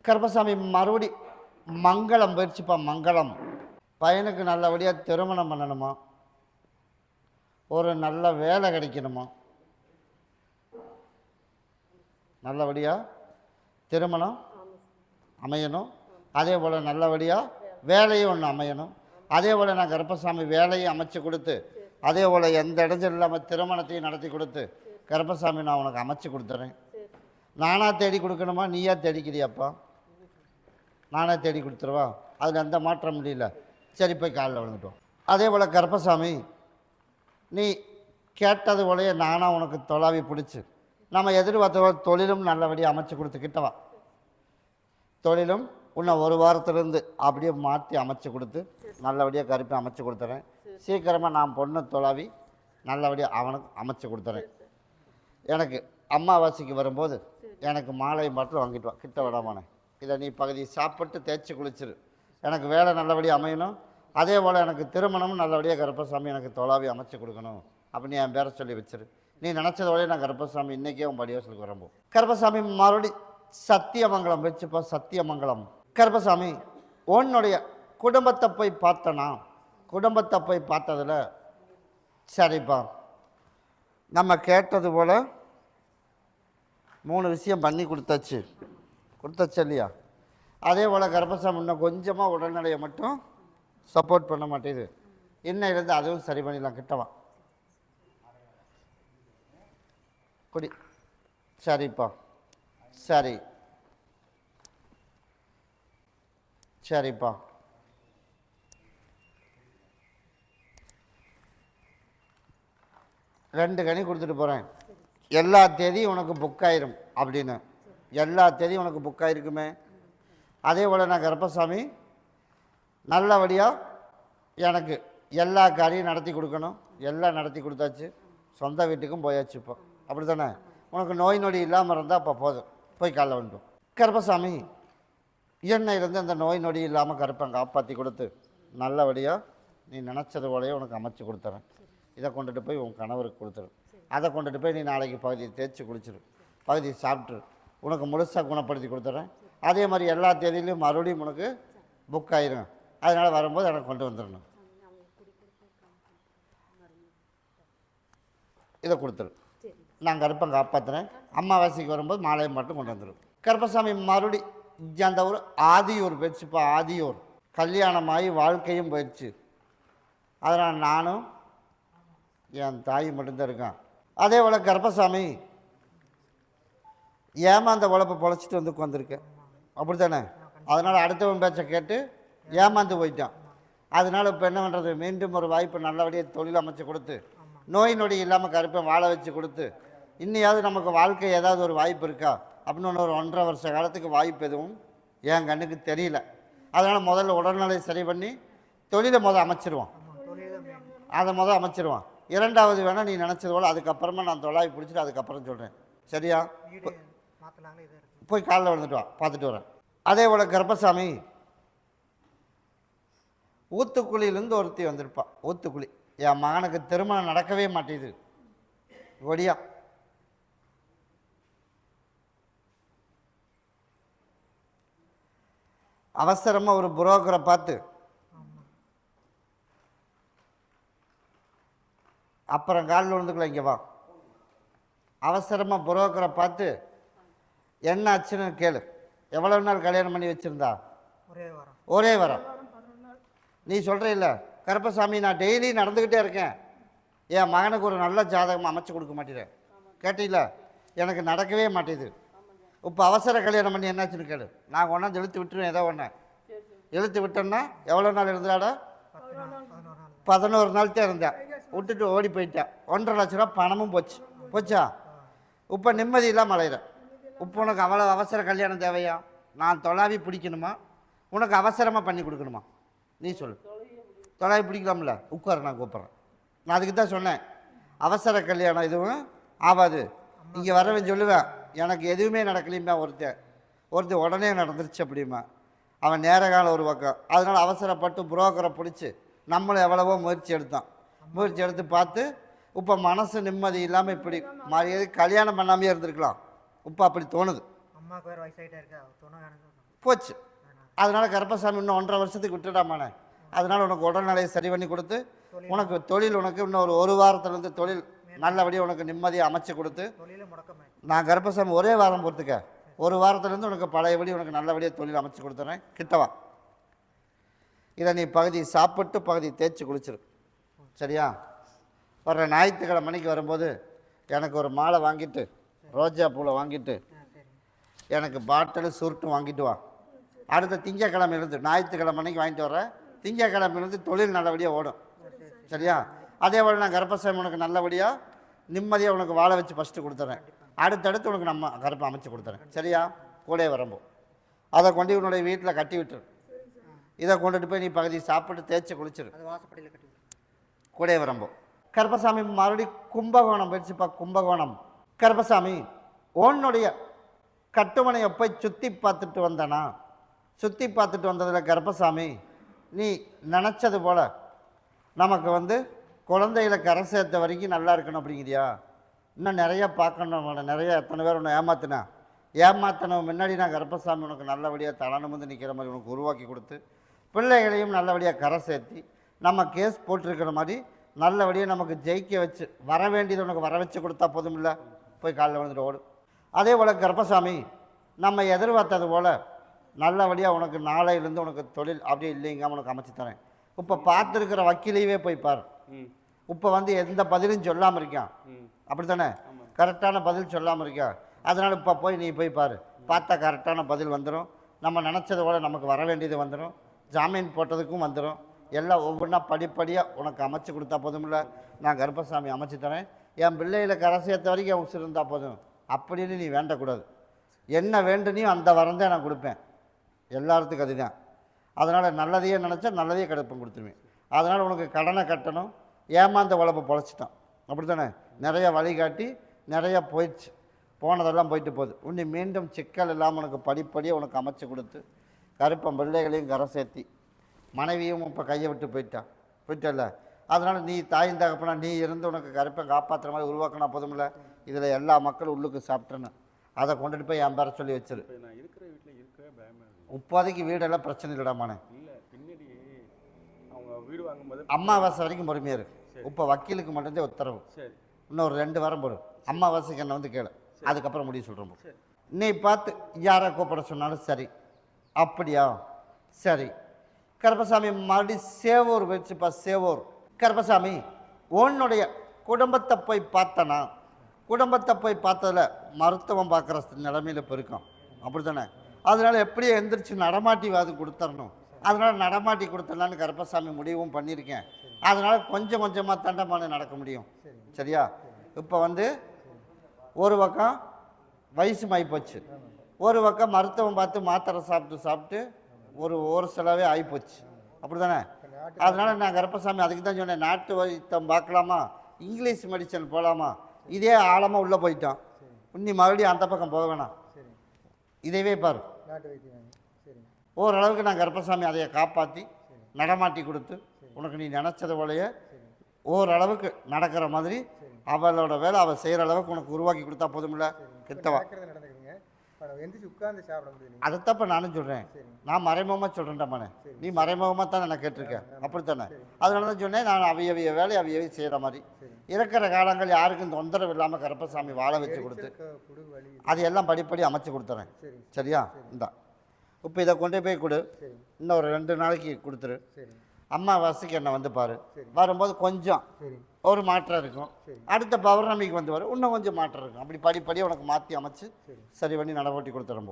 கருப்பசாமி மறுபடி மங்களம் போயிடுச்சுப்பா. மங்களம் பையனுக்கு நல்லபடியாக திருமணம் பண்ணணுமா, ஒரு நல்ல வேலை கிடைக்கணுமா, நல்லபடியாக திருமணம் அமையணும். அதே போல் நல்லபடியாக வேலையும் ஒன்று அமையணும். அதே போல் நான் கருப்பசாமி வேலையும் அமைச்சு கொடுத்து, அதே போல் எந்த இடைஞ்சல் இல்லாமல் திருமணத்தையும் நடத்தி கொடுத்து கருப்பசாமி நான் உனக்கு அமைச்சு கொடுத்துறேன். நானாக தேடி கொடுக்கணுமா, நீயா தேடிக்கிறியாப்பா? நானே தேடி கொடுத்துருவா, அதில் எந்த மாற்றம் முடியல. சரி, போய் காலில் விழுந்துட்டோம். அதே போல் கருப்பசாமி நீ கேட்டது போலயே நானாக உனக்கு தொலாவி பிடிச்சி நம்ம எதிர்பார்த்த தொழிலும் நல்லபடியாக அமைச்சு கொடுத்துக்கிட்டவா. தொழிலும் இன்னும் ஒரு வாரத்திலேருந்து அப்படியே மாற்றி அமைச்சு கொடுத்து நல்லபடியாக கருப்பை அமைச்சு கொடுத்துறேன். சீக்கிரமாக நான் பொண்ணு தொலாவி நல்லபடியாக அவனுக்கு அமைச்சு கொடுத்துறேன். எனக்கு அம்மாவாசைக்கு வரும்போது எனக்கு மாலை மட்டும் வாங்கிட்டு வா, கிட்ட விடாமானே. இதை நீ பகுதி சாப்பிட்டு தேய்ச்சி குளிச்சிரு. எனக்கு வேலை நல்லபடியாக அமையணும். அதே போல் எனக்கு திருமணமும் நல்லபடியாக கருப்பசாமி எனக்கு தொலாவி அமைச்சு கொடுக்கணும் அப்படின்னு என் பேரை சொல்லி வச்சிரு. நீ நினச்சதோடய நான் கருப்பசாமி இன்றைக்கே உன் படிவாசலுக்கு வரம்போ. கருப்பசாமி மறுபடி சத்தியமங்கலம் வச்சுப்பா. சத்தியமங்கலம் கருப்பசாமி உன்னுடைய குடும்பத்தை போய் பார்த்தனா, குடும்பத்தை போய் பார்த்ததில் சரிப்பா நம்ம கேட்டது போல் 3 விஷயம் பண்ணி கொடுத்தாச்சு இல்லையா? அதே போல் கருப்பசாமி இன்னும் கொஞ்சமாக உடல்நிலையை மட்டும் சப்போர்ட் பண்ண மாட்டேது. இன்னையிலேருந்து அதுவும் சரி பண்ணிடலாம். கிட்டவா குடி. சரிப்பா, சரி சரிப்பா. ரெண்டு கனி கொடுத்துட்டு போகிறேன். எல்லா தேதியும் உனக்கு புக் ஆயிரும் அப்படின்னு. எல்லா தேதியும் உனக்கு புக் ஆகிருக்குமே. அதே போல் நான் கருப்பசாமி நல்லபடியாக எனக்கு எல்லா காரியம் நடத்தி கொடுக்கணும். எல்லாம் நடத்தி கொடுத்தாச்சு. சொந்த வீட்டுக்கும் போயாச்சு. இப்போ அப்படி தானே? உனக்கு நோய் நொடி இல்லாமல் இருந்தால் அப்போ போதும், போய் காலைல வந்துடும். கருப்பசாமி என்னையிலேருந்து அந்த நோய் நொடி இல்லாமல் கருப்பை காப்பாற்றி கொடுத்து நல்லபடியாக நீ நினச்சது போலையே உனக்கு அமைச்சு கொடுத்துறேன். இதை கொண்டுட்டு போய் உன் கணவருக்கு கொடுத்துரு. அதை கொண்டுட்டு போய் நீ நாளைக்கு பகுதியை தேய்ச்சி குளிச்சிரு, பகுதியை சாப்பிட்ரு. உனக்கு முழுசாக குணப்படுத்தி கொடுத்துட்றேன். அதே மாதிரி எல்லா தேதியிலையும் மறுபடியும் உனக்கு புக் ஆயிரும். அதனால் வரும்போது எனக்கு கொண்டு வந்துடணும். இதை கொடுத்துரு. நான் கருப்பை காப்பாற்றுறேன். அம்மாவாசைக்கு வரும்போது மாலையை மட்டும் கொண்டு வந்துடும். கருப்பசாமி மறுபடி அந்த ஊர் ஆதியூர் போயிடுச்சுப்பா. ஆதியூர் கல்யாணமாகி வாழ்க்கையும் போயிடுச்சு. அதனால் நானும் என் தாய் மட்டும்தான் இருக்கான். அதே போல் கருப்பசாமி ஏமாந்த உழப்பை பொழைச்சிட்டு வந்து உட்காந்துருக்கேன். அப்படி தானே? அதனால் அடுத்தவன் பேச்சை கேட்டு ஏமாந்து போயிட்டான். அதனால் இப்போ என்ன பண்ணுறது? மீண்டும் ஒரு வாய்ப்பு நல்லபடியாக தொழில் அமைச்சு கொடுத்து நோய் நொடி இல்லாமல் கருப்பை வாழ வச்சு கொடுத்து இன்னையாவது நமக்கு வாழ்க்கை ஏதாவது ஒரு வாய்ப்பு இருக்கா அப்படின்னு ஒரு 1.5 வருஷ காலத்துக்கு வாய்ப்பு எதுவும் என் கண்ணுக்கு தெரியல. அதனால் முதல்ல உடல்நிலை சரி பண்ணி தொழிலை அமைச்சிருவான். அதை அமைச்சிருவான். இரண்டாவது வேணால் நீ நினச்சது போல் அதுக்கப்புறமா நான் தொலாவி பிடிச்சிட்டு அதுக்கப்புறம் சொல்கிறேன். சரியா? போய் காலைல வந்துட்டு வா, பார்த்துட்டு வரேன். அதே போல் கருப்பசாமி ஊத்துக்குழியிலேருந்து ஒருத்தி வந்திருப்பான். ஊத்துக்குழி என் மகனுக்கு திருமணம் நடக்கவே மாட்டேது. ஒடியா அவசரமாக ஒரு புரோக்கரை பார்த்து அப்புறம் காலில் விழுந்துக்கலாம். இங்கே வா. அவசரமாக புரோக்கரை பார்த்து என்ன ஆச்சுன்னு கேளு. எவ்வளோ நாள் கல்யாணம் பண்ணி வச்சுருந்தா? ஒரே வாரம். நீ சொல்கிற இல்லை கருப்பசாமி நான் டெய்லி நடந்துக்கிட்டே இருக்கேன், என் மகனுக்கு ஒரு நல்ல ஜாதகமாக அமைச்சு கொடுக்க மாட்டேறேன். கேட்டீங்களா? எனக்கு நடக்கவே மாட்டேது. இப்போ அவசர கல்யாணம் பண்ணி என்னாச்சுன்னு கேளு. நான் கொண்டாந்து இழுத்து விட்டுருவேன். ஏதோ ஒன்று இழுத்து விட்டேன்னா எவ்வளோ நாள் இருந்தாடா? 11 நாள் தான் இருந்தேன். விட்டுட்டு ஓடி போயிட்டேன். 1.5 லட்ச ரூபா பணமும் போச்சா? இப்போ நிம்மதி இல்லாமல் அலையிறேன். இப்போ உனக்கு அவ்வளோ அவசர கல்யாணம் தேவையா? நான் தொலாவி பிடிக்கணுமா, உனக்கு அவசரமாக பண்ணி கொடுக்கணுமா? நீ சொல்லு. தொலாவி பிடிக்கலாம்ல? உட்கார, நான் கூப்பிட்றேன். நான் அதுக்கு தான் சொன்னேன் அவசர கல்யாணம் எதுவும் ஆகாது. இங்கே வரவன் சொல்லுவேன் எனக்கு எதுவுமே நடக்கலையுமே. ஒருத்தர் உடனே நடந்துருச்சு அப்படிமா. அவன் நேர காலம் ஒரு பக்கம். அதனால் அவசரப்பட்டு புரோக்கரை பிடிச்சி நம்மளும் எவ்வளவோ முயற்சி எடுத்து பார்த்து இப்போ மனசு நிம்மதி இல்லாமல் இப்படி கல்யாணம் பண்ணாமே இருந்திருக்கலாம். இப்போ அப்படி தோணுது. அம்மாவுக்கு வேறு வயசாகிட்டே இருக்கா. போச்சு. அதனால் கருப்பசாமி இன்னும் 1.5 வருஷத்துக்கு விட்டுடாமாண்ணே. அதனால் உனக்கு உடல்நிலையை சரி பண்ணி கொடுத்து உனக்கு தொழில் உனக்கு இன்னும் ஒரு வாரத்துலேருந்து தொழில் நல்லபடியாக உனக்கு நிம்மதியாக அமைச்சு கொடுத்து நான் கருப்பசாமி ஒரே வாரம் பொறுத்துக்க, ஒரு வாரத்துலேருந்து உனக்கு பழையபடி உனக்கு நல்லபடியாக தொழில் அமைச்சு கொடுத்துறேன். கிட்டவா இதை நீ பகுதி சாப்பிட்டு பகுதி தேய்ச்சி குளிச்சிரு. சரியா? வர்ற ஞாயிற்றுக்கிழமை மணிக்கு வரும்போது எனக்கு ஒரு மாலை வாங்கிட்டு ரோஜா பூவில் வாங்கிட்டு எனக்கு பாட்டில் சுருட்டும் வாங்கிட்டு வா. அடுத்த திங்கக்கிழமையிலேருந்து ஞாயிற்றுக்கிழமை மணிக்கு வாங்கிட்டு வரேன். திங்கக்கிழமையிலேருந்து தொழில் நல்லபடியாக ஓடும். சரியா? அதே போல் நான் கருப்பசாமி உனக்கு நல்லபடியாக நிம்மதியாக உனக்கு வாழை வச்சு ஃபஸ்ட்டு கொடுத்துறேன். அடுத்தடுத்து உனக்கு நம்ம கருப்பை அமைச்சு கொடுத்துறேன். சரியா? கூடே வரம்போ அதை கொண்டு உன்னுடைய வீட்டில் கட்டி விட்டுரு. இதை கொண்டுட்டு போய் நீ பகுதி சாப்பிட்டு தேய்ச்சி குளிச்சிரு. கூடே வரம்போ கருப்பசாமி மறுபடியும் கும்பகோணம் போயிடுச்சுப்பா. கும்பகோணம் கருப்பசாமி உன்னுடைய கட்டுமனையை போய் சுற்றி பார்த்துட்டு வந்தனா, சுற்றி பார்த்துட்டு வந்ததில் கருப்பசாமி நீ நினச்சது போல் நமக்கு குழந்தைகளை கரை சேர்த்த வரைக்கும் நல்லா இருக்கணும் அப்படிங்கிறியா? இன்னும் நிறையா பார்க்கணும், நிறைய எத்தனை பேர் உன்னை ஏமாத்தணும் முன்னாடி நான் கருப்பசாமி உனக்கு நல்லபடியாக தலனுமுந்து நிற்கிற மாதிரி உனக்கு உருவாக்கி கொடுத்து பிள்ளைகளையும் நல்லபடியாக கரை சேர்த்தி நம்ம கேஸ் போட்டிருக்கிற மாதிரி நல்லபடியாக நமக்கு ஜெயிக்க வச்சு வர வேண்டியது உனக்கு வர வச்சு கொடுத்தா போதும். இல்லை போய் காலையில் வந்துட்டு ஓடும். அதே போல் கருப்பசாமி நம்ம எதிர்பார்த்தது போல் நல்லபடியாக உனக்கு நாளையிலேருந்து உனக்கு தொழில் அப்படியே இல்லைங்க உனக்கு அமைச்சு தரேன். இப்போ பார்த்துருக்கிற வக்கீலையே போய் பாரு. இப்போ எந்த பதிலும் சொல்லாமல் இருக்கான். அப்படி தானே? கரெக்டான பதில் சொல்லாமல் இருக்கான். அதனால் இப்போ போய் நீ போய் பாரு. பார்த்தா கரெக்டான பதில் வந்துடும். நம்ம நினச்சது போல் நமக்கு வர வேண்டியது வந்துடும். ஜாமீன் போட்டதுக்கும் வந்துடும். எல்லாம் ஒவ்வொன்றா படிப்படியாக உனக்கு அமைச்சு கொடுத்தா போதும். இல்லை நான் கருப்பசாமி அமைச்சு தரேன். என் பிள்ளைகளை கரை சேர்த்த வரைக்கும் அவங்க இருந்தால் போதும் அப்படின்னு நீ வேண்டக்கூடாது. என்ன வேண்டுனியோ அந்த வரம் தான் நான் கொடுப்பேன். எல்லாத்துக்கும் அதுதான். அதனால் நல்லதையே நினச்சா நல்லதையே கிடைப்பேன் கொடுத்துருவேன். அதனால் உனக்கு கடனை கட்டணும், ஏமாந்த உழப்பை பொழைச்சிட்டான். அப்படி தானே? நிறைய வழிகாட்டி நிறையா போயிடுச்சு. போனதெல்லாம் போயிட்டு போகுது. உன்னை மீண்டும் சிக்கல் இல்லாமல் உனக்கு படிப்படியாக உனக்கு அமைச்சு கொடுத்து கருப்பன் பிள்ளைகளையும் கரை சேர்த்தி மனைவியும் இப்போ கையை விட்டு போயிட்டல்ல. அதனால் நீ தாயின் தகப்பனா நீ இருந்து உனக்கு கருப்பை காப்பாற்றுற மாதிரி உருவாக்கினா போதுமில்ல. இதில் எல்லா மக்களும் உள்ளுக்கு சாப்பிட்டேன்னு அதை கொண்டுட்டு போய் என் பேர சொல்லி வச்சிரு. இப்போதைக்கு வீடெல்லாம் பிரச்சனை இல்லடாமானே. அம்மாவாசை வரைக்கும் பொறுமையாக இருக்கு. இப்போ வக்கீலுக்கு மட்டும்தான் உத்தரவு. இன்னொரு 2 வாரம் போடும். அம்மாவாசைக்கு என்ன கேளு, அதுக்கப்புறம் முடிவு சொல்கிறோம். நீ பார்த்து யாரை கூப்பிட சொன்னாலும் சரி. அப்படியா? சரி. கருப்பசாமி மறுபடியும் சேவூர் வச்சுப்பா. சேவூர் கருப்பசாமி உன்னுடைய குடும்பத்தை போய் பார்த்தனா, குடும்பத்தை போய் பார்த்ததில் மருத்துவம் பார்க்குற நிலைமையில் இப்போ இருக்கும். அப்படி தானே? அதனால் எப்படியும் எந்திரிச்சு நடமாட்டி கொடுத்துடணும். அதனால் நடமாட்டி கொடுத்துடலான்னு கருப்பசாமி முடிவும் பண்ணியிருக்கேன். அதனால் கொஞ்சம் கொஞ்சமாக தண்டமான நடக்க முடியும். சரியா? இப்போ ஒரு பக்கம் வயசு ஆகிப்போச்சு, ஒரு பக்கம் மருத்துவம் பார்த்து மாத்திரை சாப்பிட்டு ஒரு செலவே ஆகிப்போச்சு. அப்படி தானே? அதனால் நான் கருப்பசாமி அதுக்கு தான் சொன்னேன், நாட்டு வைத்தியம் பார்க்கலாமா, இங்கிலீஷ் மெடிசன் போகலாமா. இதே ஆழமாக உள்ளே போயிட்டான். இன்னி மறுபடியும் அந்த பக்கம் போக வேணாம், இதைவே பாரு. ஓரளவுக்கு நான் கருப்பசாமி அதையை காப்பாற்றி நடமாட்டி கொடுத்து உனக்கு நீ நினச்சது போலையே ஓரளவுக்கு நடக்கிற மாதிரி அவளோட வேலை அவள் செய்கிற அளவுக்கு உனக்கு உருவாக்கி கொடுத்தா போதுமில்ல. கிட்டவா அதைத்தப்ப நானும் சொல்கிறேன். நான் மறைமுகமாக சொல்கிறேன்டாமானே, நீ மறைமுகமாக தானே நான் கேட்டிருக்கேன். அப்படித்தானே? அதனால தான் சொன்னேன், நான் அவையவிய வேலையை அவையவை செய்கிற மாதிரி இருக்கிற காலங்கள் யாருக்கும் தொந்தரவு இல்லாமல் கருப்பசாமி வாழ வச்சு கொடுத்து அதையெல்லாம் படிப்படி அமைச்சு கொடுத்துறேன். சரியா? இந்தா இப்போ இதை கொண்டு போய் கொடு. இன்னும் ஒரு 2 நாளைக்கு கொடுத்துரு. அம்மாவாசைக்கு என்னை பாரு. வரும்போது கொஞ்சம் ஒரு மாற்றம் இருக்கும். அடுத்த பௌர்ணமிக்கு வரும், இன்னும் கொஞ்சம் மாற்றம் இருக்கும். அப்படி படிப்படியாக உனக்கு மாற்றி அமைச்சு சரி பண்ணி நடவடிக்கை கொடுத்துறோம்.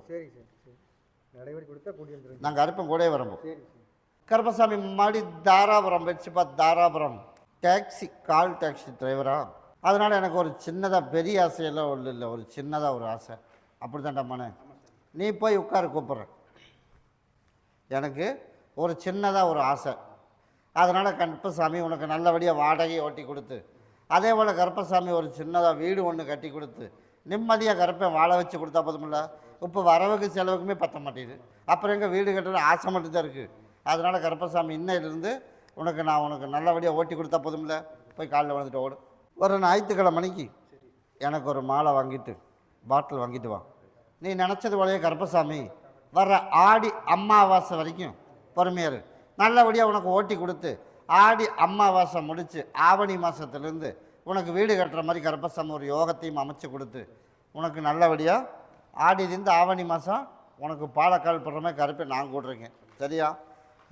நாங்கள் அறுப்போம் கூட வரம்போ. கருப்பசாமி மாடி தாராபுரம் வச்சுப்பா. தாராபுரம் டாக்ஸி, கால் டாக்ஸி டிரைவரா. அதனால் எனக்கு ஒரு சின்னதாக பெரிய ஆசையெல்லாம் ஒன்றும் இல்லை, ஒரு சின்னதாக ஒரு ஆசை. அப்படி தான்டாமானே, நீ போய் உட்கார கூப்பிட்றேன். எனக்கு ஒரு சின்னதாக ஒரு ஆசை. அதனால் கருப்பசாமி உனக்கு நல்லபடியாக வாடகையை ஓட்டி கொடுத்து, அதே போல் கருப்பசாமி ஒரு சின்னதாக வீடு ஒன்று கட்டி கொடுத்து நிம்மதியாக கருப்பேன் வாழ வச்சு கொடுத்தா போதுமில்ல. இப்போ வரவுக்கு செலவுக்குமே பற்ற மாட்டேங்குது. அப்புறம் எங்கள் வீடு கட்டுற ஆசை மட்டும்தான் இருக்குது. அதனால் கருப்பசாமி இன்னையிலேருந்து உனக்கு நல்லபடியாக ஓட்டி கொடுத்தா போதுமில்ல. போய் காலையில் வந்துட்டு ஓடும். ஒரு ஞாயிற்றுக்கிழமை மணிக்கு எனக்கு ஒரு மாலை வாங்கிட்டு பாட்டில் வாங்கிட்டு வா. நீ நினச்சது போலயே கருப்பசாமி வர்ற ஆடி அமாவாசை வரைக்கும் பொறுமையாரு. நல்லபடியாக உனக்கு ஓட்டி கொடுத்து ஆடி அமாவாசை முடித்து ஆவணி மாதத்துலேருந்து உனக்கு வீடு கட்டுற மாதிரி கருப்பசாமி ஒரு யோகத்தையும் அமைச்சு கொடுத்து உனக்கு நல்லபடியாக ஆடிலேருந்து ஆவணி மாதம் உனக்கு பாலக்கால் போடுற மாதிரி கருப்பை நான் கூடுறேங்க. சரியா?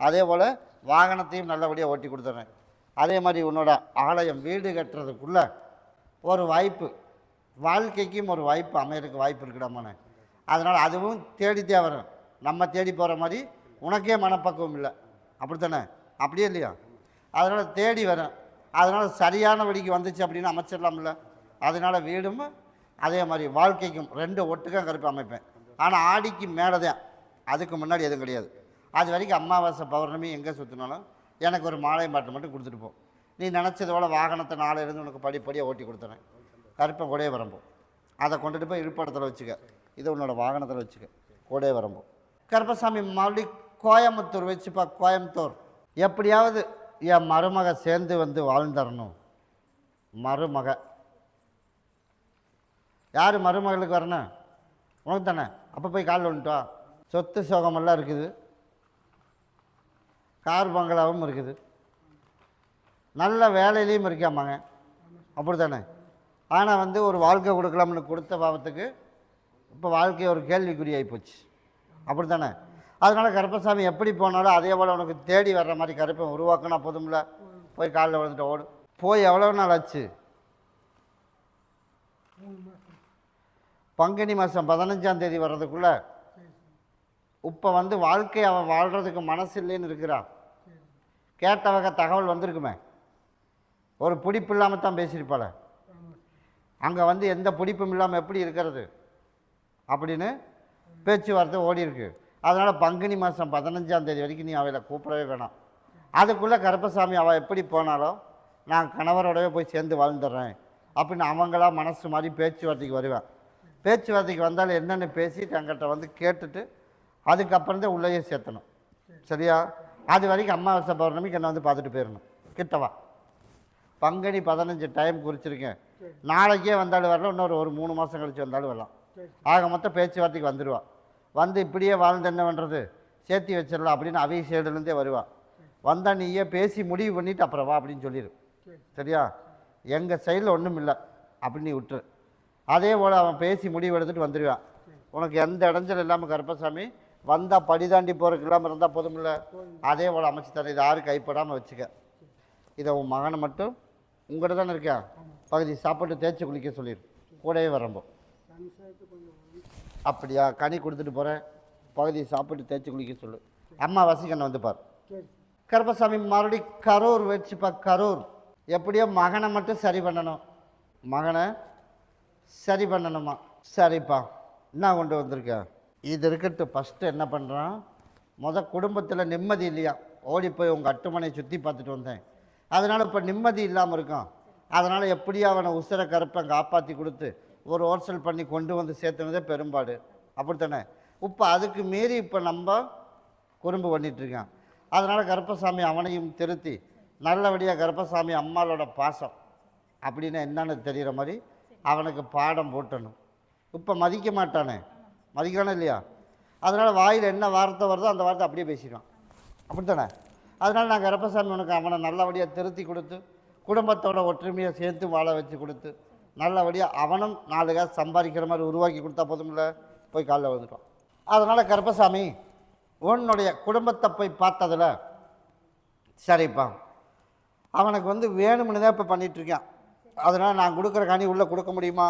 அதே போல் வாகனத்தையும் நல்லபடியாக ஓட்டி கொடுத்துட்றேன். அதே மாதிரி உன்னோட ஆலயம் வீடு கட்டுறதுக்குள்ளே ஒரு வாய்ப்பு, வாழ்க்கைக்கும் ஒரு வாய்ப்பு அமையறதுக்கு வாய்ப்பு இருக்குடாமாண்ணே. அதனால் அதுவும் தேடித்தே வரும். நம்ம தேடி போகிற மாதிரி உனக்கே மனப்பக்குவம் இல்லை, அப்படித்தானே? அப்படியே இல்லையா? அதனால் தேடி வரேன். அதனால் சரியான வழிக்கு வந்துச்சு அப்படின்னு அமைச்சிடலாம்ல. அதனால் வீடும் அதே மாதிரி வாழ்க்கைக்கும் ரெண்டு ஒட்டுக்காக கருப்பை அமைப்பேன். ஆனால் ஆடிக்கு மேலே தான், அதுக்கு முன்னாடி எதுவும் கிடையாது. அது வரைக்கும் அமாவாசை பௌர்ணமி எங்கே சுற்றினாலும் எனக்கு ஒரு மாலை மாட்டு மட்டும் கொடுத்துட்டு போ. நீ நினச்சது போல் வாகனத்தை நாளையிலேருந்து உனக்கு படிப்படியாக ஓட்டி கொடுத்துறேன். கருப்பை கூடயே வரம்போ அதை கொண்டுட்டு போய் இருப்படத்தில் வச்சுக்க. இதை உன்னோட வாகனத்தில் வச்சுக்க, கூடயே வரம்போ. கருப்பசாமி மறுபடியும் கோயம்புத்தூர் வச்சுப்பா. கோயம்புத்தூர் எப்படியாவது என் மருமக சேர்ந்து வந்து வாழ்ந்துடணும். மருமக யார் மருமகளுக்கு வரணும்? உனக்கு தானே. அப்போ போய் காலில் வந்துட்டா. சொத்து சோகமெல்லாம் இருக்குது, கார் பங்களாவும் இருக்குது, நல்ல வேலையிலையும் இருக்காமாங்க, அப்படி தானே? ஆனால் வந்து ஒரு வாழ்க்கை கொடுக்கலாம்னு கொடுத்த பாவத்துக்கு இப்போ வாழ்க்கை ஒரு கேள்விக்குறியாகி போச்சு, அப்படி தானே? அதனால் கருப்பசாமி எப்படி போனாலும் அதே போல் உனக்கு தேடி வர்ற மாதிரி கருப்பை உருவாக்கினா போதும்ல. போய் காலில் விழுந்துட்டு ஓடு. போய் எவ்வளோ நாள் ஆச்சு? பங்குனி மாதம் 15ஆம் தேதி வர்றதுக்குள்ளே இப்போ வந்து வாழ்க்கை அவன் வாழ்கிறதுக்கு மனசு இல்லைன்னு இருக்கிறான். கேட்ட வகை தகவல் வந்திருக்குமே. ஒரு பிடிப்பு இல்லாமல் தான் பேசியிருப்பாள். அங்கே வந்து எந்த பிடிப்பும் இல்லாமல் எப்படி இருக்கிறது அப்படின்னு பேச்சுவார்த்தை ஓடி இருக்கு. அதனால் பங்குனி மாதம் 15ஆம் தேதி வரைக்கும் நீ அவளை கூப்பிடவே வேணாம். அதுக்குள்ளே கருப்பசாமி அவள் எப்படி போனாலும் நான் கணவரோடவே போய் சேர்ந்து வாழ்ந்துடுறேன் அப்படின்னு அவங்களா மனசு மாதிரி பேச்சுவார்த்தைக்கு வருவேன். பேச்சுவார்த்தைக்கு வந்தாலும் என்னென்னு பேசிட்டு என்கிட்ட வந்து கேட்டுட்டு அதுக்கப்புறம் தான் உள்ளேயே சேர்த்தணும். சரியா? அது வரைக்கும் அமாவாசை பௌர்ணமிக்கு என்னை வந்து பார்த்துட்டு போயிடணும். கிட்டவா பங்குனி 15 டைம் குறிச்சிருக்கேன். நாளைக்கே வந்தாலும் வரலாம், இன்னொரு ஒரு 3 மாதம் கழித்து வந்தாலும் வரலாம். ஆக மொத்தம் பேச்சுவார்த்தைக்கு வந்துடுவாள். வந்து இப்படியே வாழ்ந்து என்ன பண்ணுறது, சேர்த்தி வச்சிடலாம் அப்படின்னு அவை சைடுலேருந்தே வருவாள். வந்தால் நீயே பேசி முடிவு பண்ணிவிட்டு அப்புறம் வா அப்படின்னு சொல்லிடு. சரியா? எங்கள் சைடில் ஒன்றும் இல்லை அப்படின்னு நீ விட்டுரு. அதே போல் அவன் பேசி முடிவு எடுத்துகிட்டு வந்துடுவான். உனக்கு எந்த இடைஞ்சல் இல்லாமல் கருப்பசாமி வந்தால் படி தாண்டி போகிறதுக்கு இல்லாமல் இருந்தால் போதும் இல்லை. அதே போல் அமைச்சு தரேன். இது யாரும் கைப்படாமல் வச்சுக்க. இதை உன் மகனை மட்டும் உங்கள்கிட்ட தானே இருக்கா, பகுதி சாப்பிட்டு தேய்ச்சி குளிக்க சொல்லிடு, கூடவே வரம்போ. அப்படியா? கனி கொடுத்துட்டு போகிறேன், பகுதி சாப்பிட்டு தேய்ச்சி குளிக்க சொல்லு. அம்மா வசிக்கண்ணை வந்து பார். கருப்பசாமி மறுபடி கரூர் வச்சுப்பா. கரூர் எப்படியோ மகனை மட்டும் சரி பண்ணணும். மகனை சரி பண்ணணுமா? சரிப்பா, என்ன கொண்டு வந்திருக்க? இது இருக்கட்டும். ஃபஸ்ட்டு என்ன பண்ணுறான், குடும்பத்தில் நிம்மதி இல்லையா, ஓடி போய் உங்கள் அட்டுமனையை சுற்றி பார்த்துட்டு வந்தேன். அதனால் இப்போ நிம்மதி இல்லாமல் இருக்கான். அதனால் எப்படியும் அவனை உசுரை கருப்பை காப்பாற்றி கொடுத்து ஒரு ஹோல்சேல் பண்ணி கொண்டு வந்து சேர்த்துனதே பெரும்பாடு, அப்படித்தானே? இப்போ அதுக்கு மீறி இப்போ நம்ம குறும்பு பண்ணிகிட்ருக்கான். அதனால் கருப்பசாமி அவனையும் திருத்தி நல்லபடியாக கருப்பசாமி அம்மாவோட பாசம் அப்படின்னு என்னன்னு தெரிகிற மாதிரி அவனுக்கு பாடம் போட்டணும். இப்போ மதிக்க மாட்டானே, மதிக்கிறானே இல்லையா? அதனால் வாயில் என்ன வார்த்தை வருதோ அந்த வார்த்தை அப்படியே பேசிடுவான், அப்படித்தானே? அதனால் நான் கருப்பசாமி உனக்கு அவனை நல்லபடியாக திருத்தி கொடுத்து குடும்பத்தோட ஒற்றுமையாக சேர்த்து வாழ வச்சு கொடுத்து நல்லபடியாக அவனும் 4 காசு சம்பாதிக்கிற மாதிரி உருவாக்கி கொடுத்தா போதும்ல. போய் காலைல வந்துட்டான். அதனால் கருப்பசாமி உன்னுடைய குடும்பத்தை போய் பார்த்ததில் சரிப்பா, அவனுக்கு வந்து வேணும்னு தான் இப்போ பண்ணிகிட்ருக்கான். அதனால் நான் கொடுக்குற கனி உள்ளே கொடுக்க முடியுமா?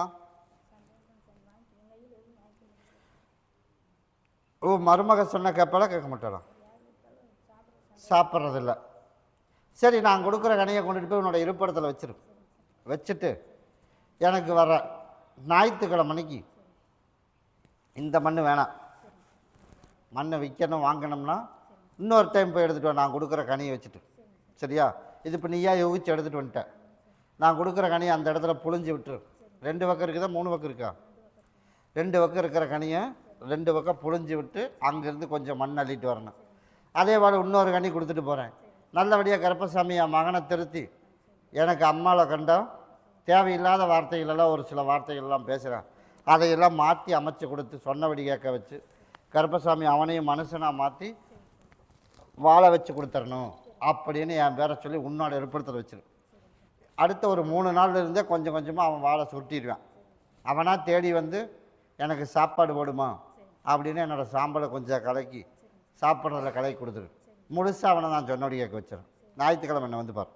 ஓ, மருமக சொன்ன கேட்பால கேட்க மாட்டாளா? சாப்பிட்றதில்ல. சரி, நான் கொடுக்குற கனியை கொண்டுட்டு போய் உன்னோட இருப்பிடத்தில் வச்சுட்டு எனக்கு வர ஞாயிற்றுக்கிழமைக்கு இந்த மண் வேணாம், மண்ணை விற்கணும் வாங்கணும்னா இன்னொரு டைம் போய் எடுத்துகிட்டு வா, நான் கொடுக்குற கனியை வச்சுட்டு. சரியா? இது இப்போ நீயா யோகிச்சு எடுத்துகிட்டு வந்துட்டேன். நான் கொடுக்குற கனியை அந்த இடத்துல புழிஞ்சு விட்டுரு. 2 பக்கம் இருக்குதா 3 பக்கம் இருக்கா? 2 பக்கம் இருக்கிற கனியை 2 பக்கம் புழிஞ்சு விட்டு அங்கேருந்து கொஞ்சம் மண் அள்ளிட்டு வரணும். அதே போல் இன்னொரு கனி கொடுத்துட்டு போகிறேன். நல்லபடியாக கருப்பசாமி என் மகனை திருத்தி எனக்கு அம்மாவில் கண்டோம் தேவையில்லாத வார்த்தைகளெல்லாம் ஒரு சில வார்த்தைகள்லாம் பேசுகிறேன், அதையெல்லாம் மாற்றி அமைச்சு கொடுத்து சொன்னபடி கேட்க வச்சு கருப்பசாமி அவனையும் மனுஷனாக மாற்றி வாழ வச்சு கொடுத்துடணும் அப்படின்னு என் பேரை சொல்லி உன்னோட ஏற்படுத்தல் வச்சிரு. அடுத்த ஒரு 3 நாள்ல இருந்தே கொஞ்சம் கொஞ்சமாக அவன் வாழை சுட்டிடுவான். அவனாக தேடி வந்து எனக்கு சாப்பாடு போடுமா அப்படின்னு என்னோடய சாம்பலை கொஞ்சம் கலக்கி சாப்பிட்றதுல கலக்கி கொடுத்துரு. முழுசாக அவனை நான் சொன்னோடி கேட்க வச்சிடறேன். ஞாயிற்றுக்கிழமை என்ன வந்து பாரு,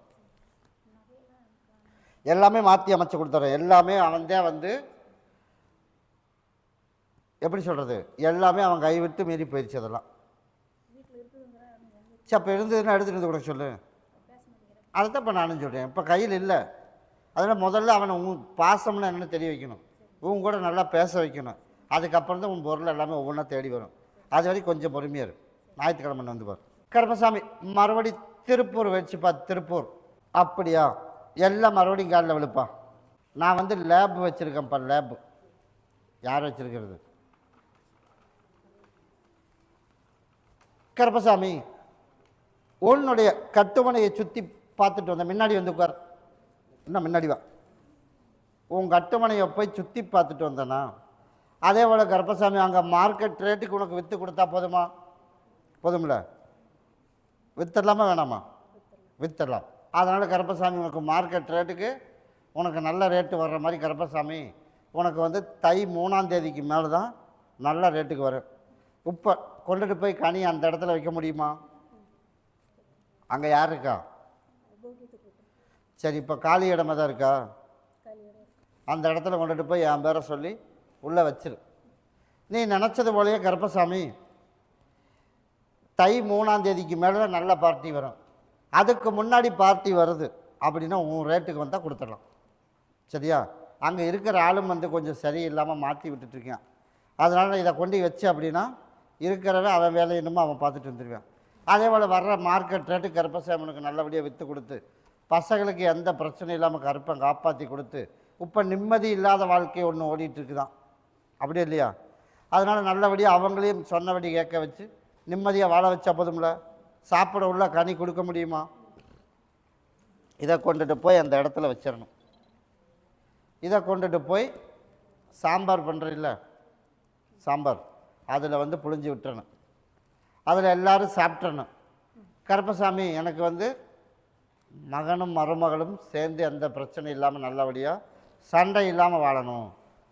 எல்லாமே மாற்றி அமைச்சு கொடுத்துட்றேன். எல்லாமே அவன்தான் வந்து எப்படி சொல்கிறது, எல்லாமே அவன் கைவிட்டு மீறி போயிடுச்சு. அதெல்லாம் சரி அப்போ இருந்ததுன்னா எடுத்துகிட்டு வந்து கூட சொல்லு. அதைத்தான் இப்போ நானும் சொல்கிறேன். இப்போ கையில் இல்லை. அதனால் முதல்ல அவனை உன் பாசம்னு என்னென்னு தெரிய வைக்கணும், உன் கூட நல்லா பேச வைக்கணும். அதுக்கப்புறம் தான் உன் பொருள் எல்லாமே ஒவ்வொன்றா தேடி வரும். அது வரைக்கும் கொஞ்சம் பொறுமையாக இருக்கும். ஞாயிற்றுக்கிழமை வந்து பார். கருப்பசாமி மறுபடி திருப்பூர் வச்சுப்பா. திருப்பூர் அப்படியா, எல்லாம் மறுபடியும் காலில் விழுப்பா. நான் வந்து லேப் வச்சுருக்கேன்ப்பா. லேப் யார் வச்சுருக்கிறது? கருப்பசாமி உன்னுடைய கட்டுமனையை சுற்றி பார்த்துட்டு வந்தேன். முன்னாடி வந்து உட்கார். இன்னும் முன்னாடி வா. உன் கட்டுமனையை போய் சுற்றி பார்த்துட்டு வந்தேன்னா அதே போல் கருப்பசாமி அங்கே மார்க்கெட் ரேட்டுக்கு உனக்கு விற்று கொடுத்தா போதுமா? போதும்ல? விற்றுடலாமா வேணாமா? விற்றுடலாம். அதனால் கருப்பசாமி உனக்கு மார்க்கெட் ரேட்டுக்கு உனக்கு நல்ல ரேட்டு வர்ற மாதிரி கருப்பசாமி உனக்கு வந்து தை 3ஆம் தேதிக்கு மேலே தான் நல்ல ரேட்டுக்கு வரும். இப்போ கொண்டுட்டு போய் கனி அந்த இடத்துல வைக்க முடியுமா? அங்கே யார் இருக்கா? சரி, இப்போ காலி இடமா தான் இருக்கா? அந்த இடத்துல கொண்டுட்டு போய் என் பேரை சொல்லி உள்ளே வச்சிரு. நீ நினச்சது போலயே கருப்பசாமி தை 3ஆம் தேதிக்கு மேலே தான் நல்ல பார்ட்டி வரும். அதுக்கு முன்னாடி பார்ட்டி வருது அப்படின்னா உன் ரேட்டுக்கு வந்தால் கொடுத்துடலாம். சரியா? அங்கே இருக்கிற ஆளும் வந்து கொஞ்சம் சரியில்லாமல் மாற்றி விட்டுட்ருக்கான். அதனால் இதை கொண்டு வச்சு அப்படின்னா இருக்கிறவன் அவன் வேலையை இன்னமும் அவன் பார்த்துட்டு வந்துடுவான். அதே போல் வர்ற மார்க்கெட் ரேட்டு கருப்பசாமினுக்கு நல்லபடியாக விற்று கொடுத்து பசங்களுக்கு எந்த பிரச்சனையும் இல்லாமல் கருப்பை காப்பாற்றி கொடுத்து இப்போ நிம்மதி இல்லாத வாழ்க்கை ஒன்று ஓடிட்டுருக்குதான். அப்படி இல்லையா? அதனால் நல்லபடியாக அவங்களையும் சொன்னபடி கேட்க வச்சு நிம்மதியாக வாழ வச்சா போதும்ல. சாப்பிட உள்ள கனி கொடுக்க முடியுமா? இதை கொண்டுட்டு போய் அந்த இடத்துல வச்சிடணும். இதை கொண்டுட்டு போய் சாம்பார் பண்ணுறதில்ல, சாம்பார் அதில் வந்து புழிஞ்சு விட்டுறணும். அதில் எல்லோரும் சாப்பிட்றணும். கருப்பசாமி எனக்கு வந்து மகனும் மருமகளும் சேர்ந்து எந்த பிரச்சனையும் இல்லாமல் நல்லபடியாக சண்டை இல்லாமல் வாழணும்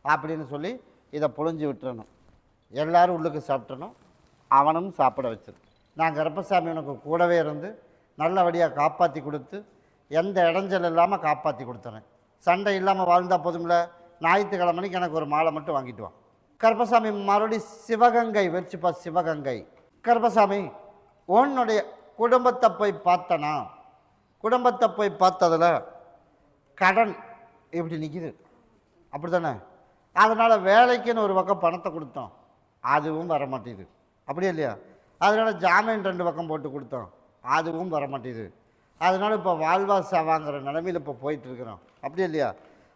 அப்படின்னு சொல்லி இதை புழிஞ்சு விட்டுறணும். எல்லோரும் உள்ளுக்கு சாப்பிட்றணும். அவனும் சாப்பிட வச்சிரு. நான் கருப்பசாமி உனக்கு கூடவே இருந்து நல்லபடியாக காப்பாற்றி கொடுத்து எந்த இடைஞ்சல் இல்லாமல் காப்பாற்றி கொடுத்துறேன். சண்டை இல்லாமல் வாழ்ந்தால் போதும்ல. ஞாயிற்றுக்கிழமைக்கு எனக்கு ஒரு மாலை மட்டும் வாங்கிட்டு வா. கருப்பசாமி மறுபடி சிவகங்கை வச்சுப்பா. சிவகங்கை கருப்பசாமி உன்னுடைய குடும்பத்தை போய் பார்த்தனா, குடும்பத்தை போய் பார்த்ததில் கடன் இப்படி நிற்கிது. அப்படி தானே? அதனால் வேலைக்குன்னு ஒரு பக்கம் பணத்தை கொடுத்தோம், அதுவும் வரமாட்டேது. அப்படியே இல்லையா? அதனால் ஜாமீன் 2 பக்கம் போட்டு கொடுத்தோம், அதுவும் வரமாட்டேது. அதனால் இப்போ வாழ்வாசா வாங்குகிற நிலைமையில் இப்போ போயிட்டுருக்குறோம். அப்படியே இல்லையா?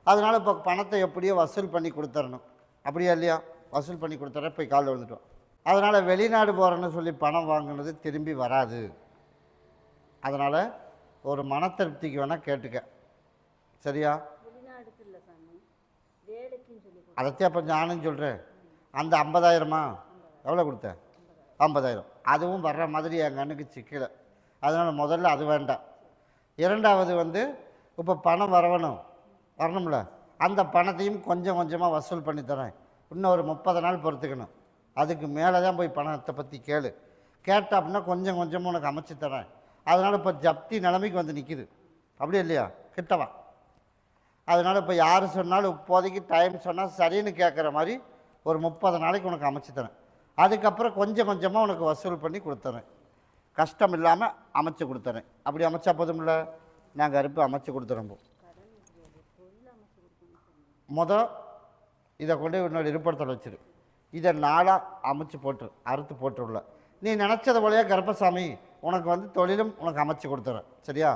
அதனால் இப்போ பணத்தை எப்படியோ வசூல் பண்ணி கொடுத்துடணும். அப்படியா இல்லையா? வசூல் பண்ணி கொடுத்துட்ற போய் காலில் வந்துட்டோம். அதனால் வெளிநாடு போகிறேன்னு சொல்லி பணம் வாங்கினது திரும்பி வராது. அதனால் ஒரு மன திருப்திக்கு வேணால் கேட்டுக்க. சரியா? அதைத்தான் அப்போ நானும் சொல்கிறேன். அந்த 50,000மா எவ்வளோ கொடுத்தேன்? 50,000. அதுவும் வர்ற மாதிரி என் கண்ணுக்கு சிக்கலை. அதனால் முதல்ல அது வேண்டாம். 2வது வந்து இப்போ பணம் வரணும்ல, அந்த பணத்தையும் கொஞ்சம் கொஞ்சமாக வசூல் பண்ணி தரேன். இன்னும் ஒரு 30 நாள் பொறுத்துக்கணும். அதுக்கு மேலே தான் போய் பணத்தை பற்றி கேட்ட அப்படின்னா கொஞ்சம் கொஞ்சமாக உனக்கு அமைச்சு தரேன். அதனால் இப்போ ஜப்தி நிலைமைக்கு வந்து நிற்கிது. அப்படியே இல்லையா? கிட்டவா. அதனால் இப்போ யார் சொன்னாலும் இப்போதைக்கு டைம் சொன்னால் சரின்னு கேட்குற மாதிரி ஒரு 30 நாளைக்கு உனக்கு அமைச்சு தரேன். அதுக்கப்புறம் கொஞ்சம் கொஞ்சமாக உனக்கு வசூல் பண்ணி கொடுத்துறேன். கஷ்டம் இல்லாமல் அமைச்சு கொடுத்துறேன். அப்படி அமைச்சா போதும்ல. நாங்கள் அறுப்பு அமைச்சு கொடுத்துறோம். இதை கொண்டு என்னோட இருப்படத்தில் வச்சிரு. இதை 4ஆக அமைச்சு போட்டுரு, அறுத்து போட்டுருல. நீ நினச்சது போலையே கருப்பசாமி உனக்கு வந்து தொழிலும் உனக்கு அமைச்சு கொடுத்துறேன். சரியா?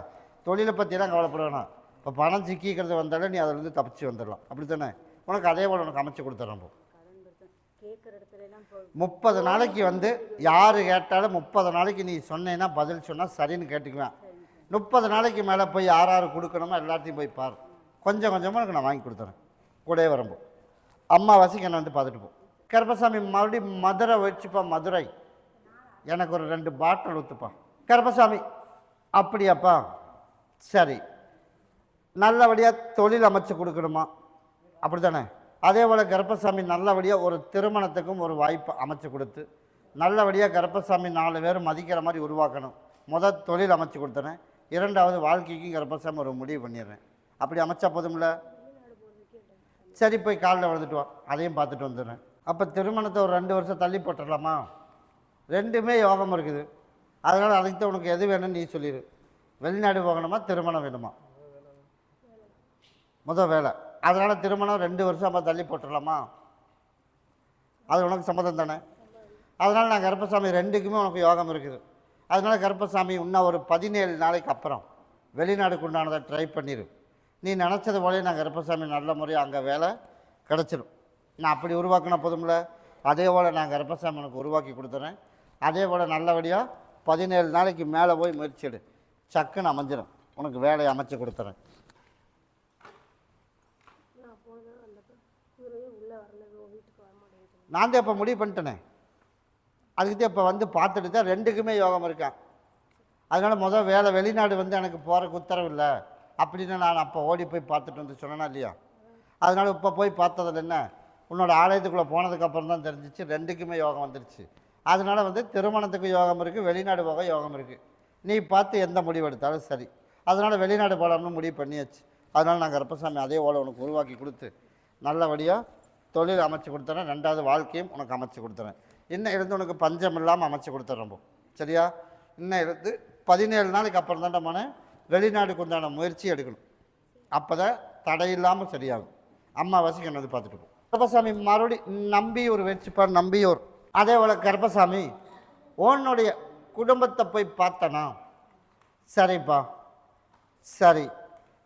தொழிலை பற்றிலாம் கவலைப்பட வேணாம். இப்போ பணம் சிக்கிக்கிறது வந்தாலே நீ அதிலேருந்து தப்பிச்சு வந்துடலாம். அப்படி தானே? உனக்கு அதே போல் உனக்கு அமைச்சு கொடுத்துறேன். 30 நாளைக்கு வந்து யார் கேட்டாலும் 30 நாளைக்கு நீ சொன்னேன்னா பதில் சொன்னால் சரின்னு கேட்டுக்குவேன். 30 நாளைக்கு மேலே போய் யார் கொடுக்கணுமோ எல்லாத்தையும் போய் பாரு. கொஞ்சம் கொஞ்சமாக எனக்கு நான் வாங்கி கொடுத்துறேன். கூடவே வரும்போது அம்மாவாசைக்கு என்னை வந்து பார்த்துட்டு போ. கருப்பசாமி மறுபடியும் மதுரை வச்சுப்பா, மதுரை எனக்கு ஒரு 2 பாட்டில் ஊற்றுப்பா. கருப்பசாமி அப்படியாப்பா, சரி. நல்லபடியாக தொழில் அமைச்சு கொடுக்கணுமா, அப்படி தானே? அதே போல் கருப்பசாமி நல்லபடியாக ஒரு திருமணத்துக்கும் ஒரு வாய்ப்பு அமைச்சு கொடுத்து நல்லபடியாக கருப்பசாமி 4 பேர் மதிக்கிற மாதிரி உருவாக்கணும். முதல் தொழில் அமைச்சு கொடுத்துறேன், 2வது வாழ்க்கைக்கும் கருப்பசாமி ஒரு முடிவு பண்ணிடுறேன். அப்படி அமைச்சா போதும்ல? சரி, போய் காலில் விழுந்துட்டு வா, அதையும் பார்த்துட்டு வந்துடுறேன். அப்போ திருமணத்தை ஒரு 2 வருஷம் தள்ளி போட்டுடலாமா? 2மே யோகம் இருக்குது. அதனால் அதுக்கு தான் உனக்கு எது வேணும்னு நீ சொல்லிடு. வெளிநாடு போகணுமா, திருமணம் வேணுமா? முதல் வேலை. அதனால் திருமணம் 2 வருஷம் நம்ம தள்ளி போட்டுடலாமா? அது உனக்கு சம்மதம் தானே? அதனால் நான் கருப்பசாமி 2க்குமே உனக்கு யோகம் இருக்குது. அதனால் கருப்பசாமி இன்னும் ஒரு 17 நாளைக்கு அப்புறம் வெளிநாடுக்கு உண்டானதை ட்ரை பண்ணிடு. நீ நினச்சது போலே நான் கருப்பசாமி நல்ல முறையாக அங்கே வேலை கிடச்சிடும். நான் அப்படி உருவாக்கின போதும்ல? அதே போல் நான் கருப்பசாமி உனக்கு உருவாக்கி கொடுத்துறேன். அதே போல் நல்லபடியாக 17 நாளைக்கு மேலே போய் முயற்சிடு, சக்குன்னு அமைஞ்சிடும். உனக்கு வேலையை அமைச்சு கொடுத்துறேன். நான் தான் இப்போ முடிவு பண்ணிட்டேனே, அதுக்கு தான் இப்போ வந்து பார்த்துட்டு தான் 2க்குமே யோகம் இருக்கான். அதனால் முதல் வேலை வெளிநாடு வந்து எனக்கு போகிறக்கு உத்தரவு இல்லை அப்படின்னு நான் அப்போ ஓடி போய் பார்த்துட்டு வந்து சொன்னேன்னா இல்லையா? அதனால் இப்போ போய் பார்த்ததில் என்ன, உன்னோட ஆலயத்துக்குள்ளே போனதுக்கப்புறம் தான் தெரிஞ்சிச்சு 2க்குமே யோகம் வந்துருச்சு. அதனால் வந்து திருமணத்துக்கு யோகம் இருக்குது, வெளிநாடு போக யோகம் இருக்குது. நீ பார்த்து எந்த முடிவு எடுத்தாலும் சரி. அதனால் வெளிநாடு போகலாம்னு முடிவு பண்ணியாச்சு. அதனால் நான் கருப்பசாமி அதே போல் உனக்கு உருவாக்கி கொடுத்து நல்லபடியாக தொழில் அமைச்சு கொடுத்துறேன். 2வது வாழ்க்கையும் உனக்கு அமைச்சு கொடுத்துறேன். இன்னும் இருந்து உனக்கு பஞ்சம் இல்லாமல் அமைச்சு கொடுத்துட்றோம். சரியா? இன்னும் இருந்து 17 நாளைக்கு அப்புறம் தான் நம்ம வெளிநாடுக்கு உண்டான முயற்சி எடுக்கணும். அப்போ தான் தடையில்லாமல் சரியாகும். அம்மாவாசைக்கு என்னது பார்த்துட்டு போ. கருப்பசாமி மறுபடி நம்பியூர் வச்சுப்பார், நம்பியூர். அதே போல் கருப்பசாமி உன்னுடைய குடும்பத்தை போய் பார்த்தனா? சரிப்பா, சரி.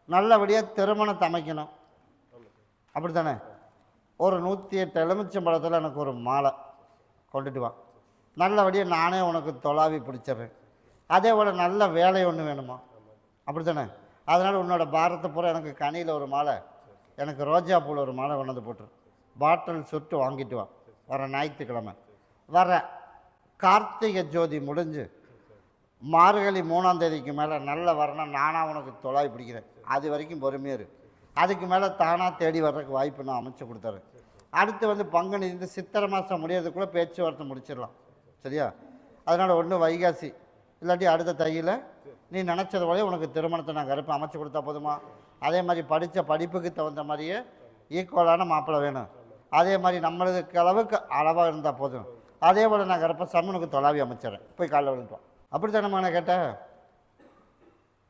நல்லபடியாக திருமணத்தை அமைக்கணும், அப்படி தானே? ஒரு 108 எலுமிச்சம்பழத்தில் எனக்கு ஒரு மாலை கொண்டுட்டு வா. நல்லபடியாக நானே உனக்கு தொலாவி பிடிச்சிட்றேன். அதே போல் நல்ல வேலை ஒன்று வேணுமா, அப்படி தானே? அதனால் உன்னோட பாரத்தை பூரா எனக்கு கனியில் ஒரு மாலை, எனக்கு ரோஜா பூவில் ஒரு மாலை கொண்டு வந்து போட்டுரு. பாட்டில் சுட்டு வாங்கிட்டு வா. வர ஞாயிற்றுக்கிழமை வர கார்த்திகை ஜோதி முடிஞ்சு மார்கழி 3ஆம் தேதிக்கு மேலே நல்ல வரணும், நானாக உனக்கு தொலாவி பிடிக்கிறேன். அது வரைக்கும் பொறுமையாக இரு. அதுக்கு மேலே தானாக தேடி வர்றதுக்கு வாய்ப்பு நான் அமைச்சு கொடுத்துறேன். அடுத்து வந்து பங்குனி இந்த சித்திரை மாதம் முடியறதுக்குள்ளே பேச்சுவார்த்தை முடிச்சிடலாம். சரியா? அதனால் ஒன்று வைகாசி இல்லாட்டி அடுத்த தையில் நீ நினச்சது போலே உனக்கு திருமணத்தை நான் கருப்பு அமைச்சு கொடுத்தா போதுமா? அதே மாதிரி படித்த படிப்புக்கு தகுந்த மாதிரியே ஈக்குவலான மாப்பிள்ளை வேணும். அதே மாதிரி நம்மளுக்கு அளவுக்கு அளவாக இருந்தால் போதும். அதே போல் நான் கருப்பசாமி உனக்கு தொலாவி அமைச்சிடறேன். போய் காலைல விழுந்துட்டோம். அப்படி தானே நான் கேட்டேன்?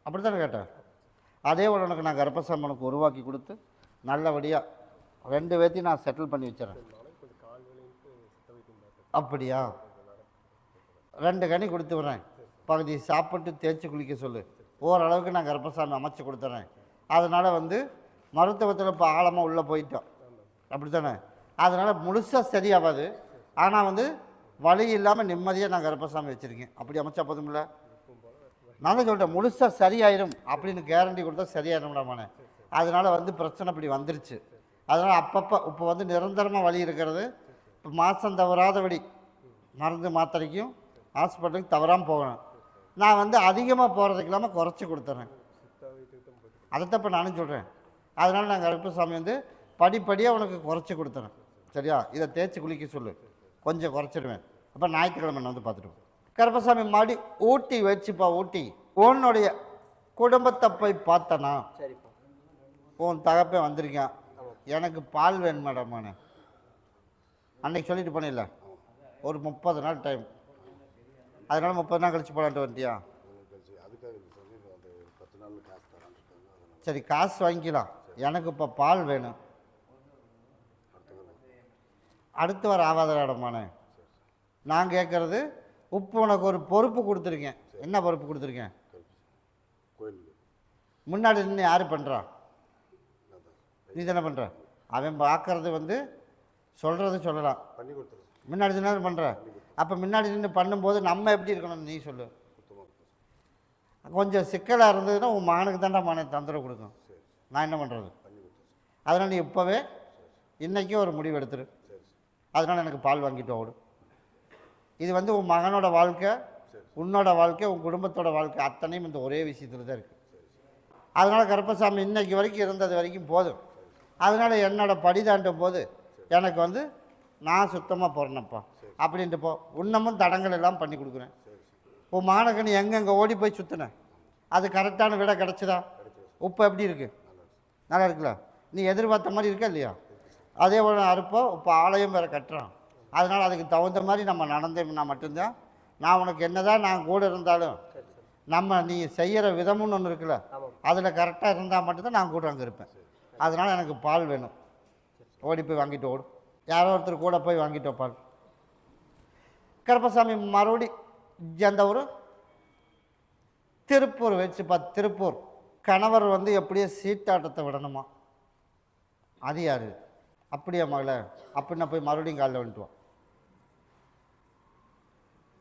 அப்படி தானே கேட்டேன்? அதே போல் உனக்கு நான் கருப்பசாமி உனக்கு உருவாக்கி கொடுத்து நல்லபடியாக 2 பேர்த்தையும் நான் செட்டில் பண்ணி வச்சிடறேன். அப்படியா? 2 கனி கொடுத்து விட்றேன். பகுதி சாப்பிட்டு தேய்ச்சி குளிக்க சொல்லு. ஓரளவுக்கு நான் கருப்பசாமி அமைச்சு கொடுத்துட்றேன். அதனால் வந்து மருத்துவத்தில் இப்போ ஆழமாக உள்ளே போயிட்டோம், அப்படி தானே? அதனால் முழுசாக சரியாகாது, ஆனால் வந்து வலி இல்லாமல் நிம்மதியாக நான் கருப்பசாமி வச்சுருக்கேன். அப்படி அமைச்சா போதும்ல? நான் தான் சொல்லிட்டேன், முழுசாக சரியாயிடும் அப்படின்னு கேரண்டி கொடுத்தா சரியாயிடும்டாமானே. அதனால் வந்து பிரச்சனை இப்படி வந்துருச்சு. அதனால் அப்பப்போ இப்போ வந்து நிரந்தரமாக வலி இருக்கிறது. இப்போ மாதம் தவறாதபடி மருந்து மாத்திரைக்கும் ஹாஸ்பிட்டலுக்கு தவறாமல் போகணும். நான் வந்து அதிகமாக போகிறதுக்கு இல்லாமல் குறைச்சி கொடுத்துட்றேன். அதைத்தான் இப்போ நானும் சொல்கிறேன். அதனால் நான் கருப்பசாமி வந்து படிப்படியாக உனக்கு குறைச்சி கொடுத்துறேன். சரியா? இதை தேய்ச்சி குளிக்க சொல்லு, கொஞ்சம் குறைச்சிடுவேன். அப்போ ஞாயிற்றுக்கிழமை நான் வந்து பார்த்துட்டு கருப்பசாமி மாடி ஊட்டி வச்சுப்பா. ஊட்டி உன்னுடைய குடும்பத்தை போய் பார்த்தனா? சரிப்பா. உன் தகப்பே வந்திருக்கேன், எனக்கு பால் வேணும் மேடம்மானே. அன்னைக்கு சொல்லிட்டு போனில்ல, ஒரு 30 நாள் டைம். அதனால் 30 நாள் கழிச்சு போகலான்ட்டு வந்துட்டியா? சரி, காசு வாங்கிக்கலாம். எனக்கு இப்போ பால் வேணும். அடுத்து வர ஆகாத இடமானே. நான் கேட்குறது, உப்பு உனக்கு ஒரு பொறுப்பு கொடுத்துருக்கேன். என்ன பொறுப்பு கொடுத்துருக்கேன்? முன்னாடி நின்று யார் பண்ணுறா? நீ தானே பண்ணுற. அவன் பார்க்கறது வந்து சொல்கிறது சொல்லலாம், முன்னாடி நின்று பண்ணுற. அப்போ முன்னாடி நின்று பண்ணும்போது நம்ம எப்படி இருக்கணும்னு நீ சொல்லு. கொஞ்சம் சிக்கலாக இருந்ததுன்னா உன் மகனுக்கு தாண்டா மகனை தொந்தரவு கொடுக்கும். நான் என்ன பண்ணுறது? அதனால் நீ இப்போவே இன்றைக்கே ஒரு முடிவு எடுத்துரு. அதனால் எனக்கு பால் வாங்கிட்டு ஓடும். இது வந்து உன் மகனோட வாழ்க்கை, உன்னோட வாழ்க்கை, உன் குடும்பத்தோட வாழ்க்கை அத்தனையும் இந்த ஒரே விஷயத்தில் தான் இருக்குது. அதனால் கருப்பசாமி இன்னைக்கு வரைக்கும் இருந்தது வரைக்கும் போதும். அதனால் என்னோடய படி தாண்டும் போது எனக்கு வந்து நான் சுத்தமாக போகிறேனப்பா அப்படின்ட்டு போ. இன்னமும் தடங்கள் எல்லாம் பண்ணி கொடுக்குறேன். உன் மகனுக்கு நீ எங்கெங்கே ஓடி போய் சுற்றினேன், அது கரெக்டான விட கிடச்சிதா? உப்பு எப்படி இருக்குது? நல்லா இருக்குல்ல? நீ எதிர்பார்த்த மாதிரி இருக்கா இல்லையா? அதே போல் அறுப்போம். இப்போ ஆலயம் வேறு கட்டுறான். அதனால் அதுக்கு தகுந்த மாதிரி நம்ம நடந்தோம்னா மட்டும்தான். நான் உனக்கு என்ன தான் நான் கூட இருந்தாலும் நீ செய்கிற விதமுன்னு ஒன்று இருக்குல்ல, அதில் கரெக்டாக இருந்தால் மட்டும்தான் நான் கூட அங்கே இருப்பேன். அதனால் எனக்கு பால் வேணும். ஓடி போய் வாங்கிட்டு ஓடும். யாரோ ஒருத்தர் கூட போய் வாங்கிட்டு பால். கருப்பசாமி மறுபடி அந்த ஒரு திருப்பூர் வச்சுப்பா. திருப்பூர் கணவர் வந்து எப்படியே சீட்டாட்டத்தை விடணுமா? அது யார்? அப்படியா மகள? அப்படின்னா போய் மறுபடியும் காலையில் வந்துட்டுவான்.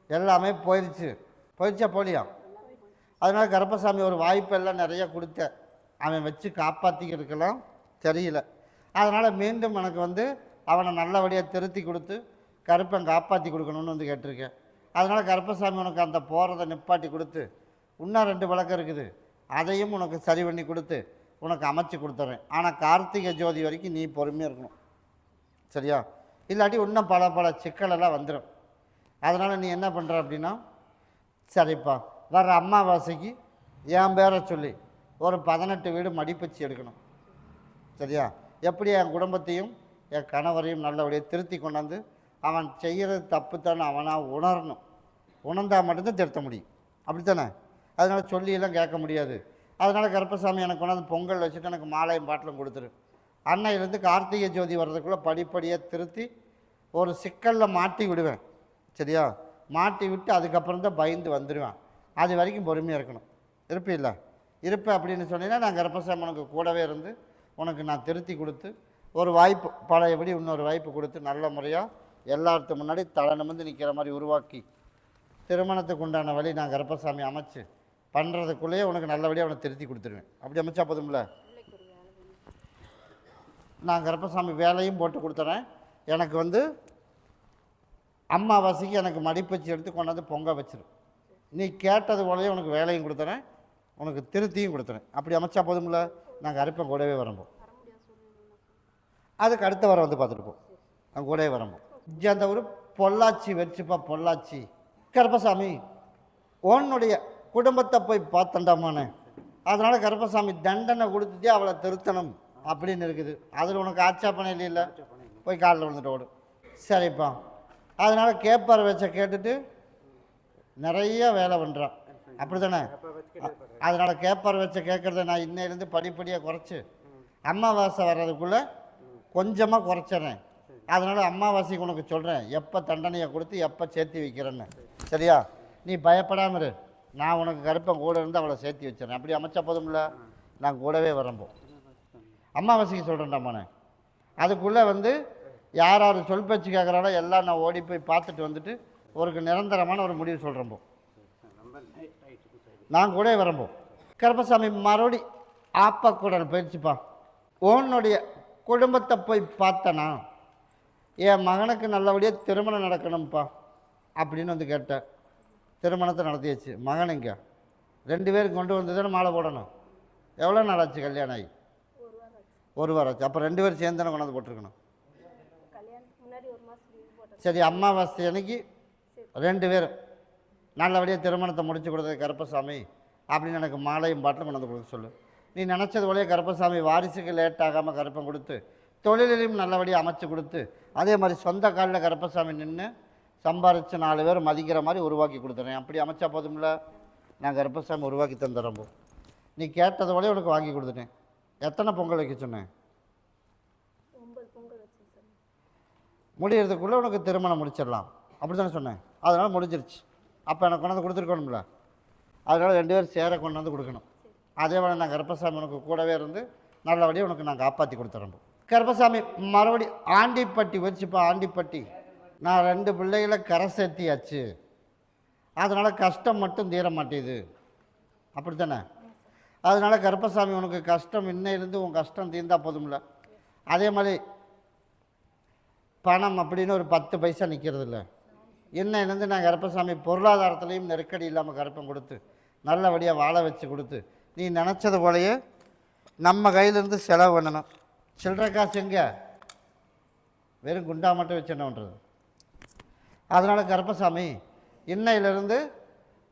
எல்லாமே போயிடுச்சா போலியா? அதனால் கருப்பசாமி ஒரு வாய்ப்பெல்லாம் நிறைய கொடுத்த, அவன் வச்சு காப்பாற்றிக்கிறதுக்கெல்லாம் தெரியல. அதனால் மீண்டும் எனக்கு வந்து அவனை நல்லபடியாக திருத்தி கொடுத்து கருப்பன் காப்பாற்றி கொடுக்கணும்னு வந்து கேட்டிருக்கேன். அதனால் கருப்பசாமி உனக்கு அந்த போகிறத நிப்பாட்டி கொடுத்து, இன்னும் 2 விளக்கம் இருக்குது, அதையும் உனக்கு சரி பண்ணி கொடுத்து உனக்கு அமைச்சு கொடுத்துட்றேன். ஆனால் கார்த்திகை ஜோதி வரைக்கும் நீ பொறுமையாக இருக்கணும், சரியா? இல்லாட்டி இன்னும் பல சிக்கலெல்லாம் வந்துடும். அதனால் நீ என்ன பண்ணுற அப்படின்னா, சரிப்பா வர்ற அமாவாசைக்கு என் பேரை சொல்லி ஒரு 18 வீடு மடிப்பச்சு எடுக்கணும், சரியா? எப்படி என் குடும்பத்தையும் என் கணவரையும் நல்லபடியாக திருத்தி கொண்டாந்து அவன் செய்கிறது தப்புத்தானே அவனாக உணரணும். உணர்ந்தால் மட்டும்தான் திருத்த முடியும், அப்படித்தானே? அதனால் சொல்லியெல்லாம் கேட்க முடியாது. அதனால் கருப்பசாமி எனக்கு கொண்டாந்து பொங்கல் வச்சுட்டு எனக்கு மாலையும் பாட்டிலும் கொடுத்துரு. அன்னையிலேருந்து கார்த்திகை ஜோதி வர்றதுக்குள்ளே படிப்படியாக திருத்தி ஒரு சிக்கலில் மாட்டி விடுவேன், சரியா? மாட்டி விட்டு அதுக்கப்புறம் தான் பயந்து வந்துடுவேன். அது வரைக்கும் பொறுமையாக இருக்கணும். இருப்பில்ல? இருப்பேன் அப்படின்னு சொன்னீங்கன்னா நான் கருப்பசாமி உனக்கு கூடவே இருந்து உனக்கு நான் திருத்தி கொடுத்து ஒரு வாய்ப்பு, பழையபடி இன்னொரு வாய்ப்பு கொடுத்து நல்ல முறையாக எல்லாத்துக்கு முன்னாடி தலை நிமிர்ந்து நிற்கிற மாதிரி உருவாக்கி திருமணத்துக்கு உண்டான வழி நான் கருப்பசாமி அமைச்சு பண்ணுறதுக்குள்ளேயே உனக்கு நல்லபடியாக அவனை திருத்தி கொடுத்துருவேன். அப்படி அமைச்சா போதும்ல? நான் கருப்பசாமி வேலையும் போட்டு கொடுத்துறேன். எனக்கு வந்து அம்மாவாசைக்கு எனக்கு மடிப்பச்சு எடுத்து கொண்டாந்து பொங்க வச்சிரு. நீ கேட்டது போலவே உனக்கு வேலையும் கொடுத்துறேன், உனக்கு திருத்தியும் கொடுத்துறேன். அப்படி அமைச்சா போதும்ல? நாங்கள் அரைப்பேன் கூடவே வரம்போம். அதுக்கு அடுத்த வாரம் வந்து பார்த்துருப்போம். நாங்கள் கூடவே வரம்போம். அந்த ஒரு பொள்ளாச்சி வச்சுப்பா. பொள்ளாச்சி கருப்பசாமி உன்னுடைய குடும்பத்தை போய் பார்த்தண்டாமானே, அதனால் கருப்பசாமி தண்டனை கொடுத்துட்டே அவளை திருத்தணும் அப்படின்னு இருக்குது. அதில் உனக்கு ஆட்சேபனை இல்லை, போய் காலில் விழுந்துட்டு ஓடும். சரிப்பா. அதனால் கேட்பார் வச்ச கேட்டுட்டு நிறைய வேலை பண்ணுறான், அப்படி தானே? அதனால் கேட்பார் வச்ச கேட்குறத நான் இன்னையிலேருந்து படிப்படியாக குறைச்சி அமாவாசை வர்றதுக்குள்ளே கொஞ்சமாக குறைச்சிட்றேன். அதனால் அமாவாசைக்கு உனக்கு சொல்கிறேன் எப்போ தண்டனையை கொடுத்து எப்போ சேர்த்து வைக்கிறேன்னு, சரியா? நீ பயப்படாமல் இரு. நான் உனக்கு கருப்பன் கூட இருந்து அவளை சேர்த்து வச்சிடறேன். அப்படி அமைச்சா போதும்ல? நான் கூடவே வரம்போம். அமாவாசைக்கு சொல்கிறேன்டாமாண்ணே. அதுக்குள்ளே வந்து யார் யார் சொல் பேச்சு கேட்குறாலோ எல்லாம் நான் ஓடி போய் பார்த்துட்டு வந்துட்டு ஒரு நிரந்தரமான ஒரு முடிவு சொல்கிறேன்போம். நான் கூட வரம்போம். கருப்பசாமி மறுபடி ஆப்பக்கூடல் போயிடுச்சுப்பா. உன்னுடைய குடும்பத்தை போய் பார்த்தனா, என் மகனுக்கு நல்லபடியாக திருமணம் நடக்கணும்ப்பா அப்படின்னு வந்து கேட்டேன். திருமணத்தை நடத்தியாச்சு. மகன் இங்கே 2 பேருக்கு கொண்டு வந்து தானே மாலை போடணும். எவ்வளோ நாள் ஆச்சு கல்யாணம் ஆகி? 1 வாரம் ஆச்சு. அப்போ 2 பேரும் சேர்ந்து தானே கொண்டாந்து போட்டிருக்கணும். சரி, அமாவாசை அன்னைக்கு 2 பேரும் நல்லபடியாக திருமணத்தை முடிச்சு கொடுத்தது கருப்பசாமி அப்படின்னு எனக்கு மாலையும் பாட்டிலும் கொண்டாந்து கொடுக்க சொல்லு. நீ நினச்சது போலயே கருப்பசாமி வாரிசுக்கு லேட் ஆகாமல் கருப்பம் கொடுத்து தொழிலையும் நல்லபடியாக அமைச்சு கொடுத்து அதே மாதிரி சொந்த காலில் கருப்பசாமி நின்று சம்பாரித்து 4 பேர் மதிக்கிற மாதிரி உருவாக்கி கொடுத்துறேன். அப்படி அமைச்சா போதும்ல? நான் கருப்பசாமி உருவாக்கி தந்துடுறம்போ. நீ கேட்டது போலயே உனக்கு வாங்கி கொடுத்துட்டேன். எத்தனை பொங்கல் வைக்க சொன்னேன்? 9 பொங்கல் வச்சேன் சார். முடியறதுக்குள்ளே உனக்கு திருமணம் முடிச்சிடலாம் அப்படி தானே சொன்னேன். அதனால் முடிஞ்சிருச்சு. அப்போ எனக்கு கொண்டாந்து கொடுத்துருக்கணும்ல? அதனால் 2 பேரும் சேர கொண்டாந்து கொடுக்கணும். அதே போல் நான் கருப்பசாமி உனக்கு கூடவே இருந்து நல்லபடியாக உனக்கு நான் காப்பாற்றி கொடுத்துறேன். கருப்பசாமி மறுபடி ஆண்டிப்பட்டி வச்சுப்பா. ஆண்டிப்பட்டி நான் 2 பிள்ளைகளை கரை சேர்த்தியாச்சு. அதனால் கஷ்டம் மட்டும் தீர மாட்டேது, அப்படி தானே? அதனால் கருப்பசாமி உனக்கு கஷ்டம் இன்னையிலேருந்து உன் கஷ்டம் தீர்ந்தால் போதும்ல? அதே மாதிரி பணம் அப்படின்னு ஒரு 10 பைசா நிற்கிறது இல்லை. இன்னையிலேருந்து நான் கருப்பசாமி பொருளாதாரத்துலேயும் நெருக்கடி இல்லாமல் கருப்பம் கொடுத்து நல்லபடியாக வாழ வச்சு கொடுத்து நீ நினச்சது போலயே நம்ம கையிலேருந்து செலவு பண்ணணும். சில்லறை காசு எங்கே? வெறும் குண்டா மட்டும் வச்சு என்ன பண்ணுறது? அதனால் கருப்பசாமி இன்னையிலேருந்து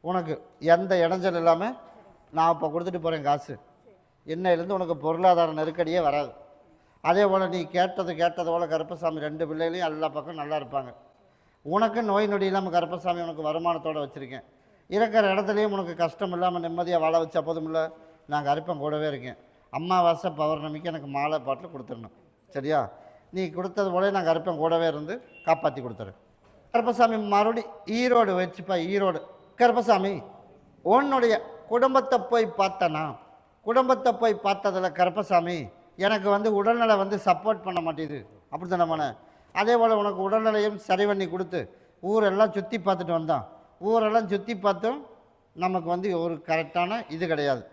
உனக்கு எந்த இடைஞ்சல் இல்லாமல் நான் இப்போ கொடுத்துட்டு போகிறேன் காசு. இன்னையிலேருந்து உனக்கு பொருளாதார நெருக்கடியே வராது. அதே போல் நீ கேட்டது போல் கருப்பசாமி 2 பிள்ளைகளையும் எல்லா பக்கம் நல்லா இருப்பாங்க. உனக்கு நோய் நொடி இல்லாமல் கருப்பசாமி உனக்கு வருமானத்தோடு வச்சுருக்கேன். இருக்கிற இடத்துலையும் உனக்கு கஷ்டம் இல்லாமல் நிம்மதியாக வாழ வச்சா போதும் இல்லை. நான் கருப்பம் கூடவே இருக்கேன். அமாவாசை பௌர்ணமிக்கு எனக்கு மாலை பாட்டில் கொடுத்துடணும். சரியா? நீ கொடுத்தது போல நான் கருப்பம் கூடவே இருந்து காப்பாற்றி கொடுத்துறேன். கருப்பசாமி மறுபடி ஈரோடு வச்சுப்பா. ஈரோடு கருப்பசாமி உன்னுடைய குடும்பத்தை போய் பார்த்தனா, குடும்பத்தை போய் பார்த்ததில் கருப்பசாமி எனக்கு உடல்நிலை சப்போர்ட் பண்ண மாட்டேது. அப்படி தானே மன? அதே போல் உனக்கு உடல்நிலையும் சரி பண்ணி கொடுத்து ஊரெல்லாம் சுற்றி பார்த்துட்டு வந்தான். ஊரெல்லாம் சுற்றி பார்த்தும் நமக்கு ஒரு கரெக்டான இது கிடையாது.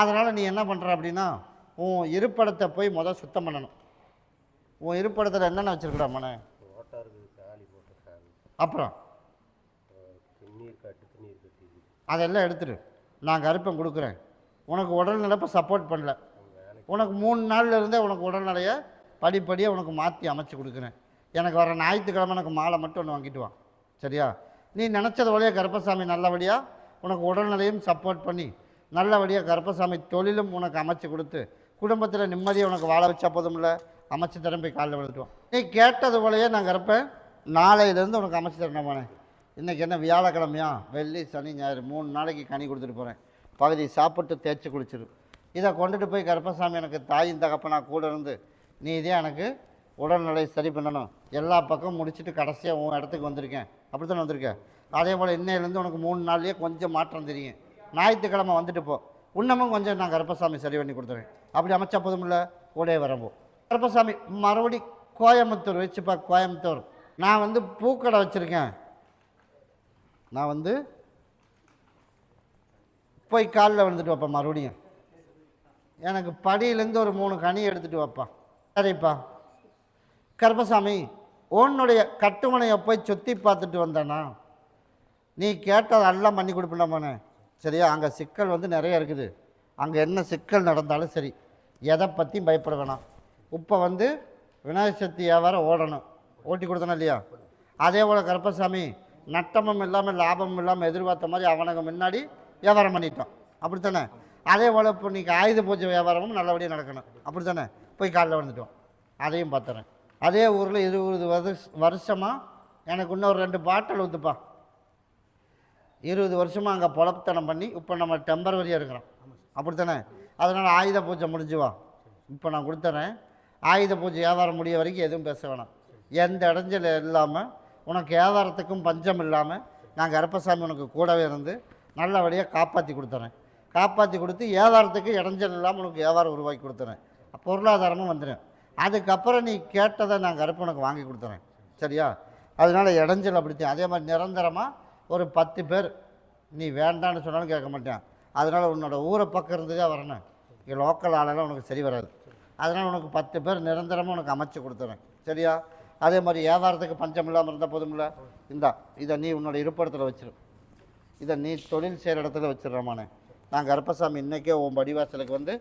அதனால் நீ என்ன பண்ணுற அப்படின்னா உன் இருப்பிடத்தை போய் சுத்தம் பண்ணணும். உன் இருப்பிடத்தில் என்னென்ன வச்சுருக்கடா மன? அப்புறம் அதெல்லாம் எடுத்துட்டு நான் கருப்பம் கொடுக்குறேன். உனக்கு உடல்நிலை இப்போ சப்போர்ட் பண்ணல. உனக்கு 3 நாளில் இருந்தே உனக்கு உடல்நிலையை படிப்படியாக உனக்கு மாற்றி அமைச்சு கொடுக்குறேன். எனக்கு வர ஞாயிற்றுக்கிழமை எனக்கு மாலை மட்டும் ஒன்று வாங்கிட்டு வா. சரியா? நீ நினச்சது போலயே கருப்பசாமி நல்லபடியாக உனக்கு உடல்நிலையும் சப்போர்ட் பண்ணி நல்லபடியாக கருப்பசாமி தொழிலும் உனக்கு அமைச்சு கொடுத்து குடும்பத்தில் நிம்மதியாக உனக்கு வாழ வச்சா போதும்ல. அமைச்சு தரேன், போய் காலையில் விழுத்துவோம். நீ கேட்டது போலயே நான் கருப்பேன். நாளையிலேருந்து உனக்கு அமைச்சு தரேன் போனேன். இன்றைக்கி என்ன வியாழக்கிழமையா? வெள்ளி சனி ஞாயிறு 3 நாளைக்கு கனி கொடுத்துட்டு போகிறேன். பகுதி சாப்பிட்டு தேய்ச்சி குளிச்சிரு. இதை கொண்டுட்டு போய் கருப்பசாமி எனக்கு தாயின் தகப்பனா கூட இருந்து நீ இதே எனக்கு உடல்நிலை சரி பண்ணணும். எல்லா பக்கம் முடிச்சுட்டு கடைசியாக உன் இடத்துக்கு வந்திருக்கேன். அப்படி தானே வந்திருக்கேன். அதே போல் இன்னையிலேருந்து உனக்கு 3 நாள்லேயே கொஞ்சம் மாற்றம் தெரியும். ஞாயிற்றுக்கிழமை வந்துட்டு போ. இன்னமும் கொஞ்சம் நான் கருப்பசாமி சரி பண்ணி கொடுத்துறேன். அப்படி அமைச்சா போதுமில்ல, கூடவே வரம்போ. கருப்பசாமி மறுபடி கோயம்புத்தூர் வச்சுப்பா. கோயம்புத்தூர் நான் பூக்கடை வச்சுருக்கேன். நான் போய் காலில் வந்துட்டு வைப்பா. மறுபடியும் எனக்கு படியிலேருந்து ஒரு 3 கனி எடுத்துகிட்டு வைப்பா. சரிப்பா. கருப்பசாமி உன்னுடைய கட்டுமனையை போய் சுற்றி பார்த்துட்டு வந்தேனா நீ கேட்டதை எல்லாம் பண்ணி கொடுப்பில்லாமாண்ணே. சரியா? அங்கே சிக்கல் நிறைய இருக்குது. அங்கே என்ன சிக்கல் நடந்தாலும் சரி, எதை பற்றியும் பயப்பட வேணாம். இப்போ விநாயகர் சதுர்த்தி வியாபாரம் ஓடணும். ஓட்டி கொடுத்தனா இல்லையா? அதே போல் கருப்பசாமி நட்டமும் இல்லாமல் லாபமும் இல்லாமல் எதிர்பார்த்த மாதிரி அவனுக்கு முன்னாடி வியாபாரம் பண்ணிட்டோம். அப்படித்தானே? அதே போல் இப்போ இன்றைக்கி ஆயுத பூஜை வியாபாரமும் நல்லபடியாக நடக்கணும். அப்படித்தானே? போய் காலையில் வந்துட்டோம். அதையும் பார்த்துறேன். அதே ஊரில் 20 வருஷமாக எனக்கு இன்னொரு 2 பாட்டில் ஊற்றுப்பா. 20 வருஷமாக அங்கே பொழப்புத்தனம் பண்ணி இப்போ நம்ம டெம்பரவரியாக இருக்கிறோம். அப்படித்தானே? அதனால் ஆயுத பூஜை முடிஞ்சுவா. இப்போ நான் கொடுத்துறேன். ஆயுத பூஜை வியாபாரம் முடிய வரைக்கும் எதுவும் பேச வேணாம். எந்த இடைஞ்சல் இல்லாமல் உனக்கு வியாபாரத்துக்கும் பஞ்சம் இல்லாமல் நான் கருப்பசாமி உனக்கு கூடவே இருந்து நல்லபடியாக காப்பாற்றி கொடுத்துறேன். காப்பாற்றி கொடுத்து வியாபாரத்துக்கு இடைஞ்சல் இல்லாமல் உனக்கு வியாபாரம் உருவாக்கி கொடுத்துறேன். பொருளாதாரமும் வந்துடும். அதுக்கப்புறம் நீ கேட்டதை நான் கருப்பு உனக்கு வாங்கி கொடுத்துறேன். சரியா? அதனால் இடைஞ்சல் அப்படித்தான். அதே மாதிரி நிரந்தரமாக ஒரு 10 பேர் நீ வேண்டான்னு சொன்னாலும் கேட்க மாட்டேன். அதனால் உன்னோட ஊரை பக்கம் இருந்துக்கா வரணும். இங்கே லோக்கல் ஆளெல்லாம் உனக்கு சரி வராது. அதனால் உனக்கு 10 பேர் நிரந்தரமாக உனக்கு அமைச்சு கொடுத்துறேன். சரியா? அதே மாதிரி வியாபாரத்துக்கு பஞ்சம் இல்லாமல் இருந்தால் போதும்ல. இதை நீ உன்னோட இருப்பிடத்தில் வச்சிரு. இதை நீ தொழில் செய்கிற இடத்துல வச்சிடுறமானே. நான் கருப்பசாமி இன்றைக்கே உன் படிவாசலுக்கு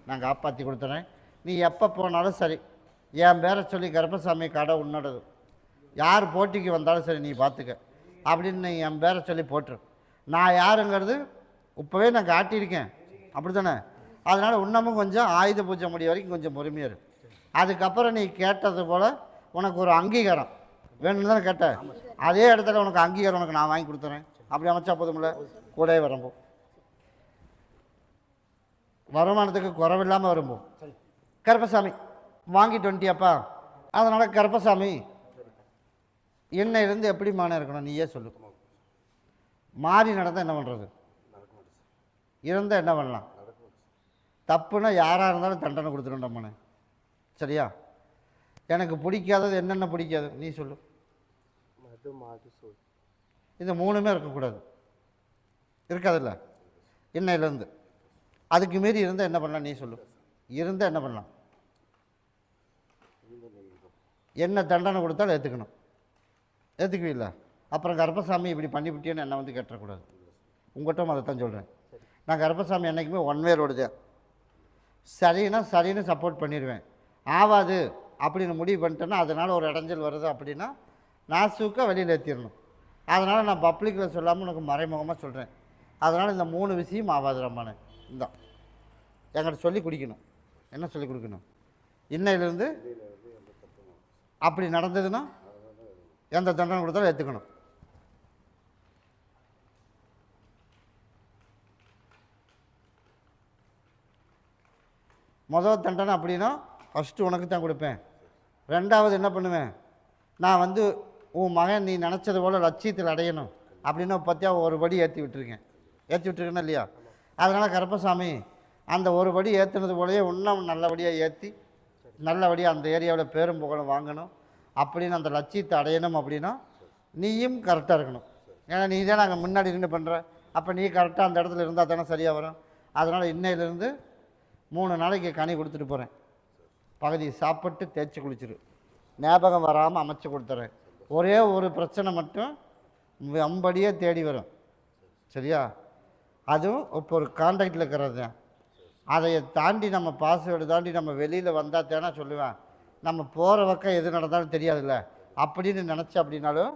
நான் காப்பாற்றி கொடுத்துறேன். நீ எப்போ போனாலும் சரி என் பேரை சொல்லி கருப்பசாமி கடை உன்னோடது. யார் போட்டிக்கு வந்தாலும் சரி நீ பார்த்துக்க அப்படின்னு நீ என் பேரை சொல்லி போட்டுரு. நான் யாருங்கிறது இப்போவே நான் காட்டியிருக்கேன். அப்படி தானே? அதனால் இன்னமும் கொஞ்சம் ஆயுத பூஜை முடிய வரைக்கும் கொஞ்சம் பொறுமையாக இரு. அதுக்கப்புறம் நீ கேட்டது போல் உனக்கு ஒரு அங்கீகாரம் வேணும்னு தானே கேட்ட. அதே இடத்துல உனக்கு அங்கீகாரம் உனக்கு நான் வாங்கி கொடுத்துறேன். அப்படி அமைச்சா போதும்ல. கூடவே வரம்போ. வருமானத்துக்கு குறவில்லாமல் வரும்போ. கருப்பசாமி வாங்கிட்டு வந்துட்டியாப்பா. அதனால் கருப்பசாமி இன்னையிலேருந்து எப்படி மானம் இருக்கணும் நீயே சொல்லு. மாறி நடந்தால் என்ன பண்ணுறது? இருந்தால் என்ன பண்ணலாம்? தப்புன்னா யாராக இருந்தாலும் தண்டனை கொடுத்துருண்டோம்மானே. சரியா? எனக்கு பிடிக்காதது என்னென்ன பிடிக்காது நீ சொல்லு. இந்த 3மே இருக்கக்கூடாது. இருக்காதுல்ல இன்னையிலேருந்து. அதுக்கு மீறி இருந்தால் என்ன பண்ணலாம் நீ சொல்லு. இருந்தால் என்ன பண்ணலாம்? என்ன தண்டனை கொடுத்தாலும் ஏற்றுக்கணும். ஏற்றுக்குவீங்களா? அப்புறம் கருப்பசாமி இப்படி பண்ணிவிட்டேன்னு என்னை வந்து கேட்டக்கூடாது. உங்கள்கிட்ட அதை தான் சொல்கிறேன். நான் கருப்பசாமி என்றைக்குமே ஒன் வே ரோடு தான். சரின்னா சரின்னு சப்போர்ட் பண்ணிடுவேன். ஆவாது அப்படின்னு முடிவு பண்ணிட்டேன்னா அதனால் ஒரு இடைஞ்சல் வருது அப்படின்னா நாசூக்காக வெளியில் ஏற்றிடணும். அதனால் நான் பப்ளிக்கில் சொல்லாமல் உனக்கு மறைமுகமாக சொல்கிறேன். அதனால் இந்த 3 விஷயம் ஆகாது ரம்மானே. இந்த என்கிட்ட சொல்லி குடிக்கணும். என்ன சொல்லி கொடுக்கணும்? இன்னையிலேருந்து அப்படி நடந்ததுன்னா எந்த தண்டனை கொடுத்தாலும் ஏற்றுக்கணும். முதல் தண்டனை அப்படின்னா ஃபஸ்ட்டு உனக்கு தான் கொடுப்பேன். 2வது என்ன பண்ணுவேன், நான் வந்து உன் மகன் நீ நினச்சது போல் லட்சியத்தில் அடையணும் அப்படின்னா பற்றியா ஒரு படி ஏற்றி விட்டுருக்கேன். ஏற்றி விட்டுருக்கேன்னா இல்லையா? அதனால் கருப்பசாமி அந்த ஒரு படி ஏற்றுனது போலயே இன்னும் நல்லபடியாக ஏற்றி நல்லபடியாக அந்த ஏரியாவில் பேரும் புகழும் வாங்கணும் அப்படின்னு அந்த லட்சியத்தை அடையணும். அப்படின்னா நீயும் கரெக்டாக இருக்கணும். ஏன்னா நீ தான் நாங்கள் முன்னாடி நின்று பண்ணுற. அப்போ நீ கரெக்டாக அந்த இடத்துல இருந்தால் தானே சரியாக வரும். அதனால் இன்னையிலேருந்து 3 நாளைக்கு கனி கொடுத்துட்டு போகிறேன். பகுதி சாப்பிட்டு தேய்ச்சி குளிச்சிரு. ஞாபகம் வராமல் அமைச்சு கொடுத்துறேன். ஒரே ஒரு பிரச்சனை மட்டும் அம்படியே தேடி வரும். சரியா? அதுவும் இப்போ ஒரு கான்டாக்டில் இருக்கிறது தான். அதை தாண்டி நம்ம பாஸ்வேர்டு தாண்டி நம்ம வெளியில் வந்தால் தானே சொல்லுவேன். நம்ம போகிற பக்கம் எது நடந்தாலும் தெரியாதுல்ல அப்படின்னு நினச்ச அப்படின்னாலும்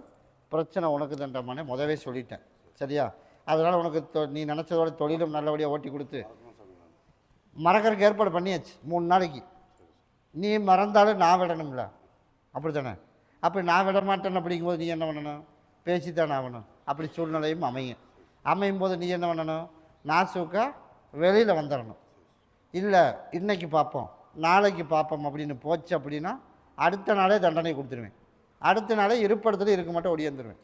பிரச்சனை உனக்கு தண்டமானே முதவே சொல்லிட்டேன். சரியா? அதனால் உனக்கு நீ நினச்சதோட தொழிலும் நல்லபடியாக ஓட்டி கொடுத்து மறக்கிறதுக்கு ஏற்பாடு பண்ணியாச்சு 3 நாளைக்கு. நீ மறந்தாலும் நான் விடணும்ல, அப்படி தானே? அப்படி நான் விட மாட்டேன்னு அப்படிங்கும்போது நீ என்ன பண்ணணும்? பேசித்தானே ஆகணும். அப்படி சூழ்நிலையும் அமையும் போது நீ என்ன பண்ணணும்? நாசூக்காக வெளியில் வந்துடணும். இல்லை இன்றைக்கி பார்ப்போம் நாளைக்கு பார்ப்போம் அப்படின்னு போச்சு அப்படின்னா அடுத்த நாளே தண்டனை கொடுத்துருவேன். அடுத்த நாளே இருப்பிடத்துல இருக்க மாட்டேன், ஒடியாந்துருவேன்.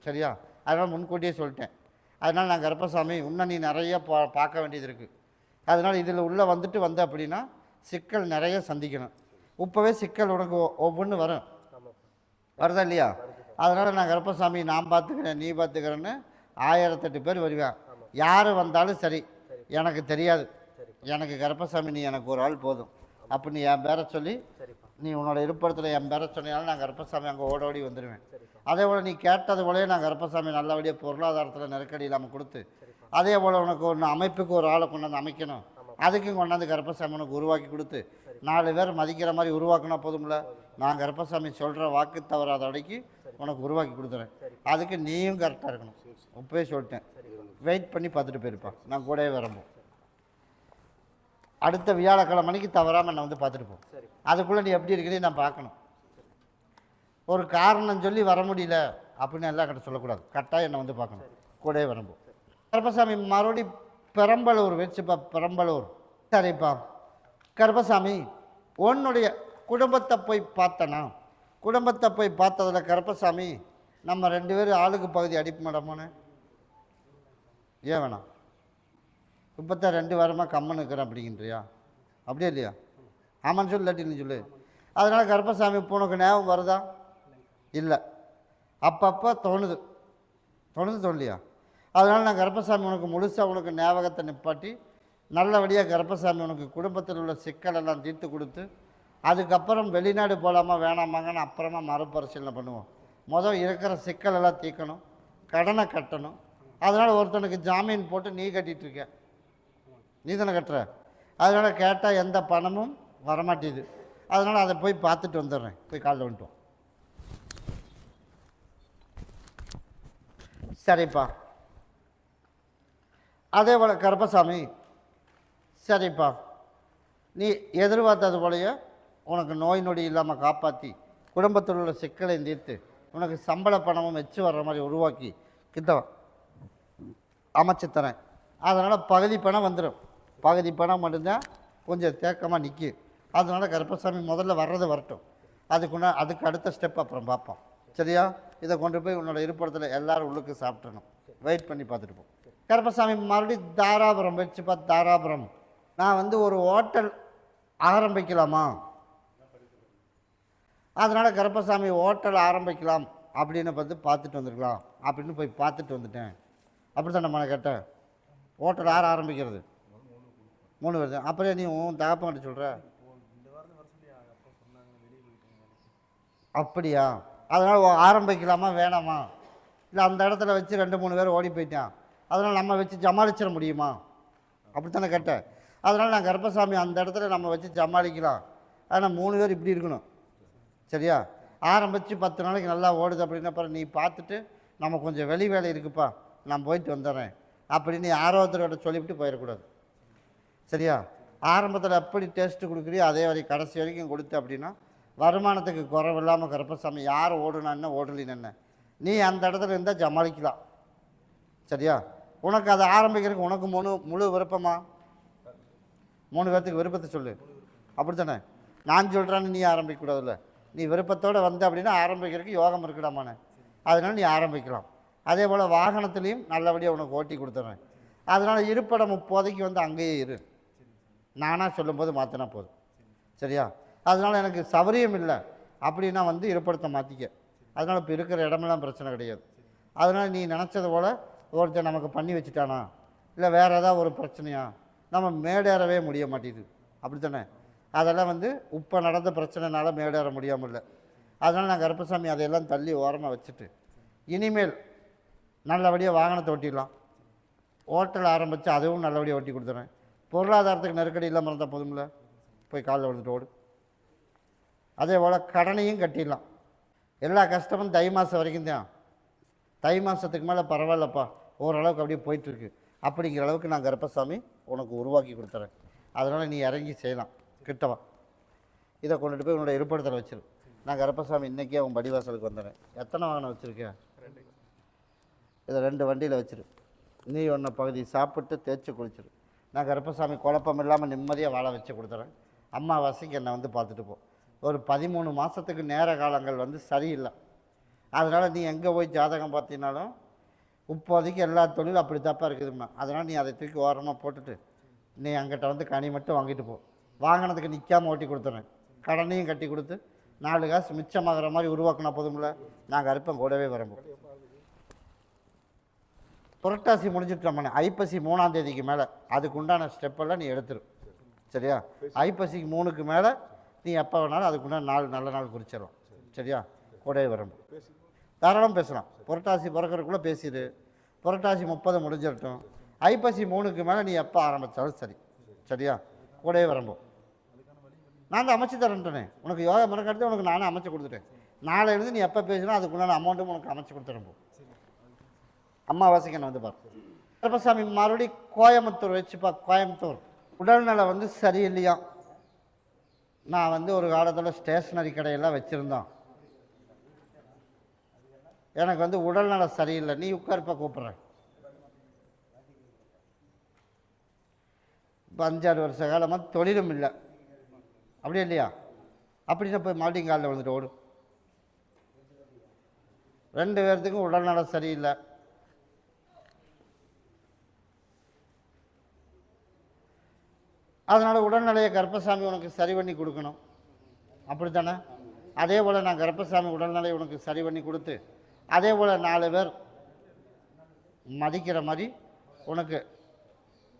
சரியா? அதனால் முன்கூட்டியே சொல்லிட்டேன். அதனால் நான் கருப்பசாமி இன்னும் நீ நிறைய பார்க்க வேண்டியது இருக்குது. அதனால் இதில் உள்ளே வந்த அப்படின்னா சிக்கல் நிறைய சந்திக்கணும். இப்போவே சிக்கல் உனக்கு ஒவ்வொன்று வரும். வருதா இல்லையா? அதனால் நான் கருப்பசாமி நான் பார்த்துக்கிறேன் நீ பார்த்துக்கிறேன்னு 1008 பேர் வருவேன். யார் வந்தாலும் சரி எனக்கு தெரியாது. எனக்கு கருப்பசாமி நீ எனக்கு ஒரு ஆள் போதும் அப்படி என் பேரை சொல்லி நீ உன்னோட இருப்பிடத்தில் என் பேரை சொன்னாலும் நான் கருப்பசாமி அங்கே ஓடோடி வந்துடுவேன். அதே போல் நீ கேட்டது போலயே நான் கருப்பசாமி நல்லபடியாக பொருளாதாரத்தில் நெருக்கடி இல்லாமல் கொடுத்து அதே போல் உனக்கு ஒன்று அமைப்புக்கு ஒரு ஆளை கொண்டாந்து அமைக்கணும். அதுக்கும் கொண்டாந்து கருப்பசாமி உனக்கு உருவாக்கி கொடுத்து 4 பேர் மதிக்கிற மாதிரி உருவாக்கினா போதும்ல. நான் கருப்பசாமி சொல்கிற வாக்கு தவறாத வரைக்கும் உனக்கு உருவாக்கி கொடுத்துறேன். அதுக்கு நீயும் கரெக்டாக இருக்கணும். இப்போவே சொல்லிட்டேன். வெயிட் பண்ணி பார்த்துட்டு போயிருப்பான். நான் கூடவே வரம்போ அடுத்த வியாழக்கிழமைக்கு தவறாமல் என்னை வந்து பார்த்துட்டு போ. அதுக்குள்ளே நீ எப்படி இருக்கிறீ நான் பார்க்கணும். ஒரு காரணம் சொல்லி வர முடியல அப்படின்னு எல்லாம் கிட்ட சொல்லக்கூடாது. கரெக்டாக என்னை வந்து பார்க்கணும். கூடவே வரம்போ கருப்பசாமி மறுபடி பெரம்பலூர் வச்சுப்பா. பெரம்பலூர் சரிப்பா. கருப்பசாமி உன்னுடைய குடும்பத்தை போய் பார்த்தனா? குடும்பத்தை போய் பார்த்ததில் கருப்பசாமி நம்ம 2 பேரும் ஆளுக்கு பகுதி அடிப்பு மேடமானே. ஏன் வேணாம்? இப்போ தான் 2 வாரமாக கம்மன் இருக்கிறேன் அப்படிங்கிறியா? அப்படியே இல்லையா? ஆமான்னு சொல்லு, இல்லாட்டின்னு சொல்லு. அதனால் கருப்பசாமி இப்போ உனக்கு ஞாபகம் வருதா? இல்லை, அப்பப்போ தோணலையா? அதனால் நான் கருப்பசாமி உனக்கு முழுசாக உனக்கு ஞாபகத்தை நிப்பாட்டி நல்லபடியாக கருப்பசாமி உனக்கு குடும்பத்தில் உள்ள சிக்கலெல்லாம் தீர்த்து கொடுத்து அதுக்கப்புறம் வெளிநாடு போகலாமா வேணாமாங்கன்னு அப்புறமா மறுபரிசீலனை பண்ணுவோம். முதல் இருக்கிற சிக்கலெல்லாம் தீர்க்கணும், கடனை கட்டணும். அதனால் ஒருத்தனுக்கு ஜாமீன் போட்டு நீ கட்டிகிட்ருக்க. நீ தானே கட்டுற. அதனால் கேட்டால் எந்த பணமும் வரமாட்டேது. அதனால் அதை போய் பார்த்துட்டு வந்துடுறேன். போய் காலைல வந்துட்டோம். சரிப்பா. அதே போல் கருப்பசாமி சரிப்பா, நீ எதிர்பார்த்தது போலயே உனக்கு நோய் நொடி இல்லாமல் காப்பாற்றி குடும்பத்தில் உள்ள சிக்கலையும் தீர்த்து உனக்கு சம்பள பணமும் வச்சு வர்ற மாதிரி உருவாக்கி கிட்ட அமைச்சு தரேன். அதனால் பகுதி பணம் வந்துடும். பகுதி பணம் மட்டும்தான் கொஞ்சம் தேக்கமாக நிற்கும். அதனால் கருப்பசாமி முதல்ல வர்றது வரட்டும். அதுக்கு அடுத்த ஸ்டெப் அப்புறம் பார்ப்போம். சரியா? இதை கொண்டு போய் உன்னோட இருப்பிடத்தில் எல்லோரும் உள்ளுக்கு சாப்பிட்றணும். வெயிட் பண்ணி பார்த்துட்டு போ. கருப்பசாமி மறுபடியும் தாராபுரம் வச்சு பார்த்து தாராபுரம் நான் ஒரு ஹோட்டல் ஆரம்பிக்கலாமா? அதனால் கருப்பசாமி ஹோட்டல் ஆரம்பிக்கலாம் அப்படின்னு பார்த்துட்டு வந்துருக்கலாம் அப்படின்னு போய் பார்த்துட்டு வந்துட்டேன். அப்படி தான் நம்ம கேட்டேன். ஹோட்டல் யார் ஆரம்பிக்கிறது? 3 பேர். அப்புறம் நீ உன் தகப்பங்கிட்ட சொல்கிற அப்படியா? அதனால் ஆரம்பிக்கலாமா வேணாமா? இல்லை அந்த இடத்துல வச்சு 2-3 பேர் ஓடி போயிட்டான், அதனால் நம்ம வச்சு சமாளிச்சிட முடியுமா? அப்படித்தானே கேட்டேன். அதனால் நான் கருப்பசாமி அந்த இடத்துல நம்ம வச்சு சமாளிக்கலாம். ஆனால் 3 பேர் இப்படி இருக்கணும். சரியா? ஆரம்பித்து 10 நாளைக்கு நல்லா ஓடுது அப்படின்னா அப்புறம் நீ பார்த்துட்டு நம்ம கொஞ்சம் வெளி வேலை இருக்குப்பா நான் போயிட்டு வந்துடுறேன் அப்படின்னு யாரோ ஒருத்தரோட சொல்லிவிட்டு போயிடக்கூடாது. சரியா? ஆரம்பத்தில் எப்படி டேஸ்ட்டு கொடுக்குறியோ அதே வரை கடைசி வரைக்கும் கொடுத்து அப்படின்னா வருமானத்துக்கு குறைவில்லாமல் கருப்பசாமி யார் ஓடுனான்னு ஓடலின்னு என்ன நீ அந்த இடத்துல இருந்தால் சமாளிக்கலாம். சரியா? உனக்கு அதை ஆரம்பிக்கிறதுக்கு உனக்கு முழு விருப்பமா? 3 பேர்த்துக்கு விருப்பத்தை சொல்லு. அப்படி தானே? நான் சொல்கிறேன்னு நீ ஆரம்பிக்கக்கூடாதுல்ல. நீ விருப்பத்தோடு வந்து அப்படின்னா ஆரம்பிக்கிறதுக்கு யோகம் இருக்குடாமானே, அதனால் நீ ஆரம்பிக்கலாம். அதே போல் வாகனத்துலேயும் நல்லபடியாக உனக்கு ஓட்டி கொடுத்துட்றேன். அதனால் இருப்பிடம் இப்போதைக்கு வந்து அங்கேயே இரு, நானாக சொல்லும்போது மாற்றினா போதும். சரியா? அதனால் எனக்கு சௌகரியம் இல்லை அப்படின்னா வந்து இருப்பிடத்தை மாற்றிக்க. அதனால் இப்போ இருக்கிற இடமெல்லாம் பிரச்சனை கிடையாது. அதனால் நீ நினச்சது போல் ஒருத்தர் நமக்கு பண்ணி வச்சுட்டானா இல்லை வேறு ஏதாவது ஒரு பிரச்சனையா நம்ம மேடேறவே முடிய மாட்டேது. அப்படி தானே? அதெல்லாம் வந்து இப்போ நடந்த பிரச்சனைனால மேடேற முடியாமல் இல்லை. அதனால் நான் கருப்பசாமி அதையெல்லாம் தள்ளி ஓரமாக வச்சுட்டு இனிமேல் நல்லபடியாக வாகனத்தை ஓட்டிடலாம். ஹோட்டல் ஆரம்பித்து அதுவும் நல்லபடியாக ஓட்டி கொடுத்துறேன். பொருளாதாரத்துக்கு நெருக்கடி இல்லாமல் இருந்தால் போதும்ல, போய் காலில் விழுந்துட்டு ஓடு. அதே போல் கடனையும் கட்டிடலாம். எல்லா கஷ்டமும் தை மாதம் வரைக்கும் தான். தை மாதத்துக்கு மேலே பரவாயில்லப்பா ஓரளவுக்கு அப்படியே போயிட்டுருக்கு அப்படிங்கிற அளவுக்கு நான் கருப்பசாமி உனக்கு உருவாக்கி கொடுத்துறேன். அதனால் நீ இறங்கி செய்யலாம். கிட்டவா இதை கொண்டுட்டு போய் உன்னோட இருப்பிடத்தில் வச்சிரு. நான் கருப்பசாமி இன்றைக்கே உன் படிவாசலுக்கு வந்துடுறேன். எத்தனை வாகனம் வச்சுருக்கேன்? இதை 2 வண்டியில் வச்சிரு. நீ ஒன்றை பகுதி சாப்பிட்டு தேய்ச்சி குளிச்சிரு. நான் கருப்பசாமி குழப்பம் இல்லாமல் நிம்மதியாக வாழ வச்சு கொடுத்துறேன். அம்மாவாசைக்கு என்னை வந்து பார்த்துட்டு போ. ஒரு 13 மாதத்துக்கு நேர காலங்கள் வந்து சரியில்லை. அதனால் நீ எங்கே போய் ஜாதகம் பார்த்தீங்கனாலும் இப்போதைக்கு எல்லா தொழிலும் அப்படி தப்பாக இருக்குதும்மா. அதனால் நீ அதை தூக்கி ஓரமாக போட்டுட்டு நீ அங்கிட்ட வந்து கனி மட்டும் வாங்கிட்டு போ. வாங்கினதுக்கு நிற்காமல் ஓட்டி கொடுத்துறேன். கடனையும் கட்டி கொடுத்து 4 காசு மிச்சமாகிற மாதிரி உருவாக்கினா போதும்ல. நான் கருப்பம் கூடவே வரம்போ. புரட்டாசி முடிஞ்சிட்டோம்னே ஐப்பசி 3ஆம் தேதிக்கு மேலே அதுக்கு உண்டான ஸ்டெப்பெல்லாம் நீ எடுத்துரு. சரியா? ஐப்பசிக்கு 3க்கு மேலே நீ எப்போ வேணாலும் அதுக்குண்டான நல்ல நாள் குறிச்சிடலாம். சரியா? கூடவே வரம்போ தாராளம் பேசலாம். புரட்டாசி பிறக்கிறதுக்குள்ளே பேசிடு. புரட்டாசி 30 முடிஞ்சிடட்டும். ஐப்பசி 3க்கு மேலே நீ எப்போ ஆரம்பித்தாலும் சரி. சரியா? கூடவே வரம்போ நான் தான் அமைச்சு தரேன்ட்டேனே. உனக்கு யோகா மறக்கிறது உனக்கு நானே அமைச்சு கொடுத்துட்டேன். நாளையிலேருந்து நீ எப்போ பேசினா அதுக்குண்டான அமௌண்ட்டும் உனக்கு அமைச்சு கொடுத்துறம்போ. அம்மாவாசைக்கு நான் வந்து பார்ப்போம். கருப்பசாமி மறுபடி கோயம்புத்தூர் வச்சுப்பா. கோயம்புத்தூர் உடல்நலை வந்து சரியில்லையா. நான் வந்து ஒரு காலத்தில் ஸ்டேஷ்னரி கடையெல்லாம் வச்சுருந்தோம். எனக்கு வந்து உடல்நலை சரியில்லை. நீ உட்கார்ப்பா கூப்பிட்றேன். இப்போ 5-6 வருஷ காலமாக தொழிலும் இல்லை. அப்படியே இல்லையா? அப்படின்னு போய் மறுபடியும் காலில் வந்துட்டு ஓடு. 2 பேர்த்துக்கும் உடல்நலை சரியில்லை. அதனால் உடல்நிலையை கருப்பசாமி உனக்கு சரி பண்ணி கொடுக்கணும். அப்படி தானே? அதே போல் நான் கருப்பசாமி உடல்நிலையை உனக்கு சரி பண்ணி கொடுத்து அதே போல் 4 பேர் மதிக்கிற மாதிரி உனக்கு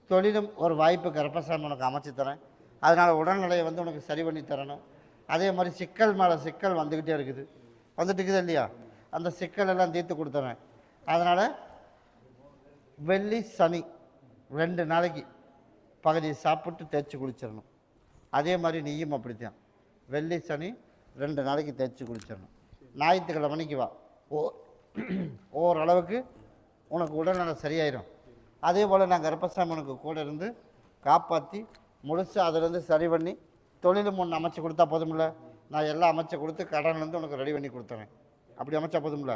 தொழிலும் ஒரு வாய்ப்பு கருப்பசாமி உனக்கு அமைச்சு தரேன். அதனால் உடல்நிலையை வந்து உனக்கு சரி பண்ணி தரணும். அதே மாதிரி சிக்கல் மேலே சிக்கல் வந்துக்கிட்டே இருக்குது. வந்துட்டு இருக்குது இல்லையா? அந்த சிக்கல் எல்லாம் தீர்த்து கொடுத்துறேன். அதனால் வெள்ளி சனி 2 நாளைக்கு பகுதியை சாப்பிட்டு தேய்ச்சி குளிச்சிடணும். அதே மாதிரி நீயும் அப்படித்தான். வெள்ளி சனி 2 நாளைக்கு தேய்ச்சி குளிச்சிடணும். ஞாயிற்றுக்கிழமைக்கு வா. ஓரளவுக்கு உனக்கு உடல்நலை சரியாயிடும். அதே போல் நான் கருப்பசாமி உனக்கு கூட இருந்து காப்பாற்றி முழுசு அதிலேருந்து சரி பண்ணி தொழிலும் ஒன்று அமைச்சு கொடுத்தா போதும்ல. நான் எல்லாம் அமைச்சு கொடுத்து கடன்லேருந்து உனக்கு ரெடி பண்ணி கொடுத்துறேன். அப்படி அமைச்சா போதும்ல.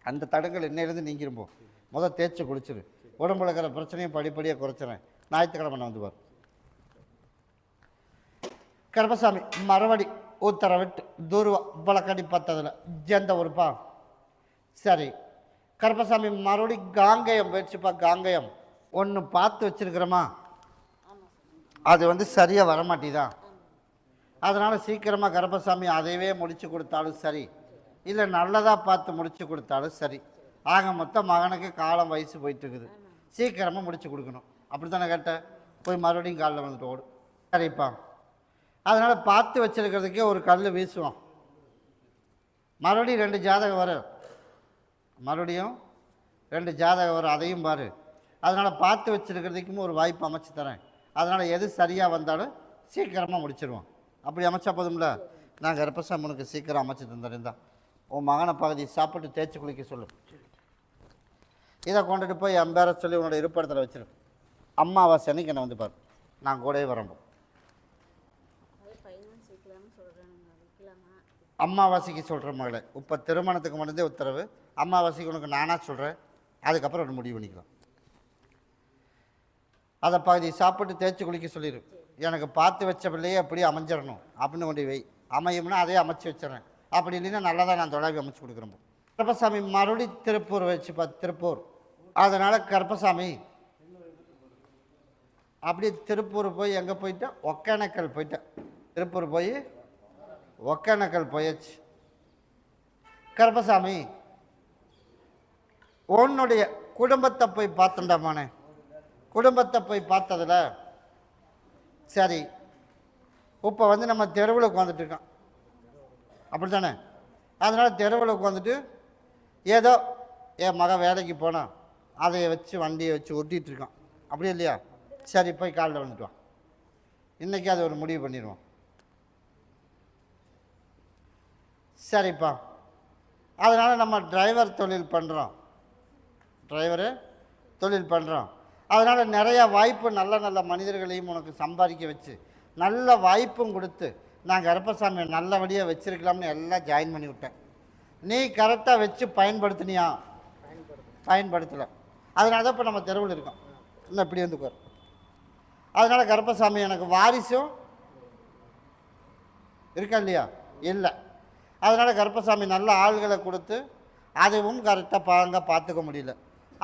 அந்த தடங்கள் இன்னையிலேருந்து நீங்கிரும்போ. முதல் தேய்ச்சி குளிச்சிரு. உடம்புல இருக்கிற பிரச்சனையும் படிப்படியாக குறைச்சிறேன். ஞாயிற்றுக்கிழமை நான் வந்து பார். கருப்பசாமி மறுபடி உத்தரவிட்டு தூர்வா வழக்கடி பார்த்ததில் எந்த ஊருப்பா? சரி கருப்பசாமி மறுபடி காங்கயம் போயிடுச்சுப்பா. காங்கயம் ஒன்று பார்த்து வச்சுருக்கிறோமா, அது வந்து சரியாக வரமாட்டிதான். அதனால் சீக்கிரமாக கருப்பசாமி அதையவே முடித்து கொடுத்தாலும் சரி, இல்லை நல்லதாக பார்த்து முடித்து கொடுத்தாலும் சரி. ஆக மொத்தம் மகனுக்கு காலம் வயசு போயிட்டுருக்குது. சீக்கிரமாக முடித்து கொடுக்கணும். அப்படி தானே கேட்டேன். போய் மறுபடியும் காலில் வந்துட்டு ஓடு. சரிப்பா. அதனால் பார்த்து வச்சுருக்கிறதுக்கே ஒரு கல் வீசுவோம். மறுபடியும் 2 ஜாதகம் வரும், மறுபடியும் 2 ஜாதகம் வரும், அதையும் பாரு. அதனால் பார்த்து வச்சுருக்கிறதுக்கும் ஒரு வாய்ப்பு அமைச்சு தரேன். அதனால் எது சரியாக வந்தாலும் சீக்கிரமாக முடிச்சிடுவோம். அப்படி அமைச்சா போதும்ல. நான் கர்ப்பசாமி உனக்கு சீக்கிரம் அமைச்சு தந்துருந்தா உன் மகனை பகுதி சாப்பிட்டு தேய்ச்சி குளிக்க சொல்லு. இதை கொண்டுட்டு போய் அம்பேர சொல்லி உன்னோட இருப்பிடத்தில் வச்சிரு. அம்மாவாசை அன்னைக்கு என்னை வந்து பாரு, நான் கூடவே வரம்போ. அம்மாவாசைக்கு சொல்கிறேன் மகளே, இப்போ திருமணத்துக்கு மட்டும்தே உத்தரவு. அம்மாவாசைக்கு உனக்கு நானாக சொல்கிறேன், அதுக்கப்புறம் ஒரு முடிவு பண்ணிக்கலாம். அதை பகுதி சாப்பிட்டு தேய்ச்சி குளிக்க சொல்லிடு. எனக்கு பார்த்து வச்ச பிள்ளையே அப்படியே அமைஞ்சிடணும் அப்படின்னு கொண்டு வை. அமையும்னா அதே அமைச்சு வச்சிடறேன். அப்படி இல்லைன்னா நல்லதாக நான் தொலைவி அமைச்சு கொடுக்குறேன். கருப்பசாமி மறுபடி திருப்பூர் வச்சுப்பா, திருப்பூர். அதனால் கருப்பசாமி அப்படியே திருப்பூர் போய் எங்கே போயிட்டேன், ஒகேனக்கல் போயிட்டேன். திருப்பூர் போய் ஒகேனக்கல் போயாச்சு. கருப்பசாமி உன்னுடைய குடும்பத்தை போய் பார்த்துட்டாமானே. குடும்பத்தை போய் பார்த்ததில் சரி, இப்போ வந்து நம்ம தெருவில் உட்காந்துட்ருக்கோம், அப்படி தானே? அதனால் தெருவில் உட்காந்துட்டு ஏதோ என் மகன் வேலைக்கு போனால் அதை வச்சு வண்டியை வச்சு ஒட்டிகிட்ருக்கான், அப்படி இல்லையா? சரி, போய் காலில் வந்துட்டுவான். இன்றைக்கி அது ஒரு முடிவு பண்ணிடுவோம். சரிப்பா. அதனால் நம்ம டிரைவர் தொழில் பண்ணுறோம், டிரைவரு தொழில் பண்ணுறோம். அதனால் நிறையா வாய்ப்பு, நல்ல நல்ல மனிதர்களையும் உனக்கு சம்பாதிக்க வச்சு நல்ல வாய்ப்பும் கொடுத்து நான் கருப்பசாமியை நல்லபடியாக வச்சுருக்கலாம்னு எல்லாம் ஜாயின் பண்ணி விட்டேன். நீ கரெக்டாக வச்சு பயன்படுத்தினியா? பயன்படுத்தலை. அதனால தான் இப்போ நம்ம தெருவில் இருக்கோம். இன்னும் இப்படி வந்து உட்கார். அதனால் கருப்பசாமி எனக்கு வாரிசும் இருக்கா இல்லையா? இல்லை. அதனால் கருப்பசாமி நல்ல ஆள்களை கொடுத்து அதுவும் கரெக்டாக பார்த்துக்க முடியல.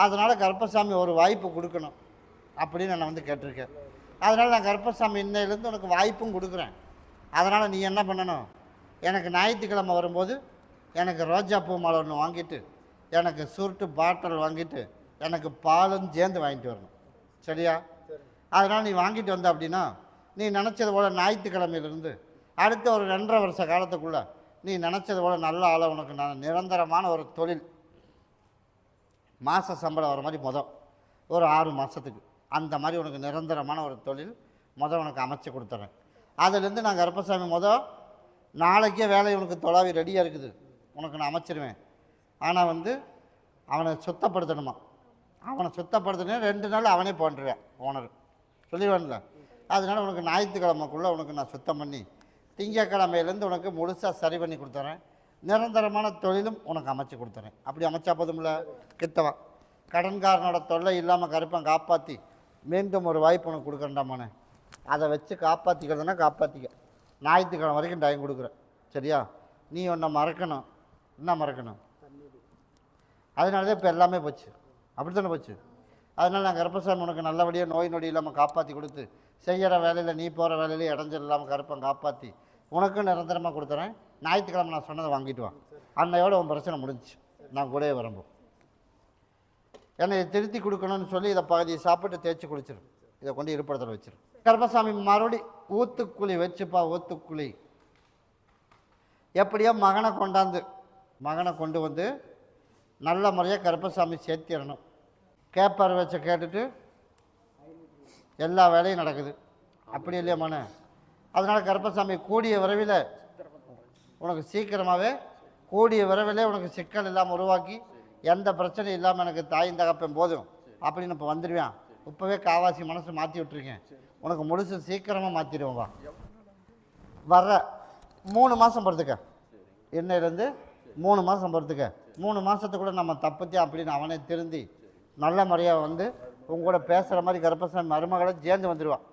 அதனால் கருப்பசாமி ஒரு வாய்ப்பு கொடுக்கணும் அப்படின்னு நான் வந்து கேட்டிருக்கேன். அதனால் நான் கருப்பசாமி இன்னையிலேருந்து உனக்கு வாய்ப்பும் கொடுக்குறேன். அதனால் நீ என்ன பண்ணணும், எனக்கு ஞாயிற்றுக்கிழமை வரும்போது எனக்கு ரோஜா பூ மாலை ஒன்று வாங்கிட்டு, எனக்கு சுருட்டு பாட்டில் வாங்கிட்டு, எனக்கு பாலும் சேர்ந்து வாங்கிட்டு வரணும், சரியா? அதனால் நீ வாங்கிட்டு வந்த அப்படின்னா நீ நினச்சது போல் ஞாயிற்றுக்கிழமையிலேருந்து அடுத்த ஒரு 2.5 வருஷ காலத்துக்குள்ளே நீ நினச்சது போல் நல்ல ஆளை உனக்கு நான் நிரந்தரமான ஒரு தொழில், மாத சம்பளம் வர மாதிரி ஒரு 6 மாதத்துக்கு அந்த மாதிரி உனக்கு நிரந்தரமான ஒரு தொழில் உனக்கு அமைச்சு கொடுத்துட்றேன். அதுலேருந்து நான் கருப்பசாமி நாளைக்கே வேலை உனக்கு தொலாவி ரெடியாக இருக்குது, உனக்கு நான் அமைச்சிருவேன். ஆனால் வந்து அவனை சுத்தப்படுத்தணுமா, அவனை சுத்தப்படுத்தினே 2 நாள் அவனே போன்றுவேன், ஓனர் சொல்லிடுவான்ல. அதனால் உனக்கு ஞாயிற்றுக்கிழமைக்குள்ளே உனக்கு நான் சுத்தம் பண்ணி திங்கக்கிழமையிலேருந்து உனக்கு முழுசாக சரி பண்ணி கொடுத்துறேன். நிரந்தரமான தொழிலும் உனக்கு அமைச்சு கொடுத்துறேன். அப்படி அமைச்சா போதும்ல. கிட்டவா, கடன்காரனோட தொல்லை இல்லாமல் கருப்பன் காப்பாற்றி மீண்டும் ஒரு வாய்ப்பு உனக்கு கொடுக்குறேன்டாமானே. அதை வச்சு காப்பாற்றிக்கிறதுனா காப்பாற்றிக்க. ஞாயிற்றுக்கிழமை வரைக்கும் டைம் கொடுக்குறேன், சரியா? நீ ஒன்றை மறக்கணும். என்ன மறக்கணும்? அதனால தான் இப்போ எல்லாமே போச்சு, அப்படி தானே போச்சு. அதனால் நான் கருப்பசாமி உனக்கு நல்லபடியாக நோய் நொடி இல்லாமல் காப்பாற்றி கொடுத்து செய்கிற வேலையில் நீ போகிற வேலையிலே இடைஞ்சல் இல்லாமல் கருப்பன் காப்பாற்றி உனக்கும் நிரந்தரமாக கொடுத்துறேன். ஞாயிற்றுக்கிழமை நான் சொன்னதை வாங்கிட்டு வான். அன்னையோட உன் பிரச்சனை முடிஞ்சிச்சு. நான் கூடவே வரம்போ. என்னை திருத்தி கொடுக்கணும்னு சொல்லி இதை பகுதியை சாப்பிட்டு தேய்ச்சி குளிச்சிடும். இதை கொண்டு இருப்பிடத்தில் வச்சிடும். கருப்பசாமி மறுபடி ஊத்துக்குழி வச்சுப்பா. ஊத்துக்குழி எப்படியோ மகனை கொண்டு வந்து நல்ல முறையாக கருப்பசாமி சேர்த்திடணும். கேப்பார் வச்ச கேட்டுட்டு எல்லா வேலையும் நடக்குது, அப்படி இல்லையா மன? அதனால் கருப்பசாமி கூடிய விரைவில் உனக்கு சீக்கிரமாகவே கூடிய விரைவிலே உனக்கு சிக்கல் இல்லாமல் உருவாக்கி எந்த பிரச்சனையும் இல்லாமல் எனக்கு தாயும் தகப்பேன் போதும் அப்படின்னு இப்போ வந்துடுவேன். இப்போவே காவாசி மனசு மாற்றி விட்டுருக்கேன், உனக்கு முழுசு சீக்கிரமாக மாற்றிடுவோம். வா, வர்ற 3 மாதம் பொறுத்துக்க. இன்னையிலேருந்து 3 மாதம் பொறுத்துக்க. 3 மாதத்துக்குள்ளே நம்ம தப்புத்தே அப்படின்னு அவனே திருந்தி நல்ல முறையாக வந்து உங்களோட பேசுகிற மாதிரி கருப்பசாமி மருமகளை சேர்ந்து வந்துடுவான்.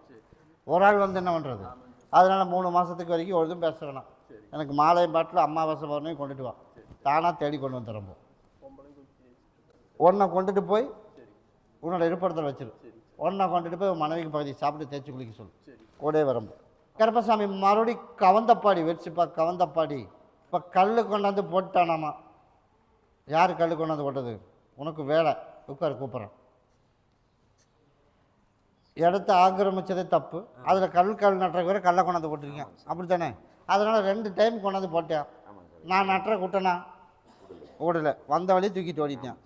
ஒரு ஆள் வந்து என்ன பண்ணுறது? அதனால் 3 மாதத்துக்கு வரைக்கும் ஒரு இதுவும் பேச வேணாம். எனக்கு மாலையும் பாட்டில் அம்மாவாசை பௌர்ணமி கொண்டுட்டு வா, தானாக தேடி கொண்டு வந்துடுறோம். ஒன்றை கொண்டுட்டு போய் உன்னோட இருப்பிடத்தில் வச்சிரு. ஒன்றை கொண்டுட்டு போய் உன் மனைவிக்கு பகுதி சாப்பிட்டு தேய்ச்சி குளிக்க சொல்லு, கூடவே வரம்பு. கருப்பசாமி மறுபடி கவந்தப்பாடி வச்சுப்பா. கவந்தப்பாடி இப்போ கல் கொண்டாந்து போட்டானாமா. யார் கல் கொண்டாந்து போட்டது? உனக்கு வேலை. உட்கார், கூப்பிட்றேன். இடத்த ஆக்கிரமிச்சதே தப்பு. அதில் கல் நட்டுறக்கு வேறு கல்லை கொண்டாந்து போட்டிருக்கேன், அப்படி தானே? அதனால் 2 டைம் கொண்டாந்து போட்டேன். நான் நட்டுற குட்டனா ஓடலை, வந்த வழி தூக்கிட்டு ஓடிட்டேன்.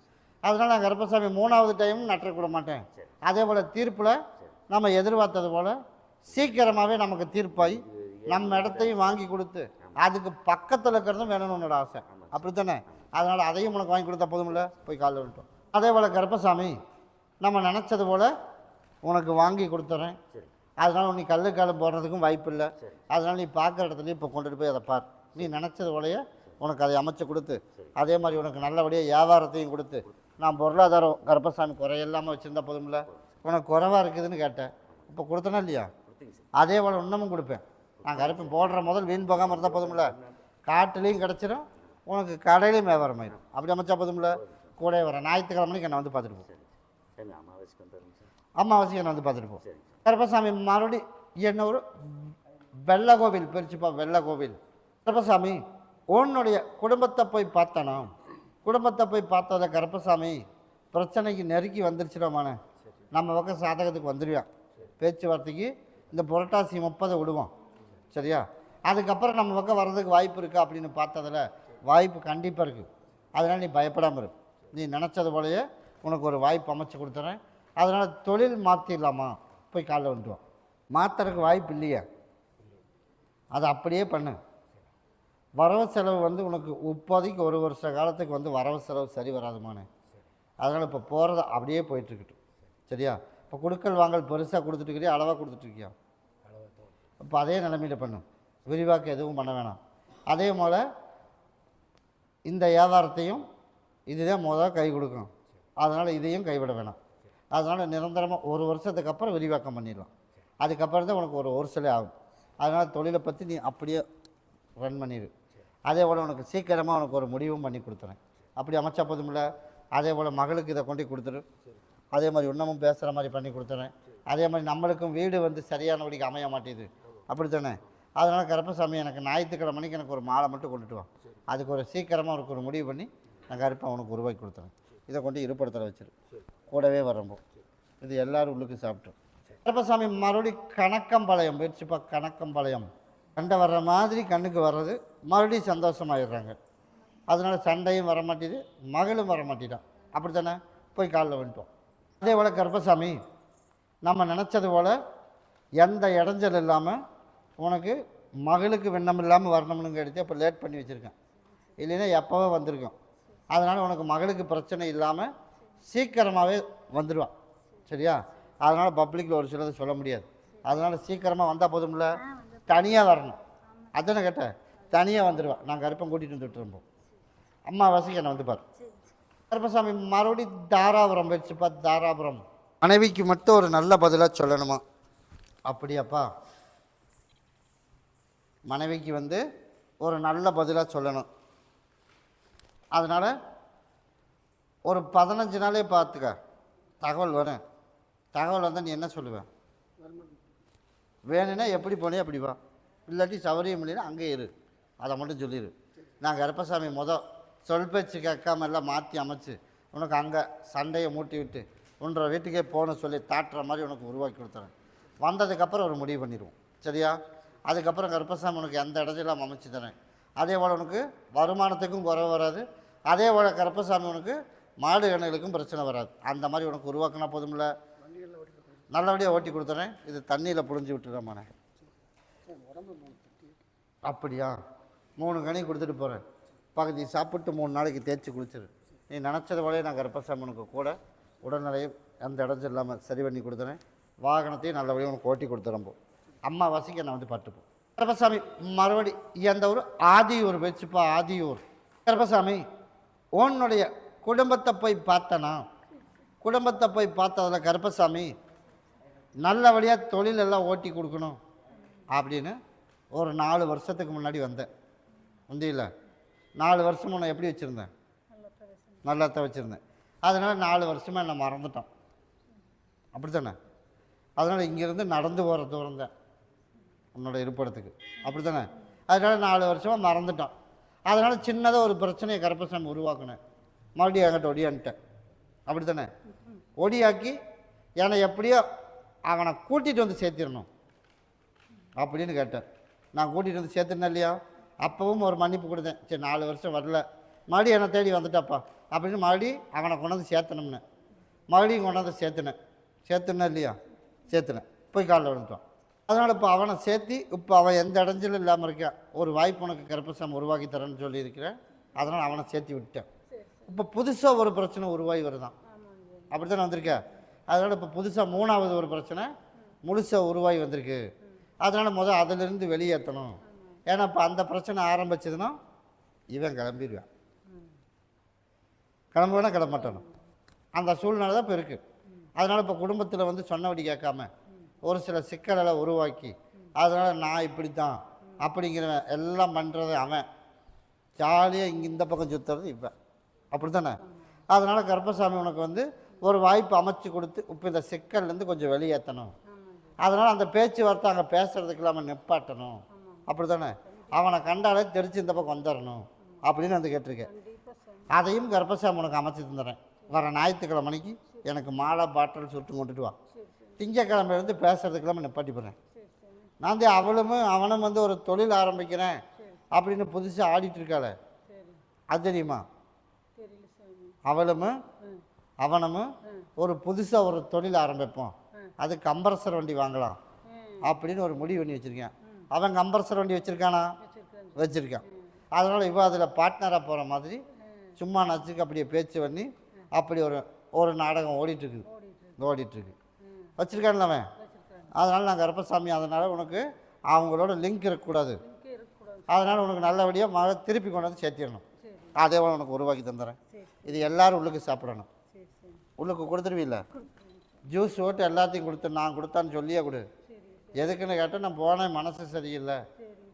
அதனால் நான் கருப்பசாமி 3வது டைமும் நட்டுற கூட மாட்டேன். அதே போல் தீர்ப்பில் நம்ம எதிர்பார்த்தது போல் சீக்கிரமாகவே நமக்கு தீர்ப்பாகி நம்ம இடத்தையும் வாங்கி கொடுத்து அதுக்கு பக்கத்தில் இருக்கிறதும் வேணும்னு உன்னோட ஆசை, அப்படி தானே? அதனால் அதையும் உனக்கு வாங்கி கொடுத்தா போதுமில்ல, போய் காலில் விட்டோம். அதே போல் கருப்பசாமி நம்ம நினச்சது போல் உனக்கு வாங்கி கொடுத்துறேன். அதனால் நீ கல்லுக்காலம் போடுறதுக்கும் வாய்ப்பு இல்லை. அதனால் நீ பார்க்குற இடத்துலையும் இப்போ கொண்டுட்டு போய் அதை பார். நீ நினச்சது போலயே உனக்கு அதை அமைச்சு கொடுத்து அதே மாதிரி உனக்கு நல்லபடியாக வியாபாரத்தையும் கொடுத்து நான் பொருளாதாரம் கருப்பசாமி குறையில்லாமல் வச்சுருந்தா போதுமில்ல. உனக்கு குறைவாக இருக்குதுன்னு கேட்டேன், இப்போ கொடுத்தனா இல்லையா? அதே போல் இன்னமும் கொடுப்பேன். நான் கருப்பு போடுற முதல் வீண் போகாமல் இருந்தால் போதுமில்ல, காட்டுலேயும் கிடச்சிரும், உனக்கு கடையிலையும் வியாபாரம் ஆயிடும். அப்படி அமைச்சா போதுமில்ல. கூட வர ஞாயிற்றுக்கிழமைக்கு என்னை வந்து பார்த்துட்டு போ. அமாவாசைக்கு என்னை வந்து பார்த்துட்டு போ. கருப்பசாமி மறுபடி என்ன ஒரு வெள்ளை கோவில் பிரிச்சுப்பா, வெள்ளை கோவில். கருப்பசாமி உன்னுடைய குடும்பத்தை போய் பார்த்தனா, குடும்பத்தை போய் பார்த்ததில் கருப்பசாமி பிரச்சனைக்கு நெருக்கி வந்துருச்சுடாமானே, நம்ம பக்கம் சாதகத்துக்கு வந்துடுவான். பேச்சுவார்த்தைக்கு இந்த புரட்டாசி 30 விடுவோம், சரியா? அதுக்கப்புறம் நம்ம பக்கம் வர்றதுக்கு வாய்ப்பு இருக்கா அப்படின்னு பார்த்ததில் வாய்ப்பு கண்டிப்பாக இருக்குது. அதனால் நீ பயப்படாமல் இரு. நீ நினச்சது போலயே உனக்கு ஒரு வாய்ப்பு அமைச்சு கொடுத்துறேன். அதனால் தொழில் மாற்றிடலாமா, போய் காலைல வந்துடுவோம். மாற்றுறதுக்கு வாய்ப்பு இல்லையா, அதை அப்படியே பண்ணு. வரவு செலவு வந்து உனக்கு இப்போதைக்கு 1 வருஷ காலத்துக்கு வந்து வரவு செலவு சரி வராதுமானே. அதனால் இப்போ போகிறத அப்படியே போயிட்டுருக்கட்டும், சரியா? இப்போ கொடுக்கல் வாங்கல் பெருசாக கொடுத்துட்டுருக்கிறியா, அளவாக கொடுத்துட்ருக்கியா? இப்போ அதே நிலைமையில் பண்ணு, விரிவாக்க எதுவும் பண்ண வேணாம். அதே போல் இந்த வியாபாரத்தையும் இதுதான் கை கொடுக்கும். அதனால் இதையும் கைவிட வேணாம். அதனால் நிரந்தரமாக 1 வருஷத்துக்கு அப்புறம் விரிவாக்கம் பண்ணிடலாம். அதுக்கப்புறம் தான் உனக்கு ஒரு சிலை ஆகும். அதனால் தொழிலை பற்றி நீ அப்படியே ரன் பண்ணிடு. அதே போல் உனக்கு சீக்கிரமாக உனக்கு ஒரு முடிவும் பண்ணி கொடுத்துறேன். அப்படி அமைச்சா போதுமில்ல. அதே போல் மகளுக்கு இதை கொண்டு கொடுத்துரு. அதே மாதிரி இன்னமும் பேசுகிற மாதிரி பண்ணி கொடுத்துறேன். அதே மாதிரி நம்மளுக்கும் வீடு வந்து சரியானபடிக்கு அமைய மாட்டேது, அப்படி தானே? அதனால் கருப்பசாமி எனக்கு ஞாயிற்றுக்கிழமைக்கு எனக்கு ஒரு மாலை மட்டும் கொண்டுட்டு வா. அதுக்கு ஒரு சீக்கிரமாக உனக்கு ஒரு முடிவு பண்ணி நான் கருப்பை உனக்கு உருவாக்கி கொடுத்துறேன். இதை கொண்டு இருப்படத்தில் வச்சிரு, கூடவே வரம்போ. இது எல்லோரும் உள்ளுக்கு சாப்பிட்டோம். கருப்பசாமி மறுபடி கணக்கம்பாளையம் போயிடுச்சுப்பா. கணக்கம்பாளையம் சண்டை வர்ற மாதிரி கண்ணுக்கு வர்றது, மறுபடியும் சந்தோஷமாயிடுறாங்க. அதனால் சண்டையும் வர மாட்டேது, மகளும் வர மாட்டேட்டான், அப்படி தானே? போய் காலில் வந்துட்டோம். அதே போல் கருப்பசாமி நம்ம நினச்சது போல் எந்த இடைஞ்சல் இல்லாமல் உனக்கு மகளுக்கு விண்ணம் இல்லாமல் வரணும்னு எடுத்து இப்போ லேட் பண்ணி வச்சுருக்கேன், இல்லைன்னா எப்போவே வந்திருக்கோம். அதனால் உனக்கு மகளுக்கு பிரச்சனை இல்லாமல் சீக்கிரமாகவே வந்துடுவான், சரியா? அதனால் பப்ளிக்கில் ஒரு சிலது சொல்ல முடியாது. அதனால் சீக்கிரமாக வந்தால் போதும்ல, தனியாக வரணும். அதானே கேட்டேன், தனியாக வந்துடுவான். நான் கருப்பம் கூட்டிகிட்டு வந்து விட்டுருப்போம். அம்மாவாசைக்கு என்னை வந்து பார். கருப்பசாமி மறுபடி தாராபுரம் போயிடுச்சுப்பா. தாராபுரம் மனைவிக்கு மட்டும் ஒரு நல்ல பதிலாக சொல்லணுமா? அப்படியாப்பா, மனைவிக்கு வந்து ஒரு நல்ல பதிலாக சொல்லணும். அதனால் ஒரு 15 நாளே பார்த்துக்க, தகவல் வரும். தகவல் வந்தால் நீ என்ன சொல்லுவேன்? வேணும்னா எப்படி போனே அப்படி வா, இல்லாட்டி சௌரியம் இல்லைன்னா அங்கே இரு, அதை மட்டும் சொல்லிடு. நான் கருப்பசாமி சொல் பேச்சு கேட்காம எல்லாம் மாற்றி அமைச்சு உனக்கு அங்கே சண்டையை மூட்டி விட்டு உன்ற வீட்டுக்கே போகணும் சொல்லி தாட்டுற மாதிரி உனக்கு உருவாக்கி கொடுத்துறேன். வந்ததுக்கப்புறம் ஒரு முடிவு பண்ணிடுவோம், சரியா? அதுக்கப்புறம் கருப்பசாமி உனக்கு எந்த இடத்துலாம் அமைச்சு தரேன். அதே போல் உனக்கு வருமானத்துக்கும் குறைவு வராது. அதே போல் கருப்பசாமி உனக்கு மாடு கணைகளுக்கும் பிரச்சனை வராது. அந்த மாதிரி உனக்கு உருவாக்கினா போதுமில்ல, நல்லபடியாக ஓட்டி கொடுத்துறேன். இது தண்ணியில் புழிஞ்சு விட்டுறமானே. அப்படியா? 3 கனி கொடுத்துட்டு போகிறேன். பகுதி சாப்பிட்டு 3 நாளைக்கு தேய்ச்சி குளிச்சிரு. நீ நினச்சது போலே நான் கருப்பசாமி உனக்கு கூட உடல்நிலையும் எந்த இடஞ்சு இல்லாமல் சரி பண்ணி கொடுத்துறேன். வாகனத்தையும் நல்லபடியாக உனக்கு ஓட்டி கொடுத்துறம்போ. அம்மாவாசைக்கு என்னை வந்து பார்த்துப்போம். கருப்பசாமி மறுபடி எந்த ஊர்? ஆதியூர் வச்சுப்பா. ஆதியூர். கருப்பசாமி உன்னுடைய குடும்பத்தை போய் பார்த்தனா, குடும்பத்தை போய் பார்த்ததில் கருப்பசாமி நல்லபடியாக தொழிலெல்லாம் ஓட்டி கொடுக்கணும் அப்படின்னு ஒரு 4 வருஷத்துக்கு முன்னாடி வந்தேன். முந்தியில் 4 வருஷம் உன்னை எப்படி வச்சுருந்தேன்? நல்லாத்தான் வச்சுருந்தேன். அதனால் 4 வருஷமாக என்னை மறந்துட்டான், அப்படி தானே? அதனால் இங்கேருந்து நடந்து போகிற தூரம் தான் உன்னோட இருப்பிடத்துக்கு, அப்படி தானே? அதனால் 4 வருஷமாக மறந்துட்டான். அதனால் சின்னதாக ஒரு பிரச்சனையை கருப்பசாமி உருவாக்குனேன். மறுபடியும் என்கிட்ட ஒடியான்ட்டேன், அப்படி தானே? ஒடியாக்கி என்னை எப்படியோ அவனை கூட்டிகிட்டு வந்து சேர்த்திடணும் அப்படின்னு கேட்டேன். நான் கூட்டிகிட்டு வந்து சேர்த்துனேன் இல்லையா? அப்பவும் ஒரு மன்னிப்பு கொடுத்தேன். சரி 4 வருஷம் வரல, மறுபடியும் என்னை தேடி வந்துட்டாப்பா அப்படின்னு மறுபடியும் அவனை கொண்டாந்து சேர்த்தணும்னு மறுபடியும் கொண்டாந்து சேர்த்துனேன் இல்லையா, சேர்த்துனேன். போய் காலைல விழுந்துட்டான். அதனால் இப்போ அவனை சேர்த்தி இப்போ அவன் எந்த இடைஞ்சலும் இல்லாமல் இருக்கான். ஒரு வாய்ப்பு உனக்கு கருப்பசாமி உருவாக்கி தரேன்னு சொல்லியிருக்கிறேன். அதனால் அவனை சேர்த்தி விட்டேன். இப்போ புதுசாக ஒரு பிரச்சனை உருவாகி வருதான், அப்படி தானே வந்திருக்கா. அதனால் இப்போ புதுசாக 3வது ஒரு பிரச்சனை முழுசாக உருவாகி வந்திருக்கு. அதனால் அதிலிருந்து வெளியேற்றணும். ஏன்னா இப்போ அந்த பிரச்சனை ஆரம்பிச்சதுன்னா இவன் கிளம்பிடுவான். கிளம்புவேனா கிளம்ப மாட்டானோ, அந்த சூழ்நிலை தான் இப்போ இருக்குது. அதனால் இப்போ குடும்பத்தில் வந்து சொன்னபடி கேட்காம ஒரு சில சிக்கல்களை உருவாக்கி, அதனால் நான் இப்படி தான் அப்படிங்கிறவன் எல்லாம் பண்ணுறது அவன், ஜாலியாக இங்கே இந்த பக்கம் சுற்றுறது இவன், அப்படி தானே. அதனால் கருப்பசாமி உனக்கு வந்து ஒரு வாய்ப்பு அமைச்சு கொடுத்து இப்போ இந்த சிக்கல்லேருந்து கொஞ்சம் வெளியேற்றணும். அதனால் அந்த பேச்சுவார்த்தை அங்கே பேசுகிறதுக்கு இல்லாமல் நிப்பாட்டணும், அப்படி தானே. அவனை கண்டாலே தெரிச்சு இந்த பக்கம் வந்துடணும் அப்படின்னு வந்து கேட்டிருக்கேன். அதையும் கருப்பசாமி உனக்கு அமைச்சு தந்துடுறேன். வர ஞாயிற்றுக்கிழமை மணிக்கு எனக்கு மாலை பாட்டில் சுட்டு கொண்டுட்டு வா. திங்கக்கிழமையிலேருந்து பேசுகிறதுக்கு இல்லாமல் நிப்பாட்டி போடுறேன். நான் தான் அவனும் வந்து ஒரு தொழில் ஆரம்பிக்கிறேன் அப்படின்னு புதுசாக ஆடிட்டுருக்காள, அது தெரியுமா. அவனும் ஒரு புதுசாக ஒரு தொழில் ஆரம்பிப்போம், அது கம்ப்ரஸர் வண்டி வாங்கலாம் அப்படின்னு ஒரு முடிவு பண்ணி வச்சுருக்கேன். அவன் கம்ப்ரஸர் வண்டி வச்சுருக்கானா, வச்சுருக்கான். அதனால் இவன் அதில் பார்ட்னராக போகிற மாதிரி சும்மா நச்சுக்கு அப்படியே பேச்சு பண்ணி அப்படி ஒரு நாடகம் ஓடிட்டுருக்கு வச்சுருக்கான்ல அவன். அதனால் நான் கருப்பசாமி, அதனால் உனக்கு அவங்களோட லிங்க் இருக்கக்கூடாது. அதனால் உனக்கு நல்லபடியாக திருப்பி கொண்டு வந்து சேர்த்திடணும். அதே போல் உனக்கு உருவாக்கி தந்துடுறேன். இது எல்லோரும் உள்ளுக்கு சாப்பிடணும். உள்ளுக்கு கொடுத்துருவீல்ல, ஜூஸ் ஓட்டு எல்லாத்தையும் கொடுத்து நான் கொடுத்தான்னு சொல்லியே கொடு. எதுக்குன்னு கேட்டால் நான் போனேன் மனசு சரியில்லை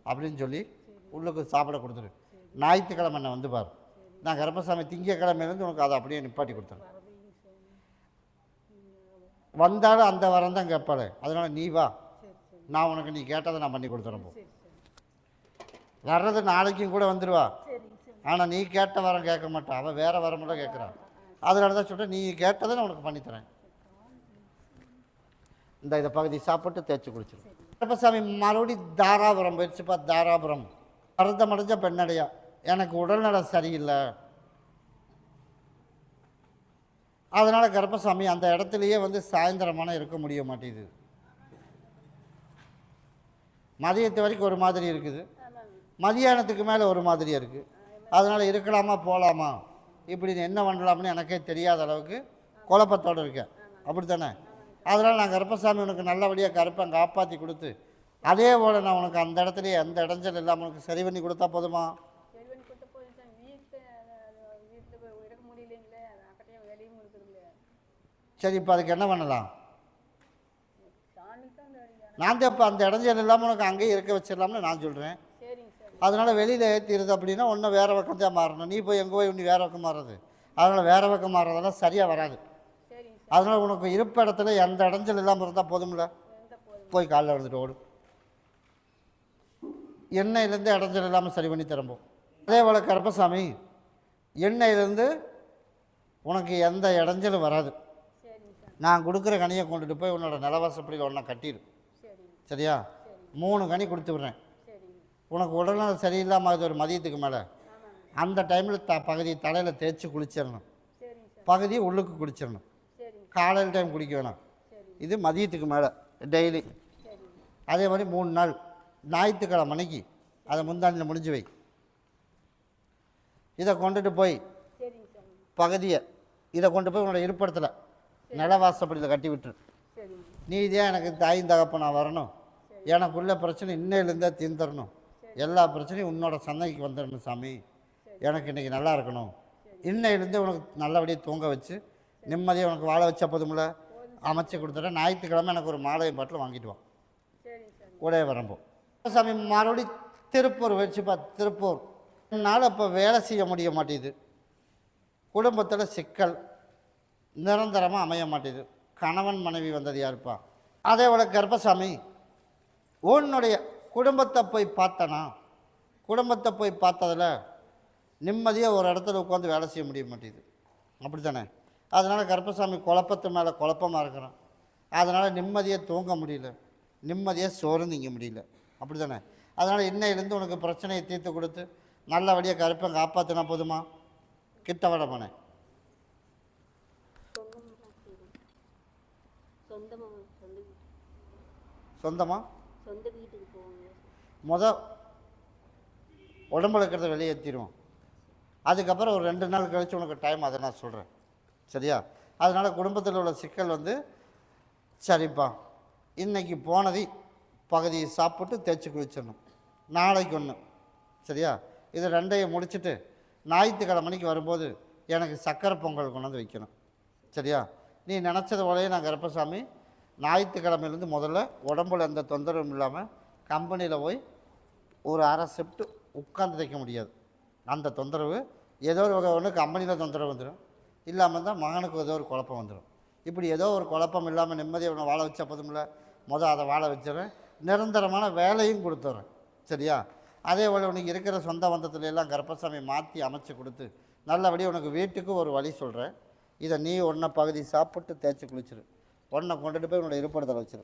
அப்படின்னு சொல்லி உள்ளுக்கு சாப்பிட கொடுத்துரு. ஞாயிற்றுக்கிழமை என்ன வந்து பாரு, நான் கருப்பசாமி திங்கக்கிழமையிலேருந்து உனக்கு அதை அப்படியே நிப்பாட்டி கொடுத்துறேன். வந்தாலும் அந்த வரம் தான் கேட்பாளே, அதனால் நீ வா, நான் உனக்கு நீ கேட்டதை நான் பண்ணி கொடுத்துறேன். போ வர்றது நாளைக்கும் கூட வந்துடுவா. ஆனால் நீ கேட்ட வரம் கேட்க மாட்டான், அவள் வேறு வரமெல்லாம் கேட்குறான். அதனால தான் சொல்கிறேன், நீ கேட்டதை நான் உனக்கு பண்ணித்தரேன். இதை பகுதி சாப்பிட்டு தேய்ச்சி குளிச்சிடும். கருப்பசாமி மறுபடி தாராபுரம் போயிடுச்சுப்பா. தாராபுரம் மருந்தமடைஞ்ச பெண்ணடையா, எனக்கு உடல்நலம் சரியில்லை. அதனால் கருப்பசாமி அந்த இடத்துலையே வந்து சாயந்தரமான இருக்க முடிய மாட்டேங்குது. மதியத்து வரைக்கும் ஒரு மாதிரி இருக்குது, மதியானத்துக்கு மேலே ஒரு மாதிரியாக இருக்குது. அதனால் இருக்கலாமா போகலாமா இப்படின்னு என்ன பண்ணலாம்னு எனக்கே தெரியாத அளவுக்கு குழப்பத்தோடு இருக்கேன், அப்படி தானே. அதனால் நான் கருப்பசாமி உனக்கு நல்லபடியாக கருப்பை காப்பாற்றி கொடுத்து அதே போல் நான் உனக்கு அந்த இடத்துலையே எந்த இடைஞ்சல் இல்லாமல் உனக்கு சரி பண்ணி கொடுத்தா போதுமா. சரி, இப்போ அதுக்கு என்ன பண்ணலாம். நான் தான் இப்போ அந்த இடைஞ்சல் இல்லாமல் உனக்கு அங்கேயே இருக்க வச்சிடலாம்னு நான் சொல்கிறேன். அதனால் வெளியில் ஏற்றிடுது அப்படின்னா ஒன்றும் வேறு பக்கம் தான் மாறணும். நீ போய் எங்கே போய் இன்னும் வேறு பக்கம் மாறுறது, அதனால் வேறு பக்கம் மாறுறதெல்லாம் சரியாக வராது. அதனால் உனக்கு இருப்ப இடத்துல எந்த இடைஞ்சல் இல்லாமல் இருந்தால் போதும்ல. போய் காலைல வந்துட்டு ஓடு, எண்ணெயிலேருந்து இடைஞ்சல் இல்லாமல் சரி பண்ணி தரம்போம். அதே போல் கருப்பசாமி எண்ணெயிலேருந்து உனக்கு எந்த இடைஞ்சலும் வராது. நான் கொடுக்குற கனியை கொண்டுட்டு போய் உன்னோட நிலவாசப்படியில் ஒன்றா கட்டிடு, சரியா. 3 கனி கொடுத்து விட்றேன். உனக்கு உடல்நலம் சரியில்லாமல் அது ஒரு மதியத்துக்கு மேலே அந்த டைமில் பகுதி தலையில் தேய்ச்சி குளிச்சிடணும், பகுதி உள்ளுக்கு குளிச்சிடணும். காலையில் டைம் குடிக்க வேணாம், இது மதியத்துக்கு மேலே டெய்லி. அதே மாதிரி 3 நாள் ஞாயிற்றுக்கிழமை மணிக்கு அதை முந்தாண்டில் முடிஞ்சு வை. இதை கொண்டுட்டு போய் பகுதியை இதை கொண்டு போய் உன்னோட இருப்பிடத்தில் நிலவாசப்படியில் கட்டி விட்டுரு. நீ இதே எனக்கு தாயும் தகப்ப நான் வரணும், எனக்குள்ள பிரச்சனை இன்னையிலேருந்தே தீர்ந்துடணும், எல்லா பிரச்சனையும் உன்னோட சந்தைக்கு வந்துடணும் சாமி, எனக்கு இன்றைக்கி நல்லா இருக்கணும், இன்னையிலேருந்தே உனக்கு நல்லபடியாக தூங்க வச்சு நிம்மதியாக உனக்கு வாழ வச்சா போதும்ல அமைச்சு கொடுத்துட்றேன். ஞாயிற்றுக்கிழமை எனக்கு ஒரு மாலையும் பாட்டில் வாங்கிட்டு வா, உடைய வரம்போ. சாமி மறுபடி திருப்பூர் வச்சுப்பா. திருப்பூர் என்னால் இப்போ வேலை செய்ய முடிய மாட்டேங்குது, குடும்பத்தில் சிக்கல் நிரந்தரமாக அமைய மாட்டேது, கணவன் மனைவி வந்தது யாருப்பா. அதே போல் கருப்பசாமி உன்னுடைய குடும்பத்தை போய் பார்த்தனா, குடும்பத்தை போய் பார்த்ததில் நிம்மதியாக ஒரு இடத்துல உட்காந்து வேலை செய்ய முடிய மாட்டேங்குது, அப்படி தானே. அதனால் கருப்பசாமி குழப்பத்து மேலே குழப்பமாக இருக்கிறான். அதனால் நிம்மதியாக தூங்க முடியல, நிம்மதியாக சோறு திங்க முடியல, அப்படி தானே. அதனால் இன்னையிலேருந்து உனக்கு பிரச்சனையை தீர்த்து கொடுத்து நல்லபடியாக கருப்பன் காப்பாற்றினா போதுமா? கிட்ட வட போனேன். சொந்தமா சொந்த வீட்டுக்கு போவாங்க. உடம்புல இருக்கிறத வெளியேற்றிடுவோம். அதுக்கப்புறம் ஒரு 2 நாள் கழித்து உனக்கு டைம், அதை நான் சொல்கிறேன். சரியா? அதனால் குடும்பத்தில் உள்ள சிக்கல் சரிப்பா இன்றைக்கி போனது பகுதியை சாப்பிட்டு தேய்ச்சி குளிச்சிடணும். நாளைக்கு ஒன்று. சரியா? இது 2ஐயும் முடிச்சுட்டு ஞாயிற்றுக்கிழமைக்கு வரும்போது எனக்கு சக்கரை பொங்கல் கொண்டு வந்து வைக்கணும். சரியா? நீ நினச்சது போலயே நான் கருப்பசாமி ஞாயிற்றுக்கிழமையிலேருந்து முதல்ல உடம்புல எந்த தொந்தரவும் இல்லாமல் கம்பெனியில் போய் ஒரு அரை ஷிஃப்ட்டு உட்காந்து தைக்க முடியாது. அந்த தொந்தரவு ஏதோ ஒரு வகை ஒன்று கம்பெனியில் தொந்தரவு வந்துடும், இல்லாமல் தான் மகனுக்கு ஏதோ ஒரு குழப்பம் வந்துடும். இப்படி ஏதோ ஒரு குழப்பம் இல்லாமல் நிம்மதியை ஒன்று வாழ வச்சா போதுமில்ல. அதை வாழ வச்சிடறேன். நிரந்தரமான வேலையும் கொடுத்துட்றேன். சரியா? அதே போல் உனக்கு இருக்கிற சொந்த பந்தத்துல எல்லாம் கருப்பசாமி மாற்றி அமைச்சு கொடுத்து நல்லபடியாக உனக்கு வீட்டுக்கு ஒரு வழி சொல்கிறேன். இதை நீ ஒன்றை பகுதி சாப்பிட்டு தேய்ச்சி குளிச்சிரு. ஒன்றை கொண்டுட்டு போய் உன்னோட இருப்பிடத்தில் வச்சிரு.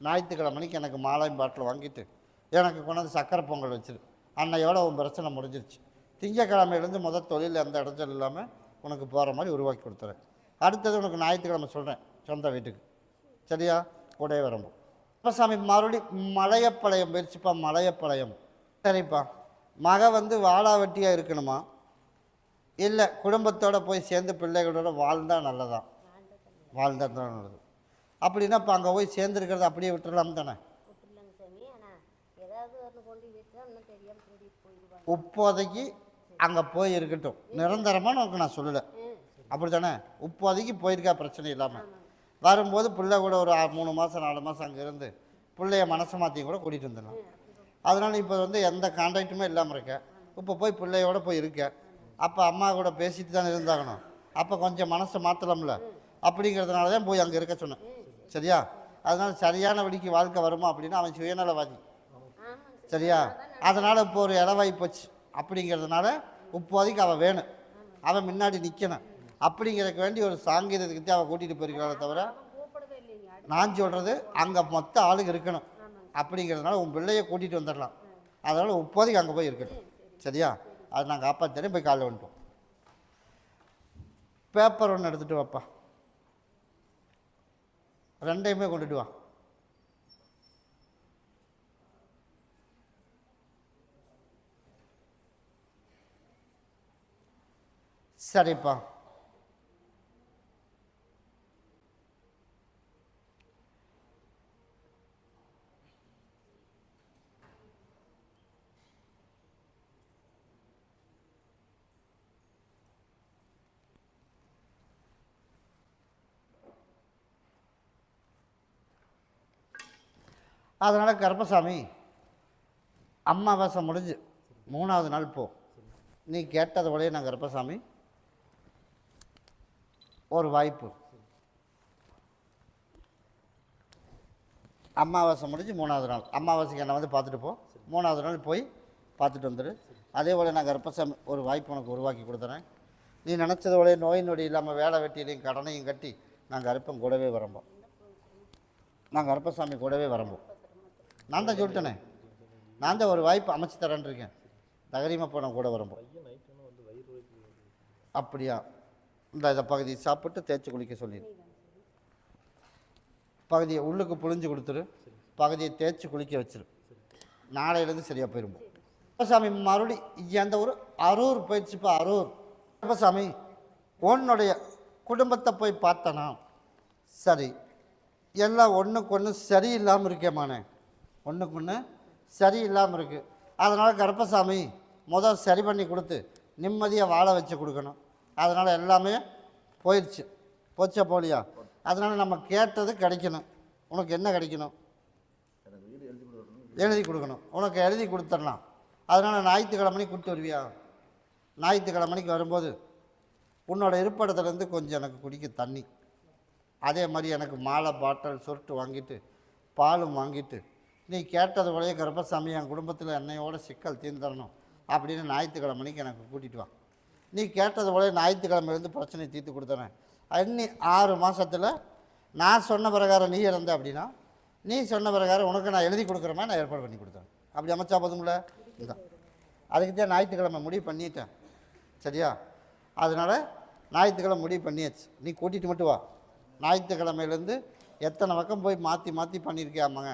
ஞாயிற்றுக்கிழமைக்கு எனக்கு மாலையும் பாட்டில் வாங்கிட்டு எனக்கு கொண்டாந்து சக்கரை பொங்கல் வச்சிரு. அன்னையோட உன் பிரச்சனை முடிஞ்சிருச்சு. திங்கக்கிழமையிலேருந்து முதல் தொழில் எந்த இடத்துல இல்லாமல் உனக்கு போகிற மாதிரி உருவாக்கி கொடுத்துறேன். அடுத்தது உனக்கு ஞாயிற்றுக்கிழமை சொல்கிறேன் சொந்த வீட்டுக்கு. சரியா? கூடவே வரம்போ கருப்பசாமி மறுபடி மலையப்பாளையம் போயிடுச்சுப்பா. மலையப்பாளையம் சரிப்பா. மக வாழா வெட்டியாக இருக்கணுமா, இல்லை குடும்பத்தோடு போய் சேர்ந்து பிள்ளைகளோட வாழ்ந்தால் நல்லதா? வாழ்ந்தால் தான் நல்லது. அப்படின்னா இப்போ அங்கே போய் சேர்ந்துருக்கிறத அப்படியே விட்டுடலாம் தானே? இப்போதைக்கு அங்கே போய் இருக்கட்டும். நிரந்தரமாக உனக்கு நான் சொல்லலை. அப்படி தானே? இப்போதைக்கு போயிருக்கா பிரச்சனை இல்லாமல். வரும்போது பிள்ளை கூட ஒரு 3 மாதம் 4 மாதம் அங்கே இருந்து பிள்ளைய மனசை மாற்றியும் கூட கூட்டிகிட்டு வந்துடலாம். அதனால் இப்போ எந்த கான்டாக்டுமே இல்லாமல் இருக்க. இப்போ போய் பிள்ளையோடு போய் இருக்க. அப்போ அம்மா கூட பேசிட்டு தானே இருந்தாகணும். அப்போ கொஞ்சம் மனசை மாற்றலாம்ல. அப்படிங்கிறதுனால தான் போய் அங்கே இருக்க சொன்னேன். சரியா? அதனால் சரியான வழிக்கு வாழ்க்கை வருமா அப்படின்னா அவன் சுயநலவாதி. சரியா? அதனால் இப்போ ஒரு இலவாய் போச்சு. அப்படிங்கிறதுனால இப்போதைக்கு அவள் வேணும், அவன் முன்னாடி நிற்கணும். அப்படிங்கிறதுக்கு வேண்டி ஒரு சாங்கீதத்துக்கு அவள் கூட்டிகிட்டு போயிருக்கிறாளே தவிர நான் சொல்கிறது அங்கே மொத்த ஆளுங்க இருக்கணும். அப்படிங்கிறதுனால உன் பிள்ளையை கூட்டிகிட்டு வந்துடலாம். அதனால் இப்போதைக்கு அங்கே போய் இருக்கட்டும். சரியா? அது நான் காப்பாற்றேன். போய் காலைல வந்துட்டோம். பேப்பர் ஒன்று எடுத்துகிட்டு வாப்பா. 2ஐயுமே கொண்டுட்டு வா. சரிப்பா. அதனால் கருப்பசாமி அமாவாசை முடிஞ்சு 3ஆவது நாள் போ. நீ கேட்டது போலயே நான் கருப்பசாமி ஒரு வாய்ப்பு. அமாவாசை முடிஞ்சு 3ஆவது நாள் அமாவாசைக்கு என்னை பார்த்துட்டு போ. 3ஆவது நாள் போய் பார்த்துட்டு வந்துடு. அதே போல் நான் கருப்பசாமி ஒரு வாய்ப்பு உனக்கு உருவாக்கி கொடுத்துறேன். நீ நினச்சது போல நோய் நொடி இல்லாமல் வேலை வெட்டியிலையும் கடனையும் கட்டி நான் கருப்பன் கூடவே வரம்போம். நான் கருப்பசாமி கூடவே வரம்போம். நான் தான் சொல்லிட்டேனே, நான் தான் ஒரு வாய்ப்பு அமைச்சு தரேன்னு இருக்கேன். தைரியமாக போன கூட வரும்போது. அப்படியா? இதை பகுதி சாப்பிட்டு தேய்ச்சி குளிக்க சொல்லிடு. பகுதியை உள்ளுக்கு புழிஞ்சு கொடுத்துரு. பகுதியை தேய்ச்சி குளிக்க வச்சிரு. நாளையிலேருந்து சரியாக போயிருப்போம். கருப்பசாமி மறுபடி அந்த ஒரு அரூர் போயிடுச்சுப்பா. அரூர் கருப்பசாமி உன்னுடைய குடும்பத்தை போய் பார்த்தனா சரி, எல்லாம் ஒன்றுக்கு ஒன்று சரியில்லாமல் இருக்கேமானே. ஒன்றுக்கு ஒன்று சரியில்லாமல் இருக்குது. அதனால் கருப்பசாமி முதல் சரி பண்ணி கொடுத்து நிம்மதியாக வாழ வச்சு கொடுக்கணும். அதனால் எல்லாமே போயிடுச்சு. போச்சா போலியா? அதனால் நம்ம கேட்டது கிடைக்கணும். உனக்கு என்ன கிடைக்கணும்? எழுதி கொடுக்கணும். உனக்கு எழுதி கொடுத்துடலாம். அதனால் ஞாயிற்றுக்கிழமைக்கு கூப்பிட்டு வருவியா? ஞாயிற்றுக்கிழமைக்கு வரும்போது உன்னோட இருப்பிடத்துலேருந்து கொஞ்சம் எனக்கு குடிக்க தண்ணி, அதே மாதிரி எனக்கு மாலை பாட்டில் சொருட்டு வாங்கிட்டு பாலும் வாங்கிட்டு நீ கேட்டது போலயே கருப்பசாமி என் குடும்பத்தில் என்னையோட சிக்கல் தீர்ந்துடணும் அப்படின்னு ஞாயிற்றுக்கிழமைக்கு எனக்கு கூட்டிகிட்டு வா. நீ கேட்டது போல ஞாயிற்றுக்கிழமையிலேருந்து பிரச்சனையை தீர்த்து கொடுத்துறேன். இன்னி 6 மாதத்தில் நான் சொன்ன பிரகாரம் நீ இறந்த அப்படின்னா நீ சொன்ன பிரகாரம் உனக்கு நான் எழுதி கொடுக்குறமா நான் ஏற்பாடு பண்ணி கொடுத்தேன். அப்படி அமைச்சா போதும்ல. இதுதான் அதுக்கு தான் ஞாயிற்றுக்கிழமை முடிவு பண்ணிட்டேன். சரியா? அதனால் ஞாயிற்றுக்கிழமை முடிவு பண்ணியாச்சு. நீ கூட்டிகிட்டு மட்டும் வா. ஞாயிற்றுக்கிழமையிலேருந்து எத்தனை பக்கம் போய் மாற்றி மாற்றி பண்ணியிருக்கியாமாங்க.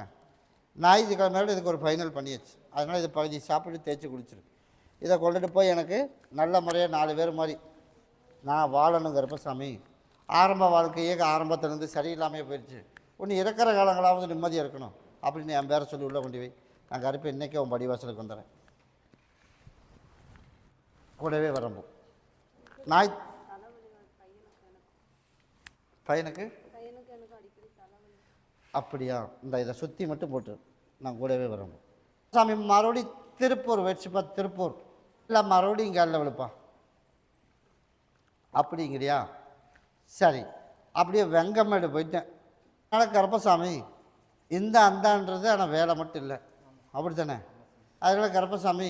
ஞாயிற்றுக்கிழமையோட இதுக்கு ஒரு ஃபைனல் பண்ணியாச்சு. அதனால் இதை பகுதி சாப்பிட்டு தேய்ச்சி குடிச்சிரு. இதை கொண்டுட்டு போய் எனக்கு நல்ல முறையாக 4 பேர் மாதிரி நான் வாழணுங்கிறப்ப சாமி, ஆரம்ப வாழ்க்கையே ஆரம்பத்துலேருந்து சரியில்லாமல் போயிடுச்சு, ஒன்று இறக்கிற காலங்களாவது நிம்மதியாக இருக்கணும் அப்படின்னு என் பேரை சொல்லி உள்ளே கொண்டு போய் நான் கருப்பு இன்றைக்கே உன் படிவாசலுக்கு வந்துடுறேன். கூடவே வரம்போ பையனுக்கு அப்படியா? இந்த இதை சுற்றி மட்டும் போட்டு நான் கூடவே வரம்போ. சாமி மறுபடி திருப்பூர் வச்சுப்பா. திருப்பூர் இல்லை மறுபடியும் இங்கே அல்ல விழுப்பா. அப்படிங்கிறியா? சரி, அப்படியே வெங்கமேடு போயிட்டேன். ஆனால் கருப்பசாமி இந்த அந்தான்றது ஆனால் வேலை மட்டும் இல்லை, அப்படி தானே? அதனால் கருப்பசாமி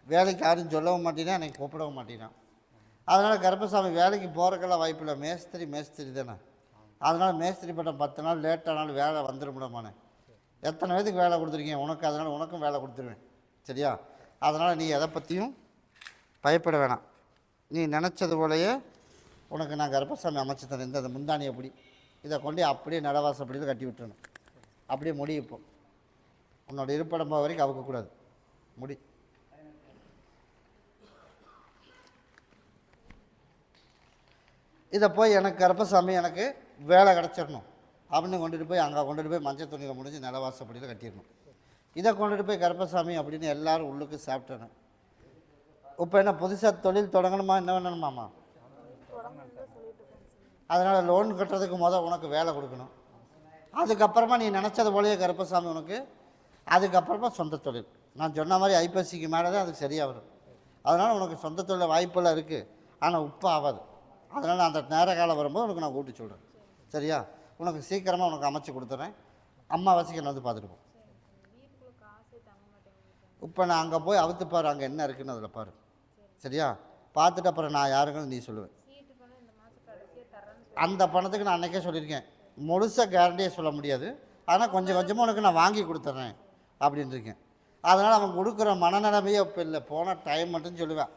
வேலைக்கு யாரும் சொல்லவும் மாட்டேனா, எனக்கு கூப்பிடவும் மாட்டேனான். அதனால் கருப்பசாமி வேலைக்கு போகிறக்கெல்லாம் வாய்ப்பு இல்லை. மேஸ்திரி தானே. அதனால் மேஸ்திரி பட்டம் 10 நாள் லேட்டானாலும் வேலை வந்துடும்டாமானே. எத்தனை பேருக்கு வேலை கொடுத்துருக்கீங்க உனக்கு, அதனால் உனக்கும் வேலை கொடுத்துருவேன். சரியா? அதனால் நீ எதை பற்றியும் பயப்பட வேணாம். நீ நினச்சது போலையே உனக்கு நான் கருப்பசாமி அமைச்சு தரேன். இந்த முந்தானி அப்படி இதை கொண்டு அப்படியே நடவாசப்படியில் கட்டி விட்டுறணும். அப்படியே முடி இப்போ உன்னோட இருப்பிடம் போக வரைக்கும் அவுக்கக்கூடாது. முடி இதை போய் எனக்கு கருப்பசாமி எனக்கு வேலை கிடச்சிடணும் அப்படின்னு கொண்டுட்டு போய் அங்கே கொண்டுட்டு போய் மஞ்சள் துணியில் முடிஞ்சு நிலவாசப்படியில் கட்டிடணும். இதை கொண்டுட்டு போய் கருப்பசாமி அப்படின்னு எல்லோரும் உள்ளுக்கு சாப்பிட்டேன்னு. இப்போ என்ன புதுசாக தொழில் தொடங்கணுமா, என்ன வேணுமாம்மா? அதனால் லோன் கட்டுறதுக்கு உனக்கு வேலை கொடுக்கணும். அதுக்கப்புறமா நீ நினச்சது போலயே கருப்பசாமி உனக்கு அதுக்கப்புறமா சொந்த தொழில். நான் சொன்ன மாதிரி ஐப்பசிக்கு மேலே தான் அதுக்கு சரியாக வரும். அதனால் உனக்கு சொந்த தொழில் வாய்ப்பெல்லாம் இருக்குது, ஆனால் உப்பு ஆகாது. அதனால் அந்த நேர காலம் வரும்போது உனக்கு நான் கூட்டி சொல்கிறேன். சரியா? உனக்கு சீக்கிரமாக உனக்கு அமைச்சு கொடுத்துட்றேன். அம்மாவாசைக்கு என்ன வந்து பார்த்துட்டு போ. இப்போ நான் அங்கே போய் அவுத்துப்பார், அங்கே என்ன இருக்குன்னு அதில் பாரு. சரியா? பார்த்துட்டு அப்புறம் நான் யாருக்குன்னு நீ சொல்லுவேன். அந்த பணத்துக்கு நான் அன்றைக்கே சொல்லியிருக்கேன், முழுசாக கேரண்டியே சொல்ல முடியாது, ஆனால் கொஞ்சம் கொஞ்சமாக உனக்கு நான் வாங்கி கொடுத்துட்றேன் அப்படின்னு இருக்கேன். அதனால் அவன் கொடுக்குற மனநிலைமையே இப்போ இல்லை, போன டைம் மட்டும் சொல்லுவேன்.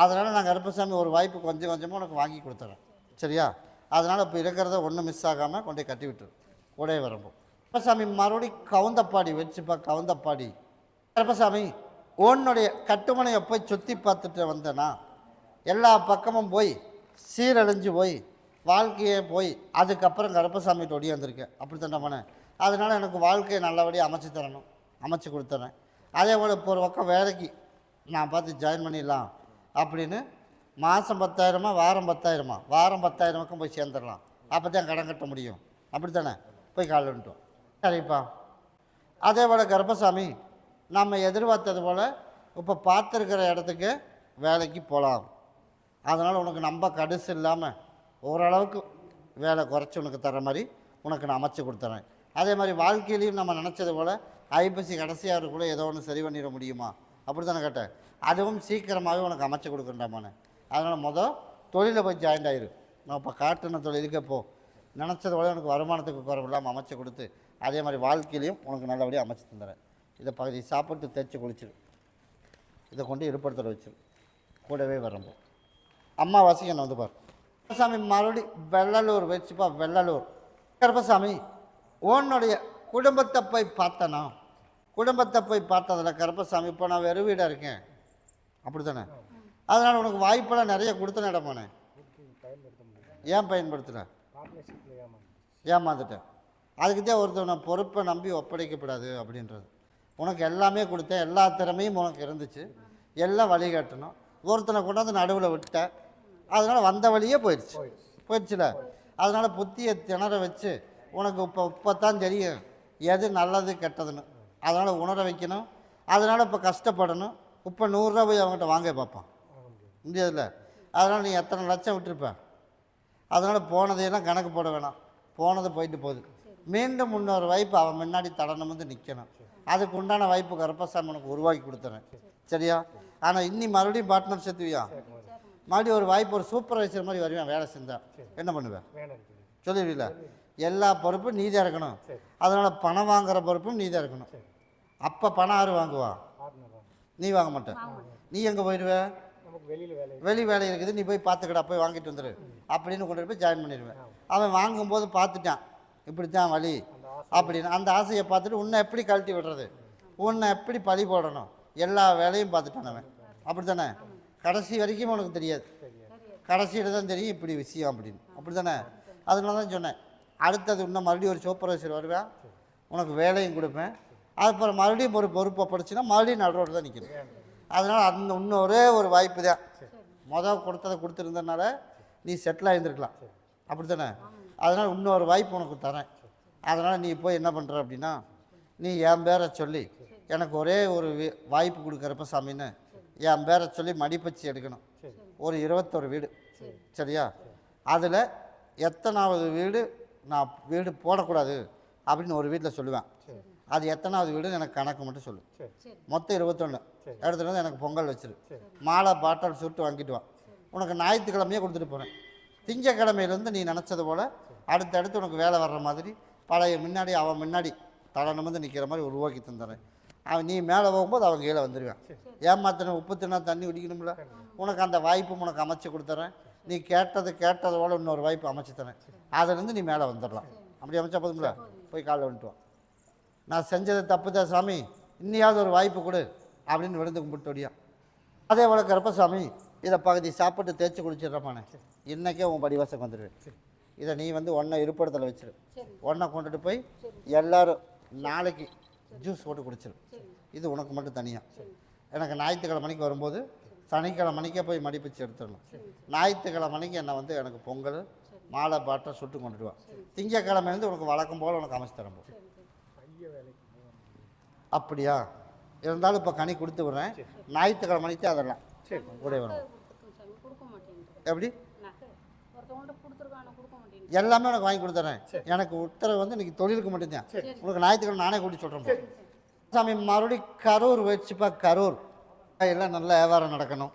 அதனால் நான் கருப்பசாமி ஒரு வாய்ப்பு கொஞ்சம் கொஞ்சமாக உனக்கு வாங்கி கொடுத்துட்றேன். சரியா? அதனால் இப்போ இருக்கிறத ஒன்றும் மிஸ் ஆகாமல் கொண்டு கட்டி விட்டுரு. கூடவே வரப்போம். கருப்பசாமி மறுபடி கவுந்தப்பாடி வச்சுப்பா. கவுந்தப்பாடி கருப்பசாமி உன்னுடைய கட்டுமனையை போய் சுற்றி பார்த்துட்டு வந்தேன்னா எல்லா பக்கமும் போய் சீரழிஞ்சு போய் வாழ்க்கையே போய் அதுக்கப்புறம் கருப்பசாமிகிட்ட ஒடி வந்திருக்கேன். அப்படி தானே பண்ணேன். அதனால் எனக்கு வாழ்க்கையை நல்லபடியாக அமைச்சு தரணும், அமைச்சு கொடுத்துறேன். அதே போல் இப்போ ஒரு பக்கம் வேலைக்கு நான் பார்த்து ஜாயின் பண்ணிடலாம் அப்படின்னு மாதம் 10,000 வாரம் 10,000 வாரம் 10,000 போய் சேர்ந்துடலாம். அப்போ தான் கடன் கட்ட முடியும். அப்படி தானே? போய் கால் வந்துட்டோம். சரிப்பா. அதே போல் கருப்பசாமி நம்ம எதிர்பார்த்தது போல் இப்போ பார்த்துருக்கிற இடத்துக்கு வேலைக்கு போகலாம். அதனால் உனக்கு நம்ம கடுசு இல்லாமல் ஓரளவுக்கு வேலை குறைச்சி உனக்கு தர மாதிரி உனக்கு நான் அமைச்சு கொடுத்துறேன். அதே மாதிரி வாழ்க்கையிலையும் நம்ம நினச்சது போல் ஐப்பசி கடைசியாக இருக்குள்ள ஏதோ ஒன்று சரி பண்ணிட முடியுமா? அப்படி தானே கேட்டேன். அதுவும் சீக்கிரமாகவே உனக்கு அமைச்சு கொடுக்குறேன்டாமானே. அதனால் தொழிலில் போய் ஜாயின் ஆயிரு. நான் இப்போ காட்டின தொழிலுக்கு போ. நினச்சது போல உனக்கு வருமானத்துக்கு குறைவு இல்லாமல் அமைச்சு கொடுத்து அதே மாதிரி வாழ்க்கையிலையும் உனக்கு நல்லபடியாக அமைச்சு தந்துடுறேன். இதை பகுதி சாப்பிட்டு தேய்ச்சி குளிச்சிரு. இதை கொண்டு இருப்படுத்தல வச்சிரு. கூடவே வரம்போ. அம்மாவாசைக்கு என்ன வந்து பாரு. கருப்பசாமி மறுபடி வெள்ளலூர் வச்சுப்பா. வெள்ளலூர் கருப்பசாமி உன்னுடைய குடும்பத்தை போய் பார்த்தனா, குடும்பத்தை போய் பார்த்ததில் கருப்பசாமி இப்போ நான் வெறும் வீடாக இருக்கேன். அப்படி தானே? அதனால் உனக்கு வாய்ப்பெல்லாம் நிறைய கொடுத்தன இடமானே. ஏன் பயன்படுத்தினேன்? ஏமாந்துட்டேன். அதுக்குதான் ஒருத்தவனை பொறுப்பை நம்பி ஒப்படைக்கப்படாது அப்படின்றது. உனக்கு எல்லாமே கொடுத்தேன், எல்லா திறமையும் உனக்கு இருந்துச்சு, எல்லாம் வழிகாட்டணும். ஒருத்தனை கொண்டாந்து நடுவில் விட்ட, அதனால் வந்த வழியே போயிடுச்சுல. அதனால் புத்தியை திணற வச்சு உனக்கு இப்போ தான் தெரியும் எது நல்லது கெட்டதுன்னு. அதனால் உணர வைக்கணும். அதனால் இப்போ கஷ்டப்படணும். இப்போ 100 ரூபா போய் அவங்ககிட்ட வாங்க பார்ப்பான் முடியாதுல்ல. அதனால் நீ எத்தனை லட்சம் விட்டுருப்ப. அதனால் போனதையெல்லாம் கணக்கு போட வேணாம். போனது போயிட்டு போகுது. மீண்டும் இன்னொரு வாய்ப்பு அவன் முன்னாடி தடனம் வந்து நிற்கணும். அதுக்கு உண்டான வாய்ப்பு கருப்பசாமி உனக்கு உருவாக்கி கொடுத்துறேன். சரியா? ஆனால் இன்னி மறுபடியும் பார்ட்னர் சேர்த்துவியா? மறுபடியும் ஒரு வாய்ப்பு, ஒரு சூப்பர்வைசர் மாதிரி வருவேன். வேலை செஞ்சா என்ன பண்ணுவேன் சொல்லிடுவீல. எல்லா பொறுப்பும் நீதியாக இருக்கணும். அதனால் பணம் வாங்குகிற பொறுப்பும் நீதியாக இருக்கணும். அப்போ பணம் யார் வாங்குவான்? நீ வாங்க மாட்டேன். நீ எங்கே போயிடுவ? வெளி வேலை இருக்குது, நீ போய் பார்த்துக்கடா, போய் வாங்கிட்டு வந்துடு அப்படின்னு கொண்டு போய் ஜாயின் பண்ணிடுவேன். அவன் வாங்கும்போது பார்த்துட்டான் இப்படித்தான் வழி அப்படின்னு, அந்த ஆசையை பார்த்துட்டு உன்னை எப்படி கழட்டி விடுறது, உன்னை எப்படி பழி போடணும், எல்லா வேலையும் பார்த்துட்டான் அவன். அப்படி தானே? கடைசி வரைக்கும் உனக்கு தெரியாது, கடைசியில் தான் தெரியும் இப்படி விஷயம் அப்படின்னு. அப்படி தானே? அதனால தான் சொன்னேன், அடுத்தது இன்னும் மறுபடியும் ஒரு சூப்பர்வைசர் வருவேன், உனக்கு வேலையும் கொடுப்பேன், அதுக்கப்புறம் மறுபடியும் ஒரு பொறுப்பை படிச்சுன்னா மறுபடியும் நடுரோடு தான் நிற்கணும். அதனால் அந்த இன்னும் ஒரே ஒரு வாய்ப்பு தான், கொடுத்ததை கொடுத்துருந்தனால நீ செட்டில் ஆகியிருந்துருக்கலாம். அப்படி தானே? அதனால் இன்னொரு வாய்ப்பு உனக்கு தரேன். அதனால் நீ போய் என்ன பண்ணுற அப்படின்னா, நீ என் பேரை சொல்லி எனக்கு ஒரே ஒரு வாய்ப்பு கொடுக்குறப்ப சாமின்னு என் பேரை சொல்லி மடிப்பச்சு எடுக்கணும். ஒரு 21 வீடு, சரியா? அதில் எத்தனாவது வீடு நான் வீடு போடக்கூடாது அப்படின்னு ஒரு வீட்டில் சொல்லுவேன். அது எத்தனாவது வீடுன்னு எனக்கு கணக்கு மட்டும் சொல்லு. மொத்தம் 21 எடுத்துகிட்டு வந்து எனக்கு பொங்கல் வச்சிரு, மாலை பாட்டல் சுட்டு வாங்கிட்டு வா. உனக்கு ஞாயிற்றுக்கிழமையே கொடுத்துட்டு போகிறேன். திங்கக்கிழமையிலேருந்து நீ நினச்சது போல் அடுத்தடுத்து உனக்கு வேலை வர்ற மாதிரி பழைய முன்னாடி அவன் முன்னாடி தலை நிமிர்ந்து நிற்கிற மாதிரி உருவாக்கி தந்துடுறேன். அவன் நீ மேலே போகும்போது அவன் கீழே வந்துடுவேன். ஏமாத்தின உப்பு தின்னா தண்ணி குடிக்கணும்ல, உனக்கு அந்த வாய்ப்பு உனக்கு அமைச்சு கொடுத்துட்றேன். நீ கேட்டது போல் இன்னொரு வாய்ப்பு அமைச்சு தரேன். அதுலேருந்து நீ மேலே வந்துடலாம். அப்படி அமைச்சா போதும்ல, போய் காலைல வந்துட்டு வா. நான் செஞ்சது தப்பு தான் சாமி, இன்னையாவது ஒரு வாய்ப்பு கொடு அப்படின்னு விழுந்து கும்பிட்டோடியா. அதே போல் கருப்பசாமி, இதை பகுதி சாப்பிட்டு தேய்ச்சி குடிச்சிடுறப்பானே, இன்றைக்கே உன் படிவாசம் வந்துடுவேன். இதை நீ வந்து ஒன்றை இருப்பிடத்தில் வச்சிரு, ஒன்றை கொண்டுட்டு போய் எல்லோரும் நாளைக்கு ஜூஸ் போட்டு குடிச்சிரு. இது உனக்கு மட்டும் தனியாக. எனக்கு ஞாயிற்றுக்கிழமை மணிக்கு வரும்போது சனிக்கிழமை மணிக்கே போய் மடிப்பிச்சு எடுத்துடணும். ஞாயிற்றுக்கிழமை மணிக்கு என்னை வந்து எனக்கு பொங்கல் மாலை பாட்டை சுட்டு கொண்டுட்டு வா. திங்கக்கிழமைலேருந்து உனக்கு வழக்கம் போல் உனக்கு அமைச்சு தரம்போ. அப்படியா? இருந்தாலும் இப்போ கனி கொடுத்து விட்றேன். ஞாயிற்றுக்கிழமை மணிக்கு அதெல்லாம் கூட வரும். எப்படி? எல்லாமே உனக்கு வாங்கி கொடுத்துட்றேன். எனக்கு உத்தரவு வந்து இன்றைக்கி தொழிலுக்கு மட்டும்தான். உனக்கு ஞாயிற்றுக்கிழமை நானே கூட்டி சொல்கிறேன். சாமி மறுபடியும் கரூர் வச்சுப்பா. கரூர் எல்லாம் நல்ல வியாபாரம் நடக்கணும்.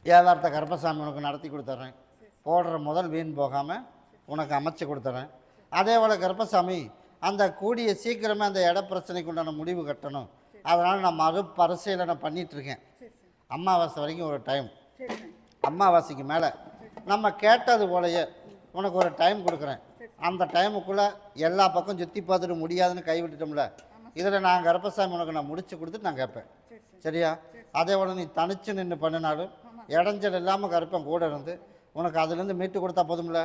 வியாபாரத்தை கருப்பசாமி உனக்கு நடத்தி கொடுத்துட்றேன். போடுற முதல் வீண் போகாமல் உனக்கு அமைச்சு கொடுத்துட்றேன். அதே போல் கருப்பசாமி, அந்த கூடிய சீக்கிரமே அந்த இட பிரச்சனைக்கு உண்டான முடிவு கட்டணும். அதனால் நான் மறுபரிசீலனை பண்ணிகிட்ருக்கேன். அமாவாசை வரைக்கும் ஒரு டைம், அமாவாசைக்கு மேலே நம்ம கேட்டது போலயே உனக்கு ஒரு டைம் கொடுக்குறேன். அந்த டைமுக்குள்ளே எல்லா பக்கம் சுற்றி பார்த்துட்டு முடியாதுன்னு கைவிட்டுட்டோம்ல, இதில் நான் கருப்பசாமி உனக்கு நான் முடிச்சு கொடுத்துட்டு நான் கேட்பேன். சரியா? அதே போல் நீ தனிச்சு நின்று பண்ணினாலும் இடைஞ்சல் இல்லாமல் கருப்பன் கூட இருந்து உனக்கு அதுலேருந்து மீட்டு கொடுத்தா போதும்ல.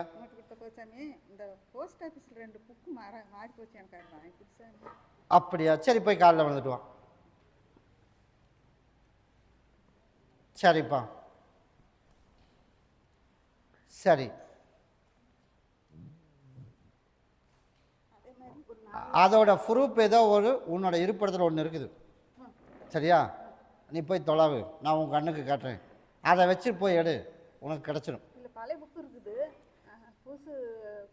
அப்படியா? சரி, போய் காலைல வந்துட்டு வா. சரிப்பா, சரி. அதோட ப்ரூஃப் ஏதோ ஒரு உன்னோட இருப்பிடத்தில் ஒன்று இருக்குது. சரியா? நீ போய் தொலைவு, நான் உன் கண்ணுக்கு காட்டுறேன். அதை வச்சு போய் எடு, உனக்கு கிடச்சிடும்.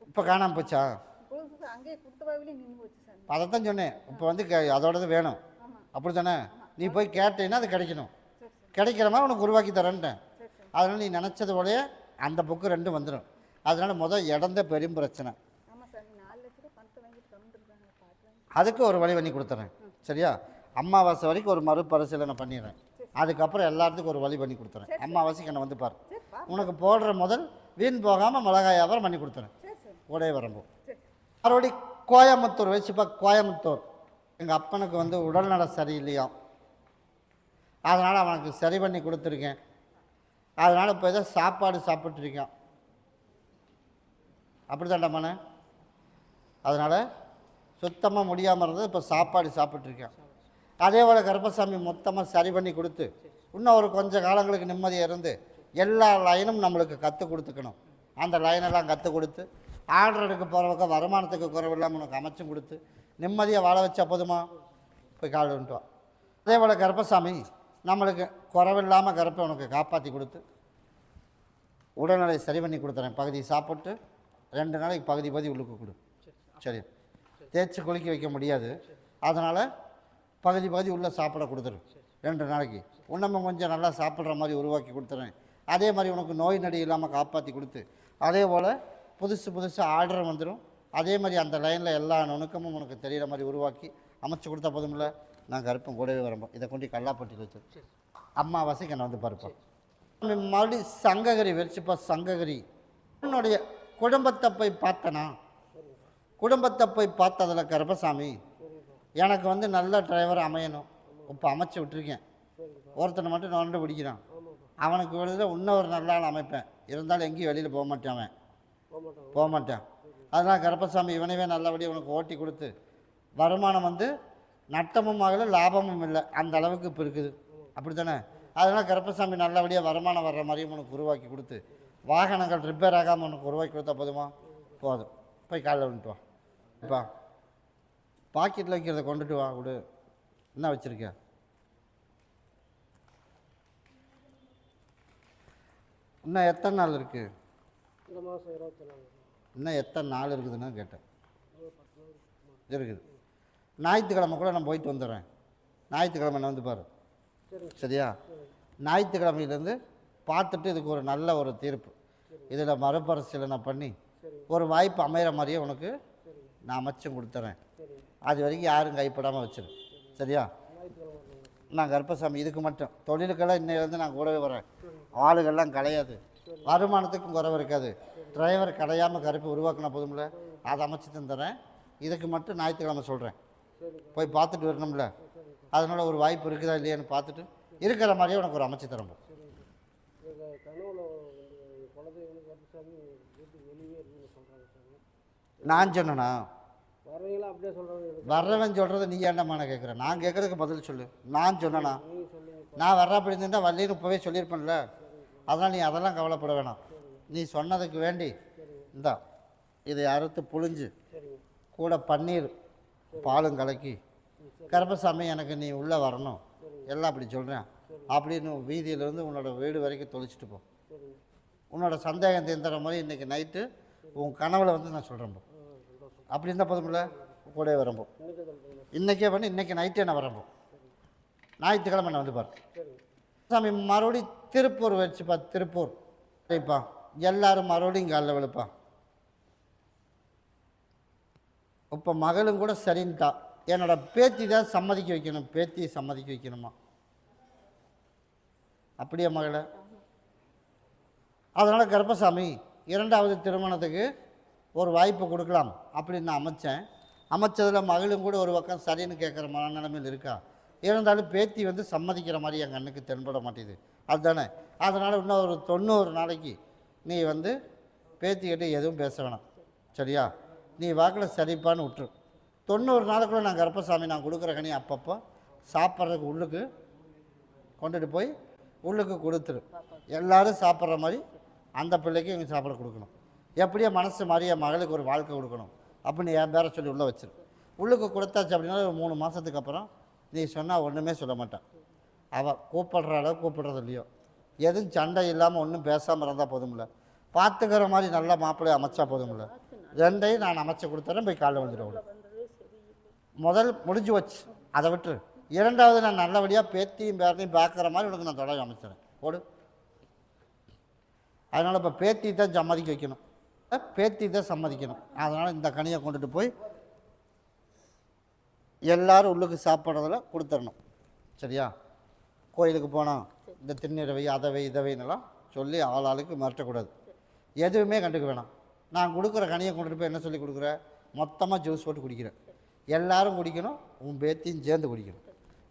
இப்போ காணாமல் போச்சா? அதைத்தான் சொன்னேன். இப்போ வந்து அதோடது வேணும், அப்படி தானே? நீ போய் கேட்டீங்கன்னா அது கிடைக்கணும். கிடைக்கிற மாதிரி உனக்கு உருவாக்கி தரேன்ட்டேன். அதனால் நீ நினச்சது போலயே அந்த புக்கு ரெண்டும் வந்துடும். அதனால் முதல் இடந்த பெரும் பிரச்சனை. அதுக்கு ஒரு வழி பண்ணி கொடுத்துட்றேன். சரியா? அமாவாசை வரைக்கும் ஒரு மறுபரிசீலனை பண்ணிடுறேன். அதுக்கப்புறம் எல்லாத்துக்கும் ஒரு வழி பண்ணி கொடுத்துறேன். அமாவாசைக்கு என்னை வந்து பாரு. உனக்கு போடுற முதல் வீண் போகாமல் மிளகாய் வியாபாரம் பண்ணி கொடுத்துறேன். உடைய வரம்போ மறுபடி கோயம்புத்தூர் வச்சுப்பா. கோயம்புத்தூர் எங்கள் அப்பனுக்கு வந்து உடல்நல சரியில்லையாம். அதனால் அவனுக்கு சரி பண்ணி கொடுத்துருக்கேன். அதனால் இப்போ ஏதோ சாப்பாடு சாப்பிட்ருக்கான். அப்படி தாண்டாமாண்ணே? அதனால் சுத்தமாக முடியாமல் இருந்தது, இப்போ சாப்பாடு சாப்பிட்ருக்கேன். அதே போல் கருப்பசாமி மொத்தமாக சரி பண்ணி கொடுத்து இன்னும் ஒரு கொஞ்சம் காலங்களுக்கு நிம்மதியாக இருந்து எல்லா லைனும் நம்மளுக்கு கற்றுக் கொடுத்துக்கணும். அந்த லைனெல்லாம் கற்றுக் கொடுத்து ஆர்டர் எடுக்க போகிறவங்க வருமானத்துக்கு குறைவில்லாமல் உனக்கு அமைச்சும் கொடுத்து நிம்மதியாக வாழ வச்சா போதுமா? போய் கால் வந்துட்டு. அதே போல் கருப்பசாமி நம்மளுக்கு குறைவில்லாமல் கருப்பை உனக்கு காப்பாற்றி கொடுத்து உடல்நிலை சரி பண்ணி கொடுத்துறேன். பகுதி சாப்பிட்டு 2 நாளைக்கு பகுதி உள்ளுக்கு கொடு. சரி? தேய்ச்சி குளிக்க வைக்க முடியாது, அதனால் பகுதி உள்ளே சாப்பிட கொடுத்துரு. 2 நாளைக்கு உன்னமும் கொஞ்சம் நல்லா சாப்பிட்ற மாதிரி உருவாக்கி கொடுத்துறேன். அதே மாதிரி உனக்கு நோய் நடி இல்லாமல் காப்பாற்றி கொடுத்து அதே போல் புதுசு ஆர்டர் வந்துடும். அதே மாதிரி அந்த லைனில் எல்லா நுணுக்கமும் உனக்கு தெரிகிற மாதிரி உருவாக்கி அமைச்சு கொடுத்தா போதும்ல. நான் கருப்பம் கூடவே வரப்போம். இதை கொண்டு கல்லாப்பட்டியில் வச்சு அம்மாவாசைக்கு என்னை வந்து பருப்போம். மறுபடியும் சங்ககிரி வச்சுப்பா. சங்ககிரி உன்னுடைய குடும்பத்தை போய் பார்த்தனா, குடும்பத்தை போய் பார்த்ததில் கருப்பசாமி எனக்கு வந்து நல்ல டிரைவர் அமையணும். இப்போ அமைச்சு விட்டுருக்கேன். ஒருத்தனை மட்டும் நோண்டு பிடிக்கிறான். அவனுக்கு விழுத இன்னொரு நல்ல ஆள் அமைப்பேன். இருந்தாலும் எங்கேயும் வெளியில் போக மாட்டேன். அவன் போக மாட்டேன். அதனால் கருப்பசாமி இவனவே நல்லபடியாக உனக்கு ஓட்டி கொடுத்து வருமானம் வந்து நட்டமும் ஆகலை, லாபமும் இல்லை, அந்த அளவுக்கு இப்போ இருக்குது. அப்படி தானே? அதனால் கருப்பசாமி நல்லபடியாக வருமானம் வர்ற மாதிரியும் உனக்கு உருவாக்கி கொடுத்து வாகனங்கள் ரிப்பேர் ஆகாமல் உனக்கு உருவாக்கி கொடுத்தா போதுமா? போதும். போய் காலைல வந்துட்டு வா. இப்போ பாக்கெட்டில் வைக்கிறத கொண்டுட்டு வா. விடு. என்ன வச்சுருக்க? இன்னும் எத்தனை நாள் இருக்குது? இந்த மாதம் 24. இன்னும் எத்தனை நாள் இருக்குதுன்னு கேட்டேன். இருக்குது. ஞாயிற்றுக்கிழமை கூட நான் போயிட்டு வந்துடுறேன். ஞாயிற்றுக்கிழமை நான் வந்து பாரு. சரியா? ஞாயிற்றுக்கிழமையிலேருந்து பார்த்துட்டு இதுக்கு ஒரு நல்ல ஒரு தீர்ப்பு, இதில் மறுபரிசீலனை பண்ணி ஒரு வாய்ப்பு அமைகிற மாதிரியே உனக்கு நான் அமைச்சும் கொடுத்துறேன். அது வரைக்கும் யாரும் கைப்படாமல் வச்சிரு. சரியா? நான் கருப்பசாமி இதுக்கு மட்டும் தொழிலுக்கெல்லாம் இன்னையிலேருந்து நான் கூடவே வரேன். ஆளுகள்லாம் கிடையாது, வருமானத்துக்கும் குறைவு இருக்காது. டிரைவர் கிடையாமல் கருப்பு உருவாக்கினா போதும்ல, அதை அமைச்சு தந்துடுறேன். இதுக்கு மட்டும் ஞாயிற்றுக்கிழமை சொல்கிறேன். போய் பார்த்துட்டு வரணும்ல. அதனால் ஒரு வாய்ப்பு இருக்குதா இல்லையான்னு பார்த்துட்டு இருக்கிற மாதிரியே உனக்கு ஒரு அமைச்சு தரம்போ. நான் சொன்னேண்ணா? வர்றவன் சொல்கிறத நீ ஏண்டமான கேட்குறேன்? நான் கேட்குறதுக்கு பதில் சொல்லு. நான் சொன்னேண்ணா? நான் வர்றப்படி இருந்தால் வள்ளின்னு இப்போவே சொல்லியிருப்பேன்ல. அதனால் நீ அதெல்லாம் கவலைப்பட வேணாம். நீ சொன்னதுக்கு வேண்டி இந்தா இதை அறுத்து புழிஞ்சு கூட பன்னீர் பாலும் கலக்கி கருப்பசாமி எனக்கு நீ உள்ளே வரணும் எல்லாம் அப்படி சொல்கிறேன் அப்படின்னு வீதியிலேருந்து உன்னோட வீடு வரைக்கும் தொலைச்சிட்டு போ. உன்னோட சந்தேகம் தீர்ந்துற மாதிரி இன்றைக்கி நைட்டு உன் கனவுல வந்து நான் சொல்கிறேன். அப்படி இருந்தால் போதுமில்ல, கூட வரம்போ. இன்றைக்கே பண்ணி இன்றைக்கி நைட்டே நான் வரம்போ. ஞாயிற்றுக்கிழமை நான் வந்து பாரு. சாமி மறுபடியும் திருப்பூர் வச்சுப்பா. திருப்பூர் சரிப்பா. எல்லாரும் மறுபடியும் காலைல விழுப்பா. இப்போ மகளும் கூட சரின்ட்டா. என்னோட பேத்தி தான் சம்மதிக்க வைக்கணும். பேத்தியை சம்மதிக்க வைக்கணுமா? அப்படியே மகளை? அதனால் கருப்பசாமி இரண்டாவது திருமணத்துக்கு ஒரு வாய்ப்பு கொடுக்கலாம் அப்படின்னு நான் அமைச்சேன். அமைச்சதில் மகளும் கூட ஒரு பக்கம் சரின்னு கேட்குற மனநிலைமையில் இருக்கா. இருந்தாலும் பேத்தி வந்து சம்மதிக்கிற மாதிரி என் கண்ணுக்கு தென்பட மாட்டேது. அதுதானே? அதனால் இன்னும் ஒரு 90 நாளைக்கு நீ வந்து பேத்திக்கிட்ட எதுவும் பேச வேணாம். சரியா? நீ வாக்கில் சரிப்பான்னு விட்டுரு. 90 நாளுக்குள்ளே நான் கருப்பசாமி நான் கொடுக்குற கனி அப்பப்போ சாப்பிட்றதுக்கு உள்ளுக்கு கொண்டுட்டு போய் உள்ளுக்கு கொடுத்துரு. எல்லோரும் சாப்பிட்ற மாதிரி அந்த பிள்ளைக்கு இவங்க சாப்பிட கொடுக்கணும். எப்படியோ மனசு மாதிரியே மகளுக்கு ஒரு வாழ்க்கை கொடுக்கணும் அப்படின்னு என் பேரை சொல்லி உள்ளே வச்சிரு. உள்ளுக்கு கொடுத்தாச்சு அப்படின்னா ஒரு 3 மாதத்துக்கு அப்புறம் நீ சொன்னால் ஒன்றுமே சொல்ல மாட்டான். அவள் கூப்பிடுற அளவு கூப்பிடுறது இல்லையோ, எதுவும் சண்டை இல்லாமல் ஒன்றும் பேசாமல் இருந்தால் போதும்ல. பார்த்துக்கிற மாதிரி நல்ல மாப்பிள்ளையை அமைச்சா போதும்ல. ரெண்டையும் நான் அமைச்சு கொடுத்துறேன். போய் காலைல வந்துடுவேன். முதல் முடிஞ்சு வச்சு அதை விட்டு இரண்டாவது நான் நல்லபடியாக பேத்தியும் பேரனையும் பார்க்குற மாதிரி உனக்கு நான் தொடங்கி அமைச்சிடறேன். போடு. அதனால் இப்போ பேத்தி தான் சம்மதிக்க வைக்கணும். பேத்தி தான் சம்மதிக்கணும். அதனால் இந்த கனியை கொண்டுட்டு போய் எல்லோரும் உள்ளுக்கு சாப்பிட்றதில் கொடுத்துடணும். சரியா? கோயிலுக்கு போனால் இந்த திருநீரவை அதவை இதவைன்னெல்லாம் சொல்லி ஆளாளுக்கு மிரட்டக்கூடாது. எதுவுமே கண்டுக்க வேணாம். நான் கொடுக்குற கனியை கொண்டுட்டு போய் என்ன சொல்லி கொடுக்குறேன்? மொத்தமாக ஜூஸ் போட்டு குடிக்கிறேன். எல்லோரும் குடிக்கணும், உன் பேத்தியும் சேர்ந்து குடிக்கணும்.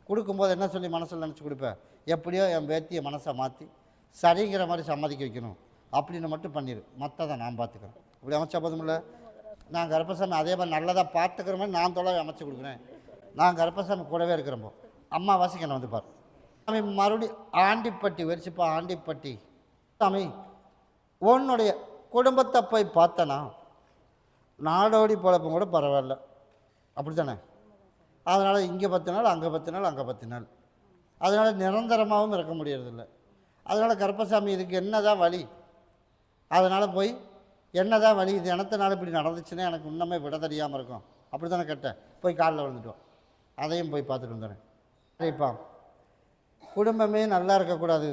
கொடுக்கும்போது என்ன சொல்லி மனசில் நினச்சி கொடுப்பேன்? எப்படியோ என் பேத்தியை மனசை மாற்றி சரிங்கிற மாதிரி சம்மதிக்க வைக்கணும் அப்படின்னு மட்டும் பண்ணிடு. மற்றதை நான் பார்த்துக்கிறேன். இப்படி அமைச்சா போதுமில்ல. நான் கருப்பசாமி அதே மாதிரி நல்லதாக பார்த்துக்கிற மாதிரி நான் தொலை அமைச்சு கொடுக்குறேன். நான் கருப்பசாமி கூடவே இருக்கிறப்போ அம்மாவாசைக்கு என்னை வந்து பாரு. சாமி மறுபடியும் ஆண்டிப்பட்டி வரிச்சுப்பா. ஆண்டிப்பட்டி சாமி உன்னுடைய குடும்பத்தை போய் பார்த்தனா நாடோடி பொழப்பும் கூட பரவாயில்ல. அப்படி தானே? அதனால் இங்கே 10 நாள், அங்கே 10 நாள், அங்கே 10 நாள். அதனால் நிரந்தரமாகவும் இருக்க முடியறதில்ல. அதனால் கருப்பசாமி இதுக்கு என்ன தான் வழி? அதனால் போய் என்ன தான் வழி? இது எனத்த நாள் இப்படி நடந்துச்சுன்னா எனக்கு இன்னமே விட தெரியாமல் இருக்கும். அப்படி தானே கேட்டேன். போய் காலில் விழுந்துட்டோம். அதையும் போய் பார்த்துட்டு வந்துடுறேன். சரிப்பா. குடும்பமே நல்லா இருக்கக்கூடாது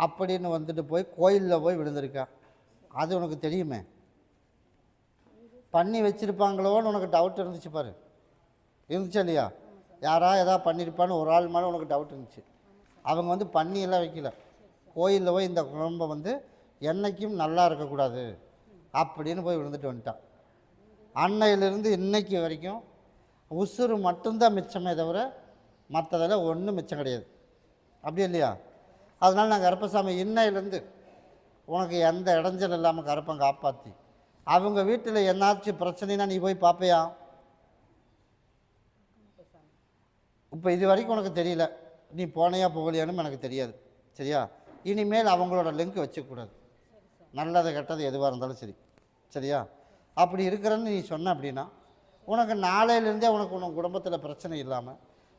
அப்படின்னு வந்துட்டு போய் கோயிலில் போய் விழுந்திருக்கா. அது உனக்கு தெரியுமே. பண்ணி வச்சுருப்பாங்களோன்னு உனக்கு டவுட் இருந்துச்சு பாரு, இருந்துச்சா இல்லையா? யாரா எதாவது பண்ணியிருப்பான்னு ஒரு ஆள் மேலே உனக்கு டவுட் இருந்துச்சு. அவங்க வந்து பண்ணியெல்லாம் வைக்கல. கோயிலில் போய் இந்த குழம்பை வந்து என்றைக்கும் நல்லா இருக்கக்கூடாது அப்படின்னு போய் விழுந்துட்டு வந்துட்டான். அன்னையிலிருந்து இன்னைக்கு வரைக்கும் உசுறு மட்டும்தான் மிச்சமே தவிர மற்றதெல்லாம் ஒன்றும் மிச்சம் கிடையாது. அப்படி இல்லையா? அதனால் நான் கருப்பசாமி இன்னையிலேருந்து உனக்கு எந்த இடைஞ்சல் இல்லாமல் கருப்பன் காப்பாற்றி, அவங்க வீட்டில் என்னாச்சும் பிரச்சனைனா நீ போய் பார்ப்பையா? இப்போ இது வரைக்கும் உனக்கு தெரியல, நீ போனையா போகலையான்னு எனக்கு தெரியாது. சரியா? இனிமேல் அவங்களோட லிங்க் வச்சுக்கூடாது. நல்லது கெட்டது எதுவாக இருந்தாலும் சரி. சரியா? அப்படி இருக்கிறன்னு நீ சொன்ன அப்படின்னா உனக்கு நாளையிலேருந்தே உனக்கு குடும்பத்தில் பிரச்சனை இல்லாமல்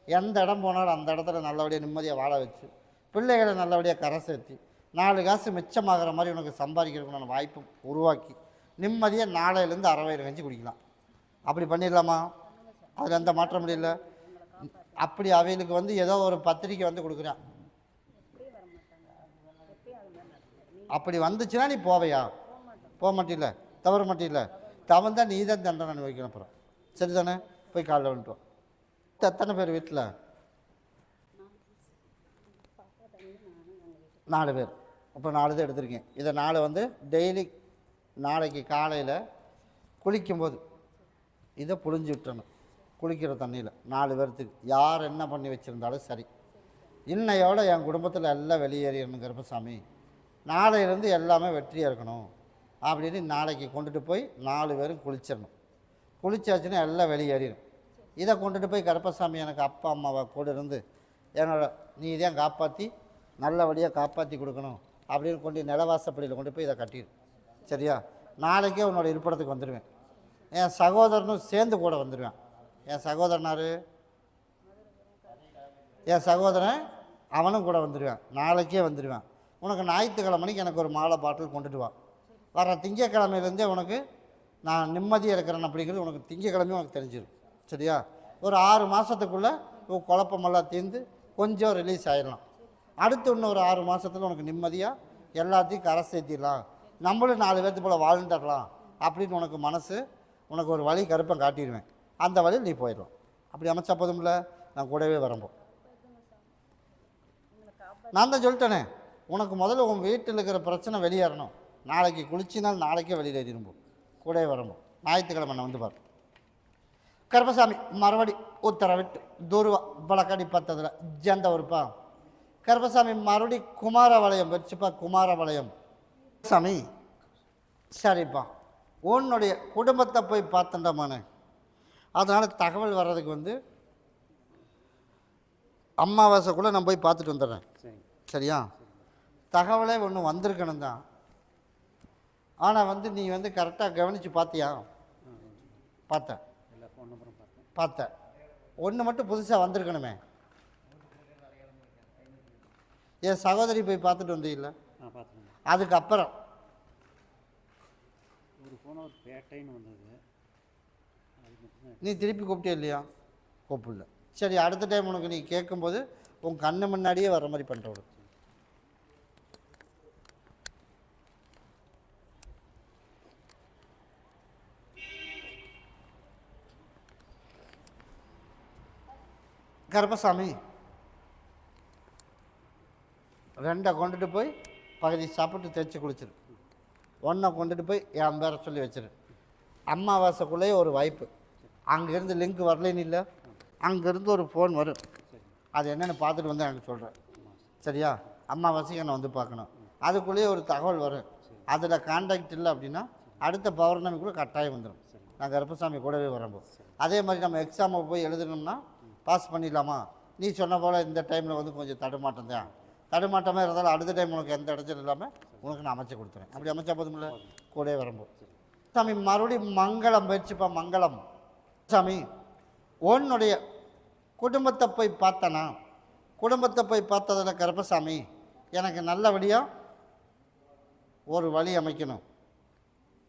எந்த இடம் போனாலும் அந்த இடத்துல நல்லபடியாக நிம்மதியாக வாழ வச்சு பிள்ளைகளை நல்லபடியாக கரை சேர்த்தி 4 காசு மிச்சமாகிற மாதிரி உனக்கு சம்பாதிக்கிறதுக்குண்டான வாய்ப்பு உருவாக்கி நிம்மதியாக நாளையிலேருந்து அறவயிறு கஞ்சி குடிக்கலாம். அப்படி பண்ணிடலாமா? அதில் எந்த மாற்றம் இல்லை. அப்படி அவைகளுக்கு வந்து ஏதோ ஒரு பத்திரிக்கை வந்து கொடுக்குறான், அப்படி வந்துச்சுன்னா நீ போவையா? போக மாட்டில்ல, தவற மாட்டில்ல. தவந்தான் நீ தான் தண்டனை அனுபவிக்கணும். அப்புறம் சரி தானே? போய் காலைல வந்துட்டோம். எத்தனை பேர் வீட்டில்? 4 பேர். இப்போ 4 தான் எடுத்திருக்கேன். இதை 4 வந்து டெய்லி நாளைக்கு காலையில் குளிக்கும்போது இதை புழிஞ்சு விட்டுறணும். குளிக்கிற தண்ணியில் 4 பேர்த்துக்கு யார் என்ன பண்ணி வச்சுருந்தாலும் சரி. இன்னையோட என் குடும்பத்தில் எல்லாம் வெளியேறிடணும் கருப்பசாமி, நாளையிலேருந்து எல்லாமே வெற்றியாக இருக்கணும் அப்படின்னு நாளைக்கு கொண்டுட்டு போய் 4 பேரும் குளிச்சிடணும். குளிச்சாச்சுன்னா எல்லாம் வெளியேறிடும். இதை கொண்டுட்டு போய் கருப்பசாமி எனக்கு அப்பா அம்மாவை கூட இருந்து என்னோட நீ இதையும் காப்பாற்றி நல்லபடியாக காப்பாற்றி கொடுக்கணும் அப்படின்னு கொண்டு நிலவாசப்படியில் கொண்டு போய் இதை கட்டிடும். சரியா? நாளைக்கே உன்னோட இருப்பிடத்துக்கு வந்துடுவேன். என் சகோதரனும் சேர்ந்து கூட வந்துடுவேன். என் சகோதரனார், என் சகோதரன் அவனும் கூட வந்துடுவேன். நாளைக்கே வந்துடுவேன். உனக்கு ஞாயிற்றுக்கிழமைக்கு எனக்கு ஒரு மாலை பாட்டில் கொண்டுட்டு வா. வர திங்கக்கிழமையிலேருந்தே உனக்கு நான் நிம்மதியாக இருக்கிறேன் அப்படிங்கிறது உனக்கு திங்கக்கிழமையும் உனக்கு தெரிஞ்சிடும். சரியா? ஒரு 6 மாதத்துக்குள்ளே குழப்பமெல்லாம் தீர்ந்து கொஞ்சம் ரிலீஸ் ஆகிடலாம். அடுத்து இன்னும் ஒரு 6 மாதத்தில் உனக்கு நிம்மதியாக எல்லாத்தையும் கரை சேர்த்திடலாம், நம்மளும் 4 பேர்த்து போல் வாழ்ந்துடலாம் அப்படின்னு உனக்கு மனசு உனக்கு ஒரு வழி கருப்பம் காட்டிடுவேன். அந்த வழியில் நீ போயிடலாம். அப்படி அமைச்சா போதும்ல, நான் கூடவே வரம்போ. நான் தான் சொல்லிட்டேனே, உனக்கு முதல்ல உன் வீட்டில் இருக்கிற பிரச்சனை வெளியேறணும். நாளைக்கு குளிச்சினால் நாளைக்கே வெளியில் ஏறிடும்போ, கூடவே வரம்போ. ஞாயிற்றுக்கிழமை நான் வந்து பாரு. கருப்பசாமி மறுபடி உத்தரவிட்டு துருவா வழக்கடி பத்ததில் ஜந்த ஒருப்பா. கருப்பசாமி மறுபடி குமாரவளையம் வச்சுப்பா. குமாரவளையம் சாமி சரிப்பா, உன்னுடைய குடும்பத்தை போய் பார்த்தண்டமானே, அதனால் தகவல் வர்றதுக்கு வந்து அமாவாசைக்குள்ளே நான் போய் பார்த்துட்டு வந்துடுறேன். சரியா? தகவலே ஒன்று வந்திருக்கணும் தான். ஆனால் வந்து நீ வந்து கரெக்டாக கவனித்து பார்த்தியா? பார்த்தேன். பார்த்தேன். ஒன்று மட்டும் புதுசாக வந்திருக்கணுமே. என் சகோதரி போய் பார்த்துட்டு வந்தீங்களா? அதுக்கப்புறம் நீ திருப்பி கூப்பிட்டே இல்லையா? கூப்பிடல. சரி, அடுத்த டைம் உனக்கு நீ கேட்கும்போது உன் கண்ணு முன்னாடியே வர்ற மாதிரி பண்ணுறோம். கருப்பசாமி 2 கொண்டுட்டு போய் பகுதி சாப்பிட்டு தேய்ச்சி குளிச்சிரு. 1 கொண்டுட்டு போய் என் பேரை சொல்லி வச்சிரு. அமாவாசைக்குள்ளேயே ஒரு வாய்ப்பு. அங்கேருந்து லிங்க் வரலன்னு இல்லை, அங்கேருந்து ஒரு ஃபோன் வரும். அது என்னென்னு பார்த்துட்டு வந்து எனக்கு சொல்கிறேன். சரியா? அமாவாசைக்கு என்னை வந்து பார்க்கணும். அதுக்குள்ளேயே ஒரு தகவல் வரும். அதில் கான்டாக்ட் இல்லை அப்படின்னா அடுத்த பௌர்ணமிக்குள்ளே கட்டாயம் வந்துடும். நான் கருப்பசாமி கூடவே வரம்போ. அதே மாதிரி நம்ம எக்ஸாமை போய் எழுதணும்னா பாஸ் பண்ணிடலாமா? நீ சொன்ன போல் இந்த டைமில் வந்து கொஞ்சம் தடுமாட்டம் தான். தடுமாட்டமாக இருந்தாலும் அடுத்த டைம் உனக்கு எந்த இடத்துல இல்லாமல் உனக்கு நான் அமைச்சு கொடுத்துறேன். அப்படி அமைச்சா போதுமில்ல, கூடவே வரம்போ. சாமி மறுபடியும் மங்களம் போயிடுச்சுப்பா. மங்களம் சாமி, உன்னுடைய குடும்பத்தை போய் பார்த்தனா, குடும்பத்தை போய் பார்த்ததில் கருப்பசாமி எனக்கு நல்லபடியாக ஒரு வழி அமைக்கணும்.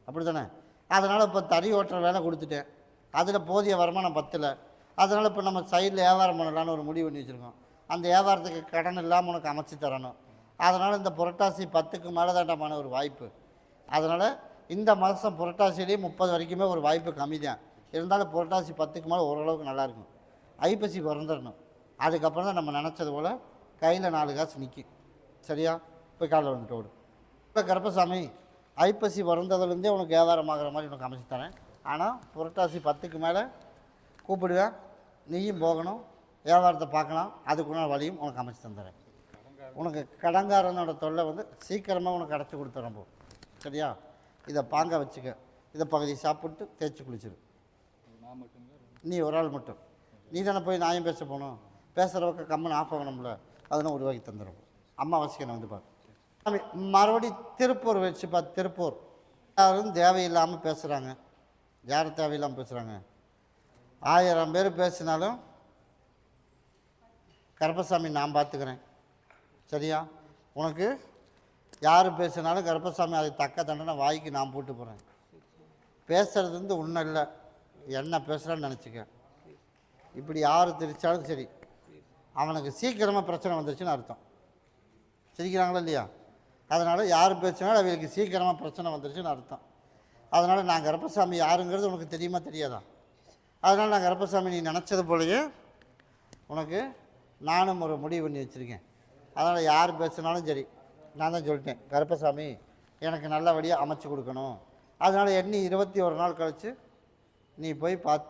அப்படி தானே? அதனால் இப்போ தறி ஓட்டுற வேலை கொடுத்துட்டேன். அதில் போதிய வருமானம் பத்தலை. அதனால் இப்போ நம்ம சைடில் வியாபாரம் பண்ணலான்னு ஒரு முடிவு பண்ணி வச்சுருக்கோம். அந்த வியாபாரத்துக்கு கடன் இல்லாமல் உனக்கு அமைச்சு தரணும். அதனால் இந்த புரட்டாசி 10க்கு மேலே தாண்டமான ஒரு வாய்ப்பு. அதனால் இந்த மாதம் புரட்டாசிலேயே 30 வரைக்குமே ஒரு வாய்ப்பு கம்மி தான். இருந்தாலும் புரட்டாசி 10க்கு மேலே ஓரளவுக்கு நல்லாயிருக்கும். ஐப்பசி பிறந்துடணும். அதுக்கப்புறம் தான் நம்ம நினச்சது போல் கையில் 4 காசு நிற்கும். சரியா? போய் காலைல வந்துட்டு ஓடும். இப்போ கருப்பசாமி ஐப்பசி பிறந்ததுலேருந்தே உனக்கு வியாபாரம் ஆகிற மாதிரி உனக்கு அமைச்சு தரேன். ஆனால் புரட்டாசி 10க்கு மேலே கூப்பிடுவேன், நீயும் போகணும், வியாபாரத்தை பார்க்கலாம். அதுக்குள்ள வழியும் உனக்கு அமைச்சு தந்துடுறேன். உனக்கு கடங்காரனோட தொல்லை வந்து சீக்கிரமாக உனக்கு அடைச்சி கொடுத்துறேன் போ. சரியா? இதை பாங்க வச்சுக்க. இதை பகுதி சாப்பிட்டு தேய்ச்சி குளிச்சிரு. நீ ஒரு ஆள் மட்டும். நீ தானே போய் நியாயம் பேச போகணும். பேசுகிறவக்க கம்மன் ஆஃப் ஆகணும்ல, அதெல்லாம் உருவாக்கி தந்துடும். அம்மா வசிக்கணும் வந்து பாரு. மறுபடி திருப்பூர் வச்சு பார்த்து. திருப்பூர் யாரும் தேவையில்லாமல் பேசுகிறாங்க. யாரும் தேவையில்லாமல் பேசுகிறாங்க. 1000 பேர் பேசினாலும் கருப்பசாமி நான் பார்த்துக்கிறேன். சரியா? உனக்கு யார் பேசினாலும் கருப்பசாமி அதை தக்க தண்டனை வாய்க்கு நான் போட்டு போகிறேன். பேசுகிறது வந்து ஒன்றும் இல்லை, என்ன பேசுகிறான்னு நினச்சிக்க. இப்படி யார் திரிச்சாலும் சரி, அவனுக்கு சீக்கிரமாக பிரச்சனை வந்துருச்சுன்னு அர்த்தம். சிரிக்கிறாங்களா இல்லையா? அதனால் யார் பேசினாலும் அவங்களுக்கு சீக்கிரமாக பிரச்சனை வந்துருச்சுன்னு அர்த்தம். அதனால் நான் கருப்பசாமி யாருங்கிறது உனக்கு தெரியுமா தெரியாதா? அதனால் நான் கருப்பசாமி நீ நினச்சது போலயே உனக்கு நானும் ஒரு முடிவு பண்ணி வச்சுருக்கேன். அதனால் யார் பேசினாலும் சரி, நான் தான் சொல்லிட்டேன், கருப்பசாமி எனக்கு நல்லபடியாக அமைச்சு கொடுக்கணும். அதனால் எண்ணி 21 நாள் கழித்து நீ போய் பார்த்து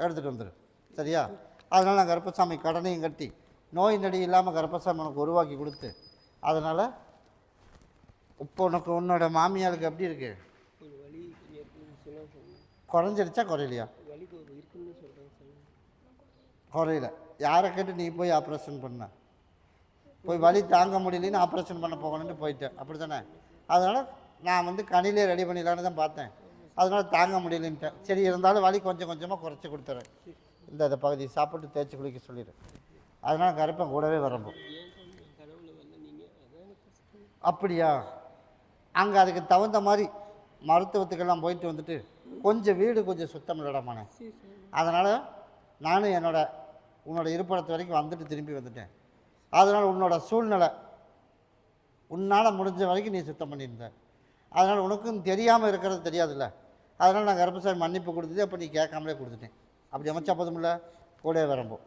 எடுத்துகிட்டு வந்துடு. சரியா? அதனால் நான் கருப்பசாமி கடனையும் கட்டி நோய் நடி இல்லாமல் கருப்பசாமி உனக்கு உருவாக்கி கொடுத்து, அதனால் இப்போ உனக்கு உன்னோட மாமியாருக்கு எப்படி இருக்கு? குறைஞ்சிருச்சா குறையிலையா? குறையில. யாரை கேட்டு நீ போய் ஆப்ரேஷன் பண்ண? போய் வலி தாங்க முடியலன்னு ஆப்ரேஷன் பண்ண போகணுன்ட்டு போயிட்டேன். அப்படி தானே? அதனால் நான் வந்து கணிலே ரெடி பண்ணிடலான்னு தான் பார்த்தேன். அதனால் தாங்க முடியலன்ட்டேன். சரி, இருந்தாலும் வலி கொஞ்சம் கொஞ்சமாக குறைச்சி கொடுத்துறேன். இந்த பகுதி சாப்பிட்டு தேய்ச்சி குளிக்க சொல்லிடு. அதனால் கருப்பன் கூடவே வரம்போ. அப்படியா? அங்கே அதுக்கு தகுந்த மாதிரி மருத்துவத்துக்கெல்லாம் போயிட்டு வந்துட்டு கொஞ்சம் வீடு கொஞ்சம் சுத்தம் இல்லடாமானே. அதனால் நானும் உன்னோட இருப்பிடத்து வரைக்கும் வந்துட்டு திரும்பி வந்துட்டேன். அதனால் உன்னோட சூழ்நிலை உன்னால் முடிஞ்ச வரைக்கும் நீ சுத்தம் பண்ணியிருந்த. அதனால் உனக்கும் தெரியாமல் இருக்கிறது தெரியாதுல்ல. அதனால் நான் கருப்பசாமி மன்னிப்பு கொடுத்துட்டு அப்போ நீ கேட்காமலே கொடுத்துட்டேன். அப்படி அமைச்சா போதுமில்ல, கூட வரம்போ.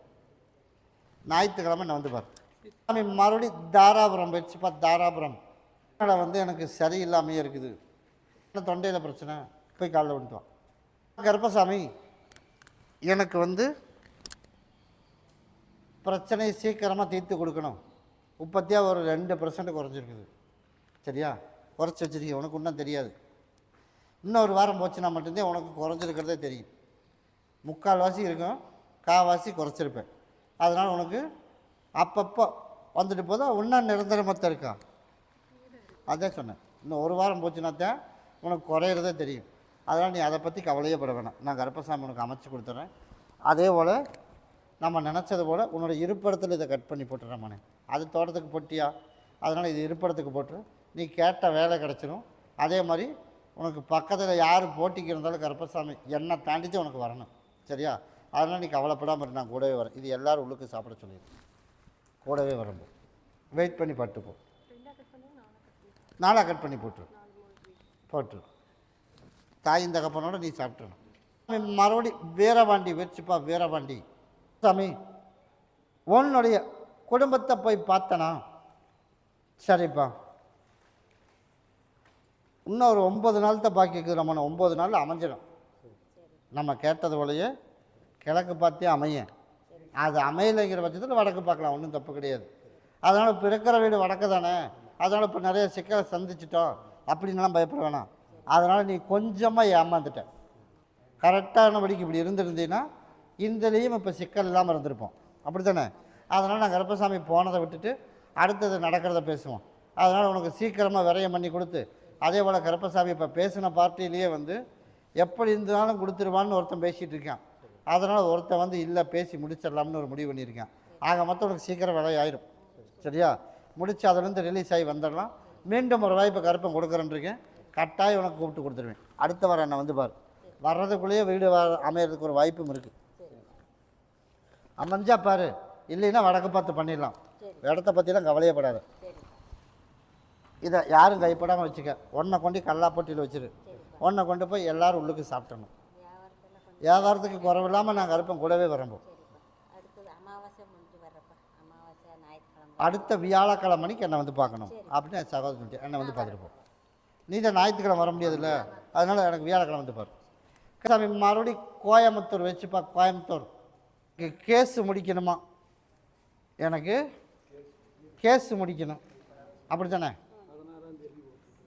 ஞாயிற்றுக்கிழமை நான் வந்து பாரு. சாமி மறுபடி தாராபுரம் போயிடுச்சு. பார்த்து தாராபுரம் வந்து எனக்கு சரியில்லாமையே இருக்குது. தொண்டையில் பிரச்சனை. போய் காலைல வந்துட்டு வா. கருப்பசாமி எனக்கு வந்து பிரச்சனையை சீக்கிரமாக தீர்த்து கொடுக்கணும். உற்பத்தியாக ஒரு 2% குறைஞ்சிருக்குது. சரியா? குறைச்சி வச்சுருக்கீங்க. உனக்கு இன்னும் தெரியாது. இன்னும் ஒரு வாரம் போச்சுன்னா மட்டும்தான் உனக்கு குறைஞ்சிருக்கிறதே தெரியும். 3/4 வாசி இருக்கும், 1/4 வாசி குறைச்சிருப்பேன். அதனால் உனக்கு அப்பப்போ வந்துட்டு போதும். இன்னும் நிரந்தரமாக இருக்கா? அதான் சொன்னேன். இன்னும் ஒரு வாரம் போச்சுன்னாத்தான் உனக்கு குறையிறதே தெரியும். அதனால் நீ அதை பற்றி கவலையே பட வேணாம். நான் கருப்பசாமி உனக்கு அமைச்சு கொடுத்துட்றேன். அதே போல் நம்ம நினச்சது போல் உன்னோட இருப்பிடத்தில் இதை கட் பண்ணி போட்டுறேன். அது தோட்டத்துக்கு போட்டியா? அதனால் இது இருப்பிடத்துக்கு போட்டு நீ கேட்ட வேலை கிடச்சிடும். அதே மாதிரி உனக்கு பக்கத்தில் யார் போட்டிக்கு இருந்தாலும் கருப்பசாமி என்னை தாண்டிட்டு உனக்கு வரணும். சரியா? அதனால் நீ கவலைப்படாமல் இரு. நான் கூடவே வரேன். இது எல்லோரும் உள்ளுக்கு சாப்பிட சொல்லிடு. கூடவே வரம்போ. வெயிட் பண்ணி பட்டுப்போம். நாளாக கட் பண்ணி போட்டுரு. தாயின் தகப்பனோட நீ சாப்பிட்றணும். மறுபடி வீரபாண்டி வச்சுப்பா. வீரபாண்டி சாமி உன்னுடைய குடும்பத்தை போய் பார்த்தனா? சரிப்பா, இன்னும் ஒரு 9 நாள் தான் பாக்கி இருக்குது. நம்ம 9 நாளில் அமைஞ்சிடும். நம்ம கேட்டது போலயே கிழக்கு பார்த்தே அமையும். அது அமையலைங்கிற பட்சத்தில் வடக்கு பார்க்கலாம். ஒன்றும் தப்பு கிடையாது. அதனால் இப்போ இருக்கிற வீடு வடக்கு தானே. அதனால் இப்போ நிறைய சிக்கலை சந்திச்சிட்டோம் அப்படின்லாம் பயப்பட வேணாம். அதனால் நீ கொஞ்சமாக ஏமாந்துட்ட. கரெக்டானபடிக்கு இப்படி இருந்திருந்தீங்கன்னா இந்தலேயும் இப்போ சிக்கல் இல்லாமல் இருந்திருப்போம். அப்படி தானே? அதனால் நான் கருப்பசாமி போனதை விட்டுட்டு அடுத்தது நடக்கிறத பேசுவோம். அதனால் உனக்கு சீக்கிரமாக விரயம் பண்ணி கொடுத்து, அதே போல் கருப்பசாமி இப்போ பேசின பார்ட்டிலேயே வந்து எப்படி இருந்தாலும் கொடுத்துருவான்னு ஒருத்தன் பேசிகிட்டு இருக்கான். அதனால் ஒருத்தன் வந்து இல்லை பேசி முடிச்சிடலாம்னு ஒரு முடிவு பண்ணியிருக்கான். ஆக மொத்தம் உனக்கு சீக்கிரம் விலையாயிரும். சரியா? முடித்து அதிலேருந்து ரிலீஸ் ஆகி வந்துடலாம். மீண்டும் ஒரு வாய்ப்பு கருப்பம் கொடுக்குறேன்னு இருக்கேன். கட்டாயம் உனக்கு கூப்பிட்டு கொடுத்துருவேன். அடுத்த வாரம் என்னை வந்து பார். வர்றதுக்குள்ளேயே வீடு அமையறதுக்கு ஒரு வாய்ப்பும் இருக்குது. அமைஞ்சா பாரு, இல்லைன்னா வடக்கு பார்த்து பண்ணிடலாம். இடத்த பற்றிலாம் கவலையப்படாது. இதை யாரும் கைப்படாமல் வச்சுக்க. ஒன்றை கொண்டு கல்லாப்பட்டியில் வச்சிரு. உன்னை கொண்டு போய் எல்லோரும் உள்ளுக்கு சாப்பிட்டணும். வியாபாரத்துக்கு குறவில்லாமல் நான் கருப்பன் கூடவே வரம்போம். அடுத்தது அமாவாசை முடிஞ்சு வர்றப்ப அமாவாசை ஞாயிற்றுக்கிழமை அடுத்த வியாழக்கிழமைக்கு என்னை வந்து பார்க்கணும் அப்படின்னு என் சகோதரன் என்னை வந்து பார்த்துருப்போம். நீ தான் ஞாயிற்றுக்கிழமை வர முடியாதுல்ல, அதனால் எனக்கு வியாழக்கிழமை வந்து பாரு. சாமி மறுபடியும் கோயம்புத்தூர் வச்சுப்பா. கோயம்புத்தூர் கேஸு முடிக்கணுமா? எனக்கு கேஸு முடிக்கணும் அப்படி தானே?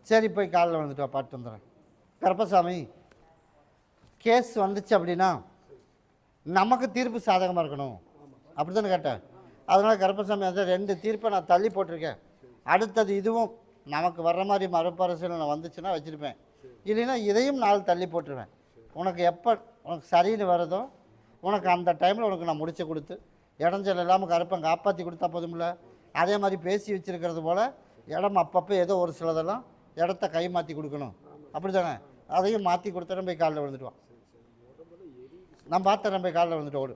சரி போய் காலையில் வந்துட்டு வா, பாட்டு வந்துடுறேன். கருப்பசாமி கேஸ் வந்துச்சு அப்படின்னா நமக்கு தீர்ப்பு சாதகமாக இருக்கணும் அப்படி தானே கேட்டேன். அதனால் கருப்பசாமி அந்த 2 தீர்ப்பை நான் தள்ளி போட்டிருக்கேன். அடுத்தது இதுவும் நமக்கு வர்ற மாதிரி மறுபரிசீலனை வந்துச்சுன்னா வச்சுருப்பேன். இல்லைன்னா இதையும் 4 தள்ளி போட்டுருவேன். உனக்கு எப்போ உனக்கு சரின்னு வருதோ உனக்கு அந்த டைமில் உனக்கு நான் முடிச்சு கொடுத்து இடைஞ்சல் இல்லாமல் கருப்பை காப்பாற்றி கொடுத்தா போதும்ல. அதே மாதிரி பேசி வச்சுருக்கிறது போல் இடம் அப்பப்போ ஏதோ ஒரு சிலதெல்லாம் இடத்த கை மாற்றி கொடுக்கணும் அப்படி தானே? அதையும் மாற்றி கொடுத்துறேன். போய் காலில் விழுந்துட்டுவான். நான் பார்த்துறேன். போய் காலில் விழுந்துட்டு ஓடு.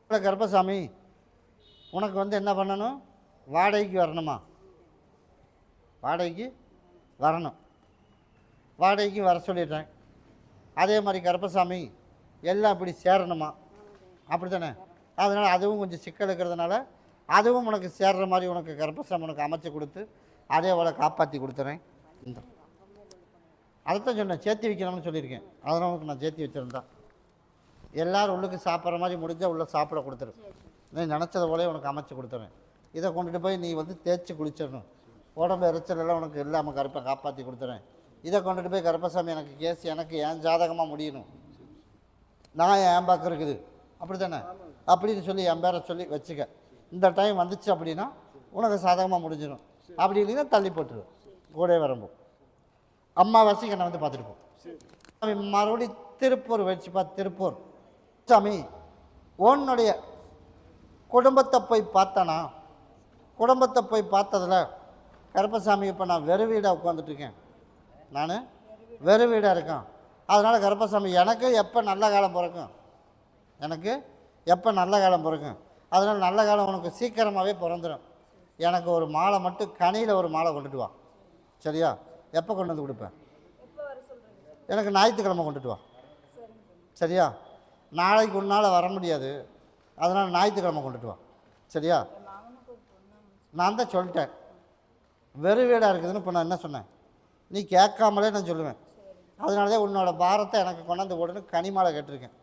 இல்லை கருப்பசாமி உனக்கு வந்து என்ன பண்ணணும்? வாடகைக்கு வரணுமா? வாடகைக்கு வரணும். வாடகைக்கு வர சொல்லிடுறேன். அதே மாதிரி கருப்பசாமி எல்லாம் இப்படி சேரணுமா? அப்படி தானே? அதனால் அதுவும் கொஞ்சம் சிக்கல் இருக்கிறதுனால அதுவும் உனக்கு சேர்ற மாதிரி உனக்கு கருப்பசாமி உனக்கு அமைச்சு கொடுத்து அதே போல் காப்பாற்றி கொடுத்துறேன். இந்த அதைத்தான் சொன்னேன், சேர்த்து வைக்கணும்னு சொல்லியிருக்கேன். அதனால் உனக்கு நான் சேர்த்து வச்சுருந்தேன். எல்லோரும் உள்ளுக்கு சாப்பிட்ற மாதிரி முடிஞ்சால் உள்ளே சாப்பிட கொடுத்துரு. நீ நினச்சத போலே உனக்கு அமைச்சு கொடுத்துறேன். இதை கொண்டுட்டு போய் நீ வந்து தேய்ச்சி குளிச்சிடணும். உடம்பு எரிச்சலெல்லாம் உனக்கு இல்லாமல் கருப்பை காப்பாற்றி கொடுத்துறேன். இதை கொண்டுட்டு போய் கருப்பசாமி எனக்கு கேஸ் எனக்கு ஏன் ஜாதகமாக முடியணும், நான் ஏன் பார்க்க இருக்குது அப்படி தானே அப்படின்னு சொல்லி என் பேரை சொல்லி வச்சுக்க. இந்த டைம் வந்துச்சு அப்படின்னா உனக்கு சாதகமாக முடிஞ்சிடும். அப்படி இல்லைன்னா தள்ளி போட்டுருவேன். கூடவே வரம்போம். அம்மாவாசைக்கு என்னை வந்து பார்த்துட்டு மறுபடியும் திருப்பூர் வச்சுப்பா. திருப்பூர் சாமி உன்னுடைய குடும்பத்தை போய் பார்த்தனா? குடும்பத்தை போய் பார்த்ததில் கருப்பசாமி இப்போ நான் வெறு வீடாக உட்காந்துட்ருக்கேன். நான் வெறு வீடாக இருக்கேன். அதனால் கருப்பசாமி எனக்கு எப்போ நல்ல காலம் பிறக்கும், எனக்கு எப்போ நல்ல காலம் பிறக்கும். அதனால் நல்ல காலம் உனக்கு சீக்கிரமாகவே பிறந்துடும். எனக்கு ஒரு மாலை மட்டும் கனியில் ஒரு மாலை கொண்டுட்டு வா. சரியா? எப்போ கொண்டு வந்து கொடுப்பேன்? எனக்கு ஞாயிற்றுக்கிழமை கொண்டுட்டு வா. சரியா? நாளைக்கு உன்னால் வர முடியாது, அதனால் ஞாயிற்றுக்கிழமை கொண்டுட்டு வா. சரியா? நான் தான் சொல்லிட்டேன் வெறு வீடாக இருக்குதுன்னு. இப்போ நான் என்ன சொன்னேன்? நீ கேட்காமலே நான் சொல்லுவேன். அதனால தான் உன்னோட பாரத்தை எனக்கு கொண்டாந்து போடுன்னு கனிமாலை கேட்டிருக்கேன்.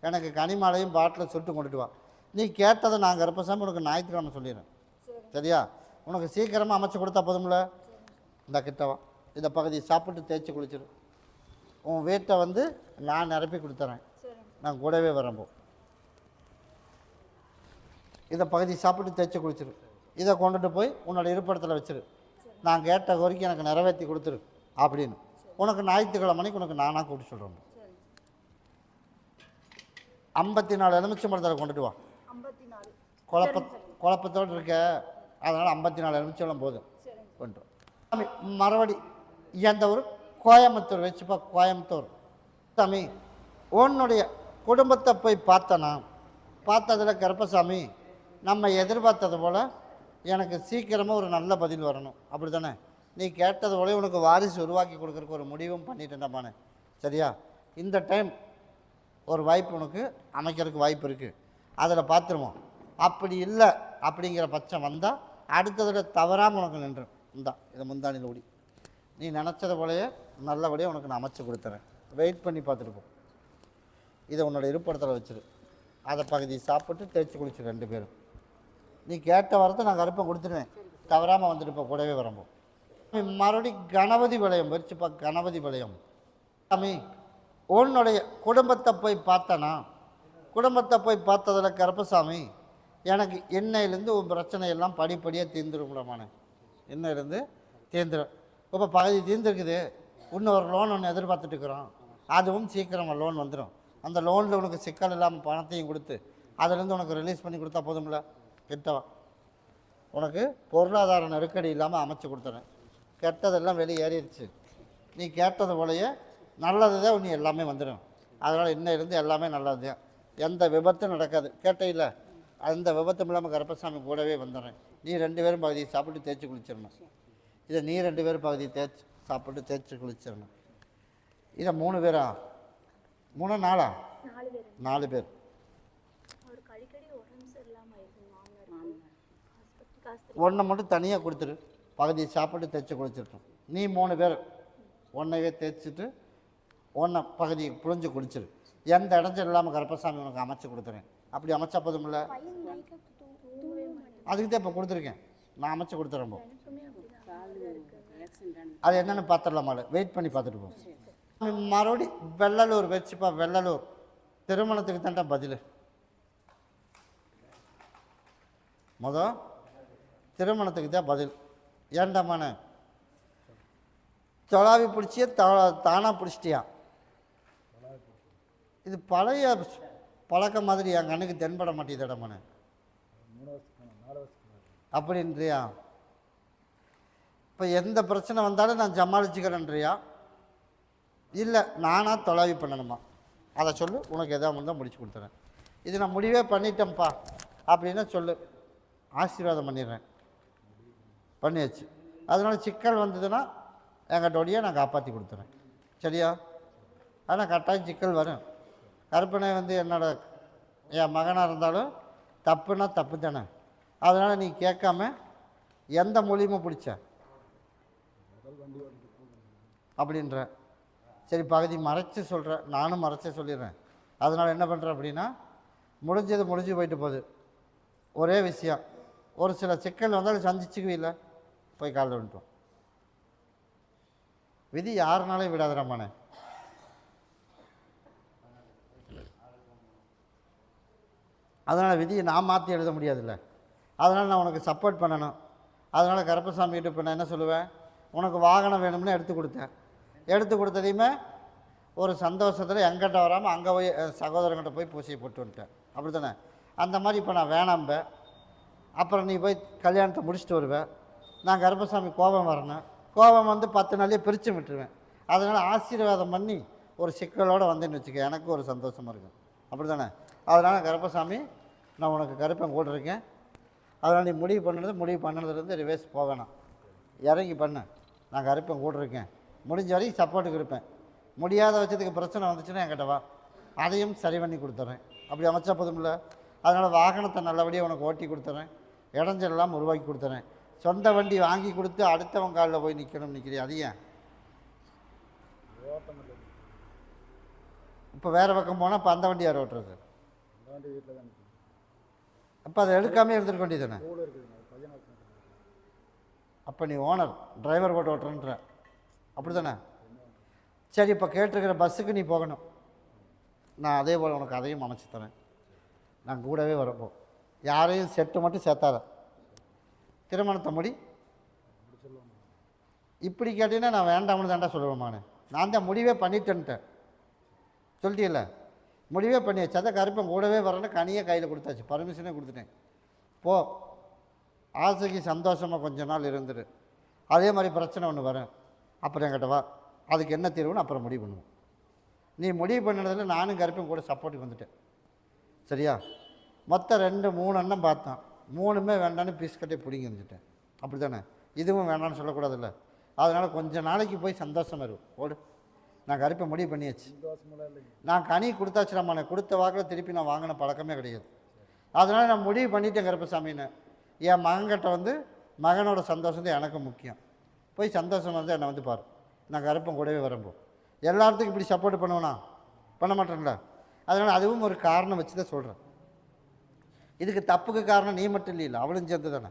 எனக்கு கனிமாலையும் பாட்டில் சுட்டு கொண்டுட்டு வா. நீ கேட்டதை நான் கருப்பசாமி உனக்கு ஞாயிற்றுக்கிழமை சொல்லிடுறேன். சரியா? உனக்கு சீக்கிரமாக அமைச்சு கொடுத்தா போதும்ல. இந்த கிட்டவா இந்த பகுதியை சாப்பிட்டு தேய்ச்சி குளிச்சிடு. உன் வீட்டை வந்து நான் நிரப்பி கொடுத்துறேன். நான் கூடவே வரம்போ. இதை பகுதி சாப்பிட்டு தேய்ச்சி குளிச்சிரு. இதை கொண்டுட்டு போய் உன்னோட இருப்பிடத்தில் வச்சிரு. நான் கேட்ட கோரிக்கை எனக்கு நிறைவேற்றி கொடுத்துரு அப்படின்னு உனக்கு ஞாயிற்றுக்கிழமை உனக்கு நானாக கூப்பிட்டு சொல்கிறேன். 54 எலுமிச்சம்பழத்தில் கொண்டுட்டு வா. குழப்பத்தோடு இருக்க, அதனால் 54 எலுமிச்சம்பழம் போதும் கொண்டு சாமி. மறுபடி எந்த ஊர்? கோயம்புத்தூர் வச்சுப்பா. கோயம்புத்தூர் சாமி உன்னுடைய குடும்பத்தை போய் பார்த்தனா? பார்த்ததில் கருப்பசாமி நம்ம எதிர்பார்த்தது போல் எனக்கு சீக்கிரமாக ஒரு நல்ல பதில் வரணும் அப்படி தானே? நீ கேட்டது போல உனக்கு வாரிசு உருவாக்கி கொடுக்குறக்கு ஒரு முடிவும் பண்ணிட்டேன்டாமானே. சரியா? இந்த டைம் ஒரு வாய்ப்பு உனக்கு அமைக்கிறதுக்கு வாய்ப்பு இருக்குது. அதில் பார்த்துருவோம். அப்படி இல்லை அப்படிங்கிற பட்சம் வந்தால் அடுத்ததில் தவறாமல் உனக்கு நின்றுடும். இதை முந்தானியில் ஓடி நீ நினச்சது போலயே நல்லபடியாக உனக்கு நான் அமைச்சு கொடுத்துறேன். வெயிட் பண்ணி பார்த்துருப்போம். இதை உன்னோட இருப்பிடத்தில் வச்சிரு. அதை பகுதி சாப்பிட்டு தேய்ச்சி குளிச்சு 2 பேரும். நீ கேட்ட வரத்தை நான் கருப்பை கொடுத்துருவேன். தவறாமல் வந்துட்டு கூடவே வரம்போம். மறுபடியும் கணபதி வளையம் வச்சுப்பா. கணபதி வளையம் சாமி உன்னுடைய குடும்பத்தை போய் பார்த்தனா? குடும்பத்தை போய் பார்த்ததில் கருப்பசாமி எனக்கு இன்னையிலேருந்து உன் பிரச்சனையெல்லாம் படிப்படியாக தீர்ந்துருக்கூடமானே. இன்னையிலேருந்து தீர்ந்துடும். இப்போ பகுதி தீர்ந்துருக்குது. இன்னொரு லோன் ஒன்று எதிர்பார்த்துட்டு இருக்கிறோம். அதுவும் சீக்கிரமாக லோன் வந்துடும். அந்த லோனில் உனக்கு சிக்கல் இல்லாமல் பணத்தையும் கொடுத்து அதிலேருந்து உனக்கு ரிலீஸ் பண்ணி கொடுத்தா போதும்ல. கிட்டவா உனக்கு பொருளாதார நெருக்கடி இல்லாமல் அமைச்சு கொடுத்துறேன். கெட்டதெல்லாம் வெளியே ஏறிடுச்சு. நீ கேட்டது போலயே நல்லது தான் நீ எல்லாமே வந்துடும். அதனால் இன்னையிலேருந்து எல்லாமே நல்லது தான். எந்த விபத்தும் நடக்காது. கேட்டையில் அந்த விபத்தும் இல்லாமல் கருப்பசாமி கூடவே வந்துடுறேன். நீ 2 பேரும் பகுதியை சாப்பிட்டு தேய்ச்சி குளிச்சிடணும். இதை நீ 2 பேரும் பகுதியை சாப்பிட்டு தேய்ச்சி குளிச்சிடணும். இதை 3 பேரா 3 4 4 பேர். அவருக்கு அடிக்கடி உடம்பு சரியில்லாமல் ஆயிடுது. மாமனாருக்கு ஹாஸ்பிட்டல் காசு ஒன்றை மட்டும் தனியாக கொடுத்துரு, பகுதி சாப்பிட்டு தைச்சி குடிச்சிட்டோம். நீ 3 பேர் ஒன்றையே தேய்ச்சிட்டு ஒன்றை பகுதி புழிஞ்சு குடிச்சிரு. எந்த இடைஞ்சல் இல்லாமல் கருப்பசாமி உனக்கு அமைச்சு கொடுத்துறேன். அப்படி அமைச்சா போதுமில்ல? பையன் நைட்டில் தூங்கவே மாட்டேன். அதுக்கு தான் இப்போ கொடுத்துருக்கேன், நான் அமைச்சு கொடுத்துறேன். போ, எனக்குமே அப்படிதான். அது என்னென்னு பார்த்துடலாமால, வெயிட் பண்ணி பார்த்துட்டு போ. மறுபடி வெள்ளலூர் வச்சுப்பா. வெள்ளலூர் திருமணத்துக்கு தான்டா பதில். திருமணத்துக்கு தான் பதில். ஏண்டாமான தொலாவி பிடிச்சிய தானாக பிடிச்சிட்டியா? இது பழைய பழக்கம் மாதிரி என் கண்ணுக்கு தென்பட மாட்டேதடமான அப்படின்றியா? இப்போ எந்த பிரச்சனை வந்தாலும் நான் சமாளிச்சுக்கிறேன்றியா? இல்லை நானாக தொலாவி பண்ணணுமா? அதை சொல்லு, உனக்கு எதாவது இருந்தால் முடிச்சு கொடுத்துறேன். இது நான் முடிவே பண்ணிட்டேன்ப்பா அப்படின்னா சொல்லு, ஆசீர்வாதம் பண்ணிடுறேன். பண்ணியாச்சு. அதனால் சிக்கல் வந்ததுன்னா எங்கிட்டோடையே நான் காப்பாற்றி கொடுத்துறேன். சரியா? ஆனால் கட்டாயம் சிக்கல் வரும். கற்பனை என்னோட என் மகனாக இருந்தாலும் தப்புன்னா தப்பு தானே. அதனால் நீ கேட்காம எந்த மூலியமாக பிடிச்ச அப்படின்ற. சரி, பகுதி மறைச்சி சொல்கிறேன், நானும் மறைச்சி சொல்லிடுறேன். அதனால் என்ன பண்ணுறேன் அப்படின்னா, முடிஞ்சு போயிட்டு போகுது. ஒரே விஷயம், ஒரு சில சிக்கல் வந்தாலும் சந்திச்சுக்குவில்லை, போய் காலில் விட்டுட்டோம். விதி யாருனாலும் விடாதரமானே. அதனால் விதியை நான் மாற்றி எழுத முடியாதுல்ல. அதனால் நான் உனக்கு சப்போர்ட் பண்ணணும். அதனால் கருப்பசாமி கிட்ட இப்போ நான் என்ன சொல்லுவேன், உனக்கு வாகனம் வேணும்னு எடுத்து கொடுத்தேன். எடுத்து கொடுத்ததையுமே ஒரு சந்தோஷத்தில் எங்கிட்ட வராமல் அங்கே போய் சகோதரங்கிட்ட போய் பூசியை போட்டு வந்துட்டேன். அப்படி தானே? அந்த மாதிரி இப்போ நான் வேணாம்ப. அப்புறம் நீ போய் கல்யாணத்தை முடிச்சுட்டு வருவேன். நான் கருப்பசாமி கோபம் வரணும். கோபம் 10 நாளையே பிரித்து விட்டுருவேன். அதனால் ஆசீர்வாதம் பண்ணி ஒரு சிக்கலோடு வந்தேன்னு வச்சுக்க, எனக்கு ஒரு சந்தோஷமாக இருக்கும். அப்படி தானே? அதனால் கருப்பசாமி, நான் உனக்கு கருப்பன் கூட இருக்கேன். அதனால் நீ முடிவு பண்ணதுலேருந்து ரிவேஸ் போகணும். இறங்கி பண்ணு. நான் கருப்பன் கூட இருக்கேன். முடிஞ்ச வரைக்கும் சப்போர்ட்டுக்கு இருப்பேன். முடியாத வச்சதுக்கு பிரச்சனை வந்துச்சுன்னா என்கிட்ட வா, அதையும் சரி பண்ணி கொடுத்துட்றேன். அப்படி அமைச்சா போதுமில்ல? அதனால் வாகனத்தை நல்லபடியாக உனக்கு ஓட்டி கொடுத்துட்றேன். இடைஞ்செல்லாம் உருவாக்கி கொடுத்துறேன். சொந்த வண்டி வாங்கி கொடுத்து அடுத்தவன் காலில் போய் நிற்கிறேன். அது ஏன் இப்போ வேறு பக்கம் போனால் இப்போ அந்த வண்டி யார் ஓட்டுறது? அப்போ அதை எடுக்காமே இருந்துருக்க வேண்டியது தானே? அப்போ நீ ஓனர், டிரைவர் போட்டு ஓட்டுறன்ற, அப்படி தானே? சரி, இப்போ கேட்டிருக்கிற பஸ்ஸுக்கு நீ போகணும். நான் அதே போல் உனக்கு அதையும் அமைச்சு தரேன். நான் கூடவே வரப்போ யாரையும் செட்டு மட்டும் சேர்த்தாத. திருமணத்தை முடி. இப்படி கேட்டீங்கன்னா நான் வேண்டாம்னு தாண்டா சொல்லுவேன். நான் தான் முடிவே பண்ணிட்டேன்ட்டேன். சொல்லிட்டில்ல, முடிவே பண்ணியாச்சு. அதை கருப்பன் கூடவே வரேன்னு கனியை கையில் கொடுத்தாச்சு, பர்மிஷனே கொடுத்துட்டேன். போ, ஆசைக்கு சந்தோஷமாக கொஞ்ச நாள் இருந்துரு. அதே மாதிரி பிரச்சனை ஒன்று வரும், அப்புறம் என்கிட்ட வா, அதுக்கு என்ன தீர்வுன்னு அப்புறம் முடிவு பண்ணுவோம். நீ முடிவு பண்ணினதில் நானும் கருப்பன் கூட சப்போர்ட்டுக்கு வந்துட்டேன். சரியா? மொத்தம் 2-3 அண்ணன் பார்த்தோம். 3மே வேண்டான்னு பீஸ் கட்டி பிடிங்கி வந்துட்டேன். அப்படி தானே? இதுவும் வேண்டான்னு சொல்லக்கூடாதுல்ல. அதனால் கொஞ்சம் நாளைக்கு போய் சந்தோஷம் வரும். ஓடு, நான் கருப்பை முடிவு பண்ணியாச்சு. நான் கனி கொடுத்தாச்சுடாமான, கொடுத்த வாக்கில் திருப்பி நான் வாங்கின பழக்கமே கிடையாது. அதனால் நான் முடிவு பண்ணிட்டேன் கருப்பசாமின்னு. என் மகன்கிட்ட மகனோட சந்தோஷம் தான் எனக்கு முக்கியம். போய் சந்தோஷம் என்னை பாரு. நான் கருப்பன் கூடவே வரம்போ எல்லாத்துக்கும் இப்படி சப்போர்ட் பண்ணுவேனா? பண்ண மாட்டேன்ல. அதனால் அதுவும் ஒரு காரணம் வச்சு தான் சொல்கிறேன். இதுக்கு தப்புக்கு காரணம் நீ மட்டும் இல்லை, அவளும் சேர்ந்து தானே.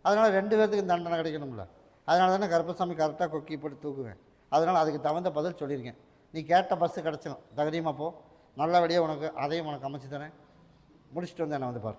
அதனால் 2 பேர்த்துக்கும் தண்டனை கிடைக்கணும்ல. அதனால தானே கருப்பசாமி கரெக்டாக கொக்கி போட்டு தூக்குவேன். அதனால் அதுக்கு தகுந்த பதில் சொல்லியிருக்கேன். நீ கேட்ட பஸ்ஸு கிடச்சிடும், தைரியமாக போ. நல்லபடியாக உனக்கு அதையும் உனக்கு அமைச்சு தரேன். முடிச்சுட்டு வந்து என்னை பாரு.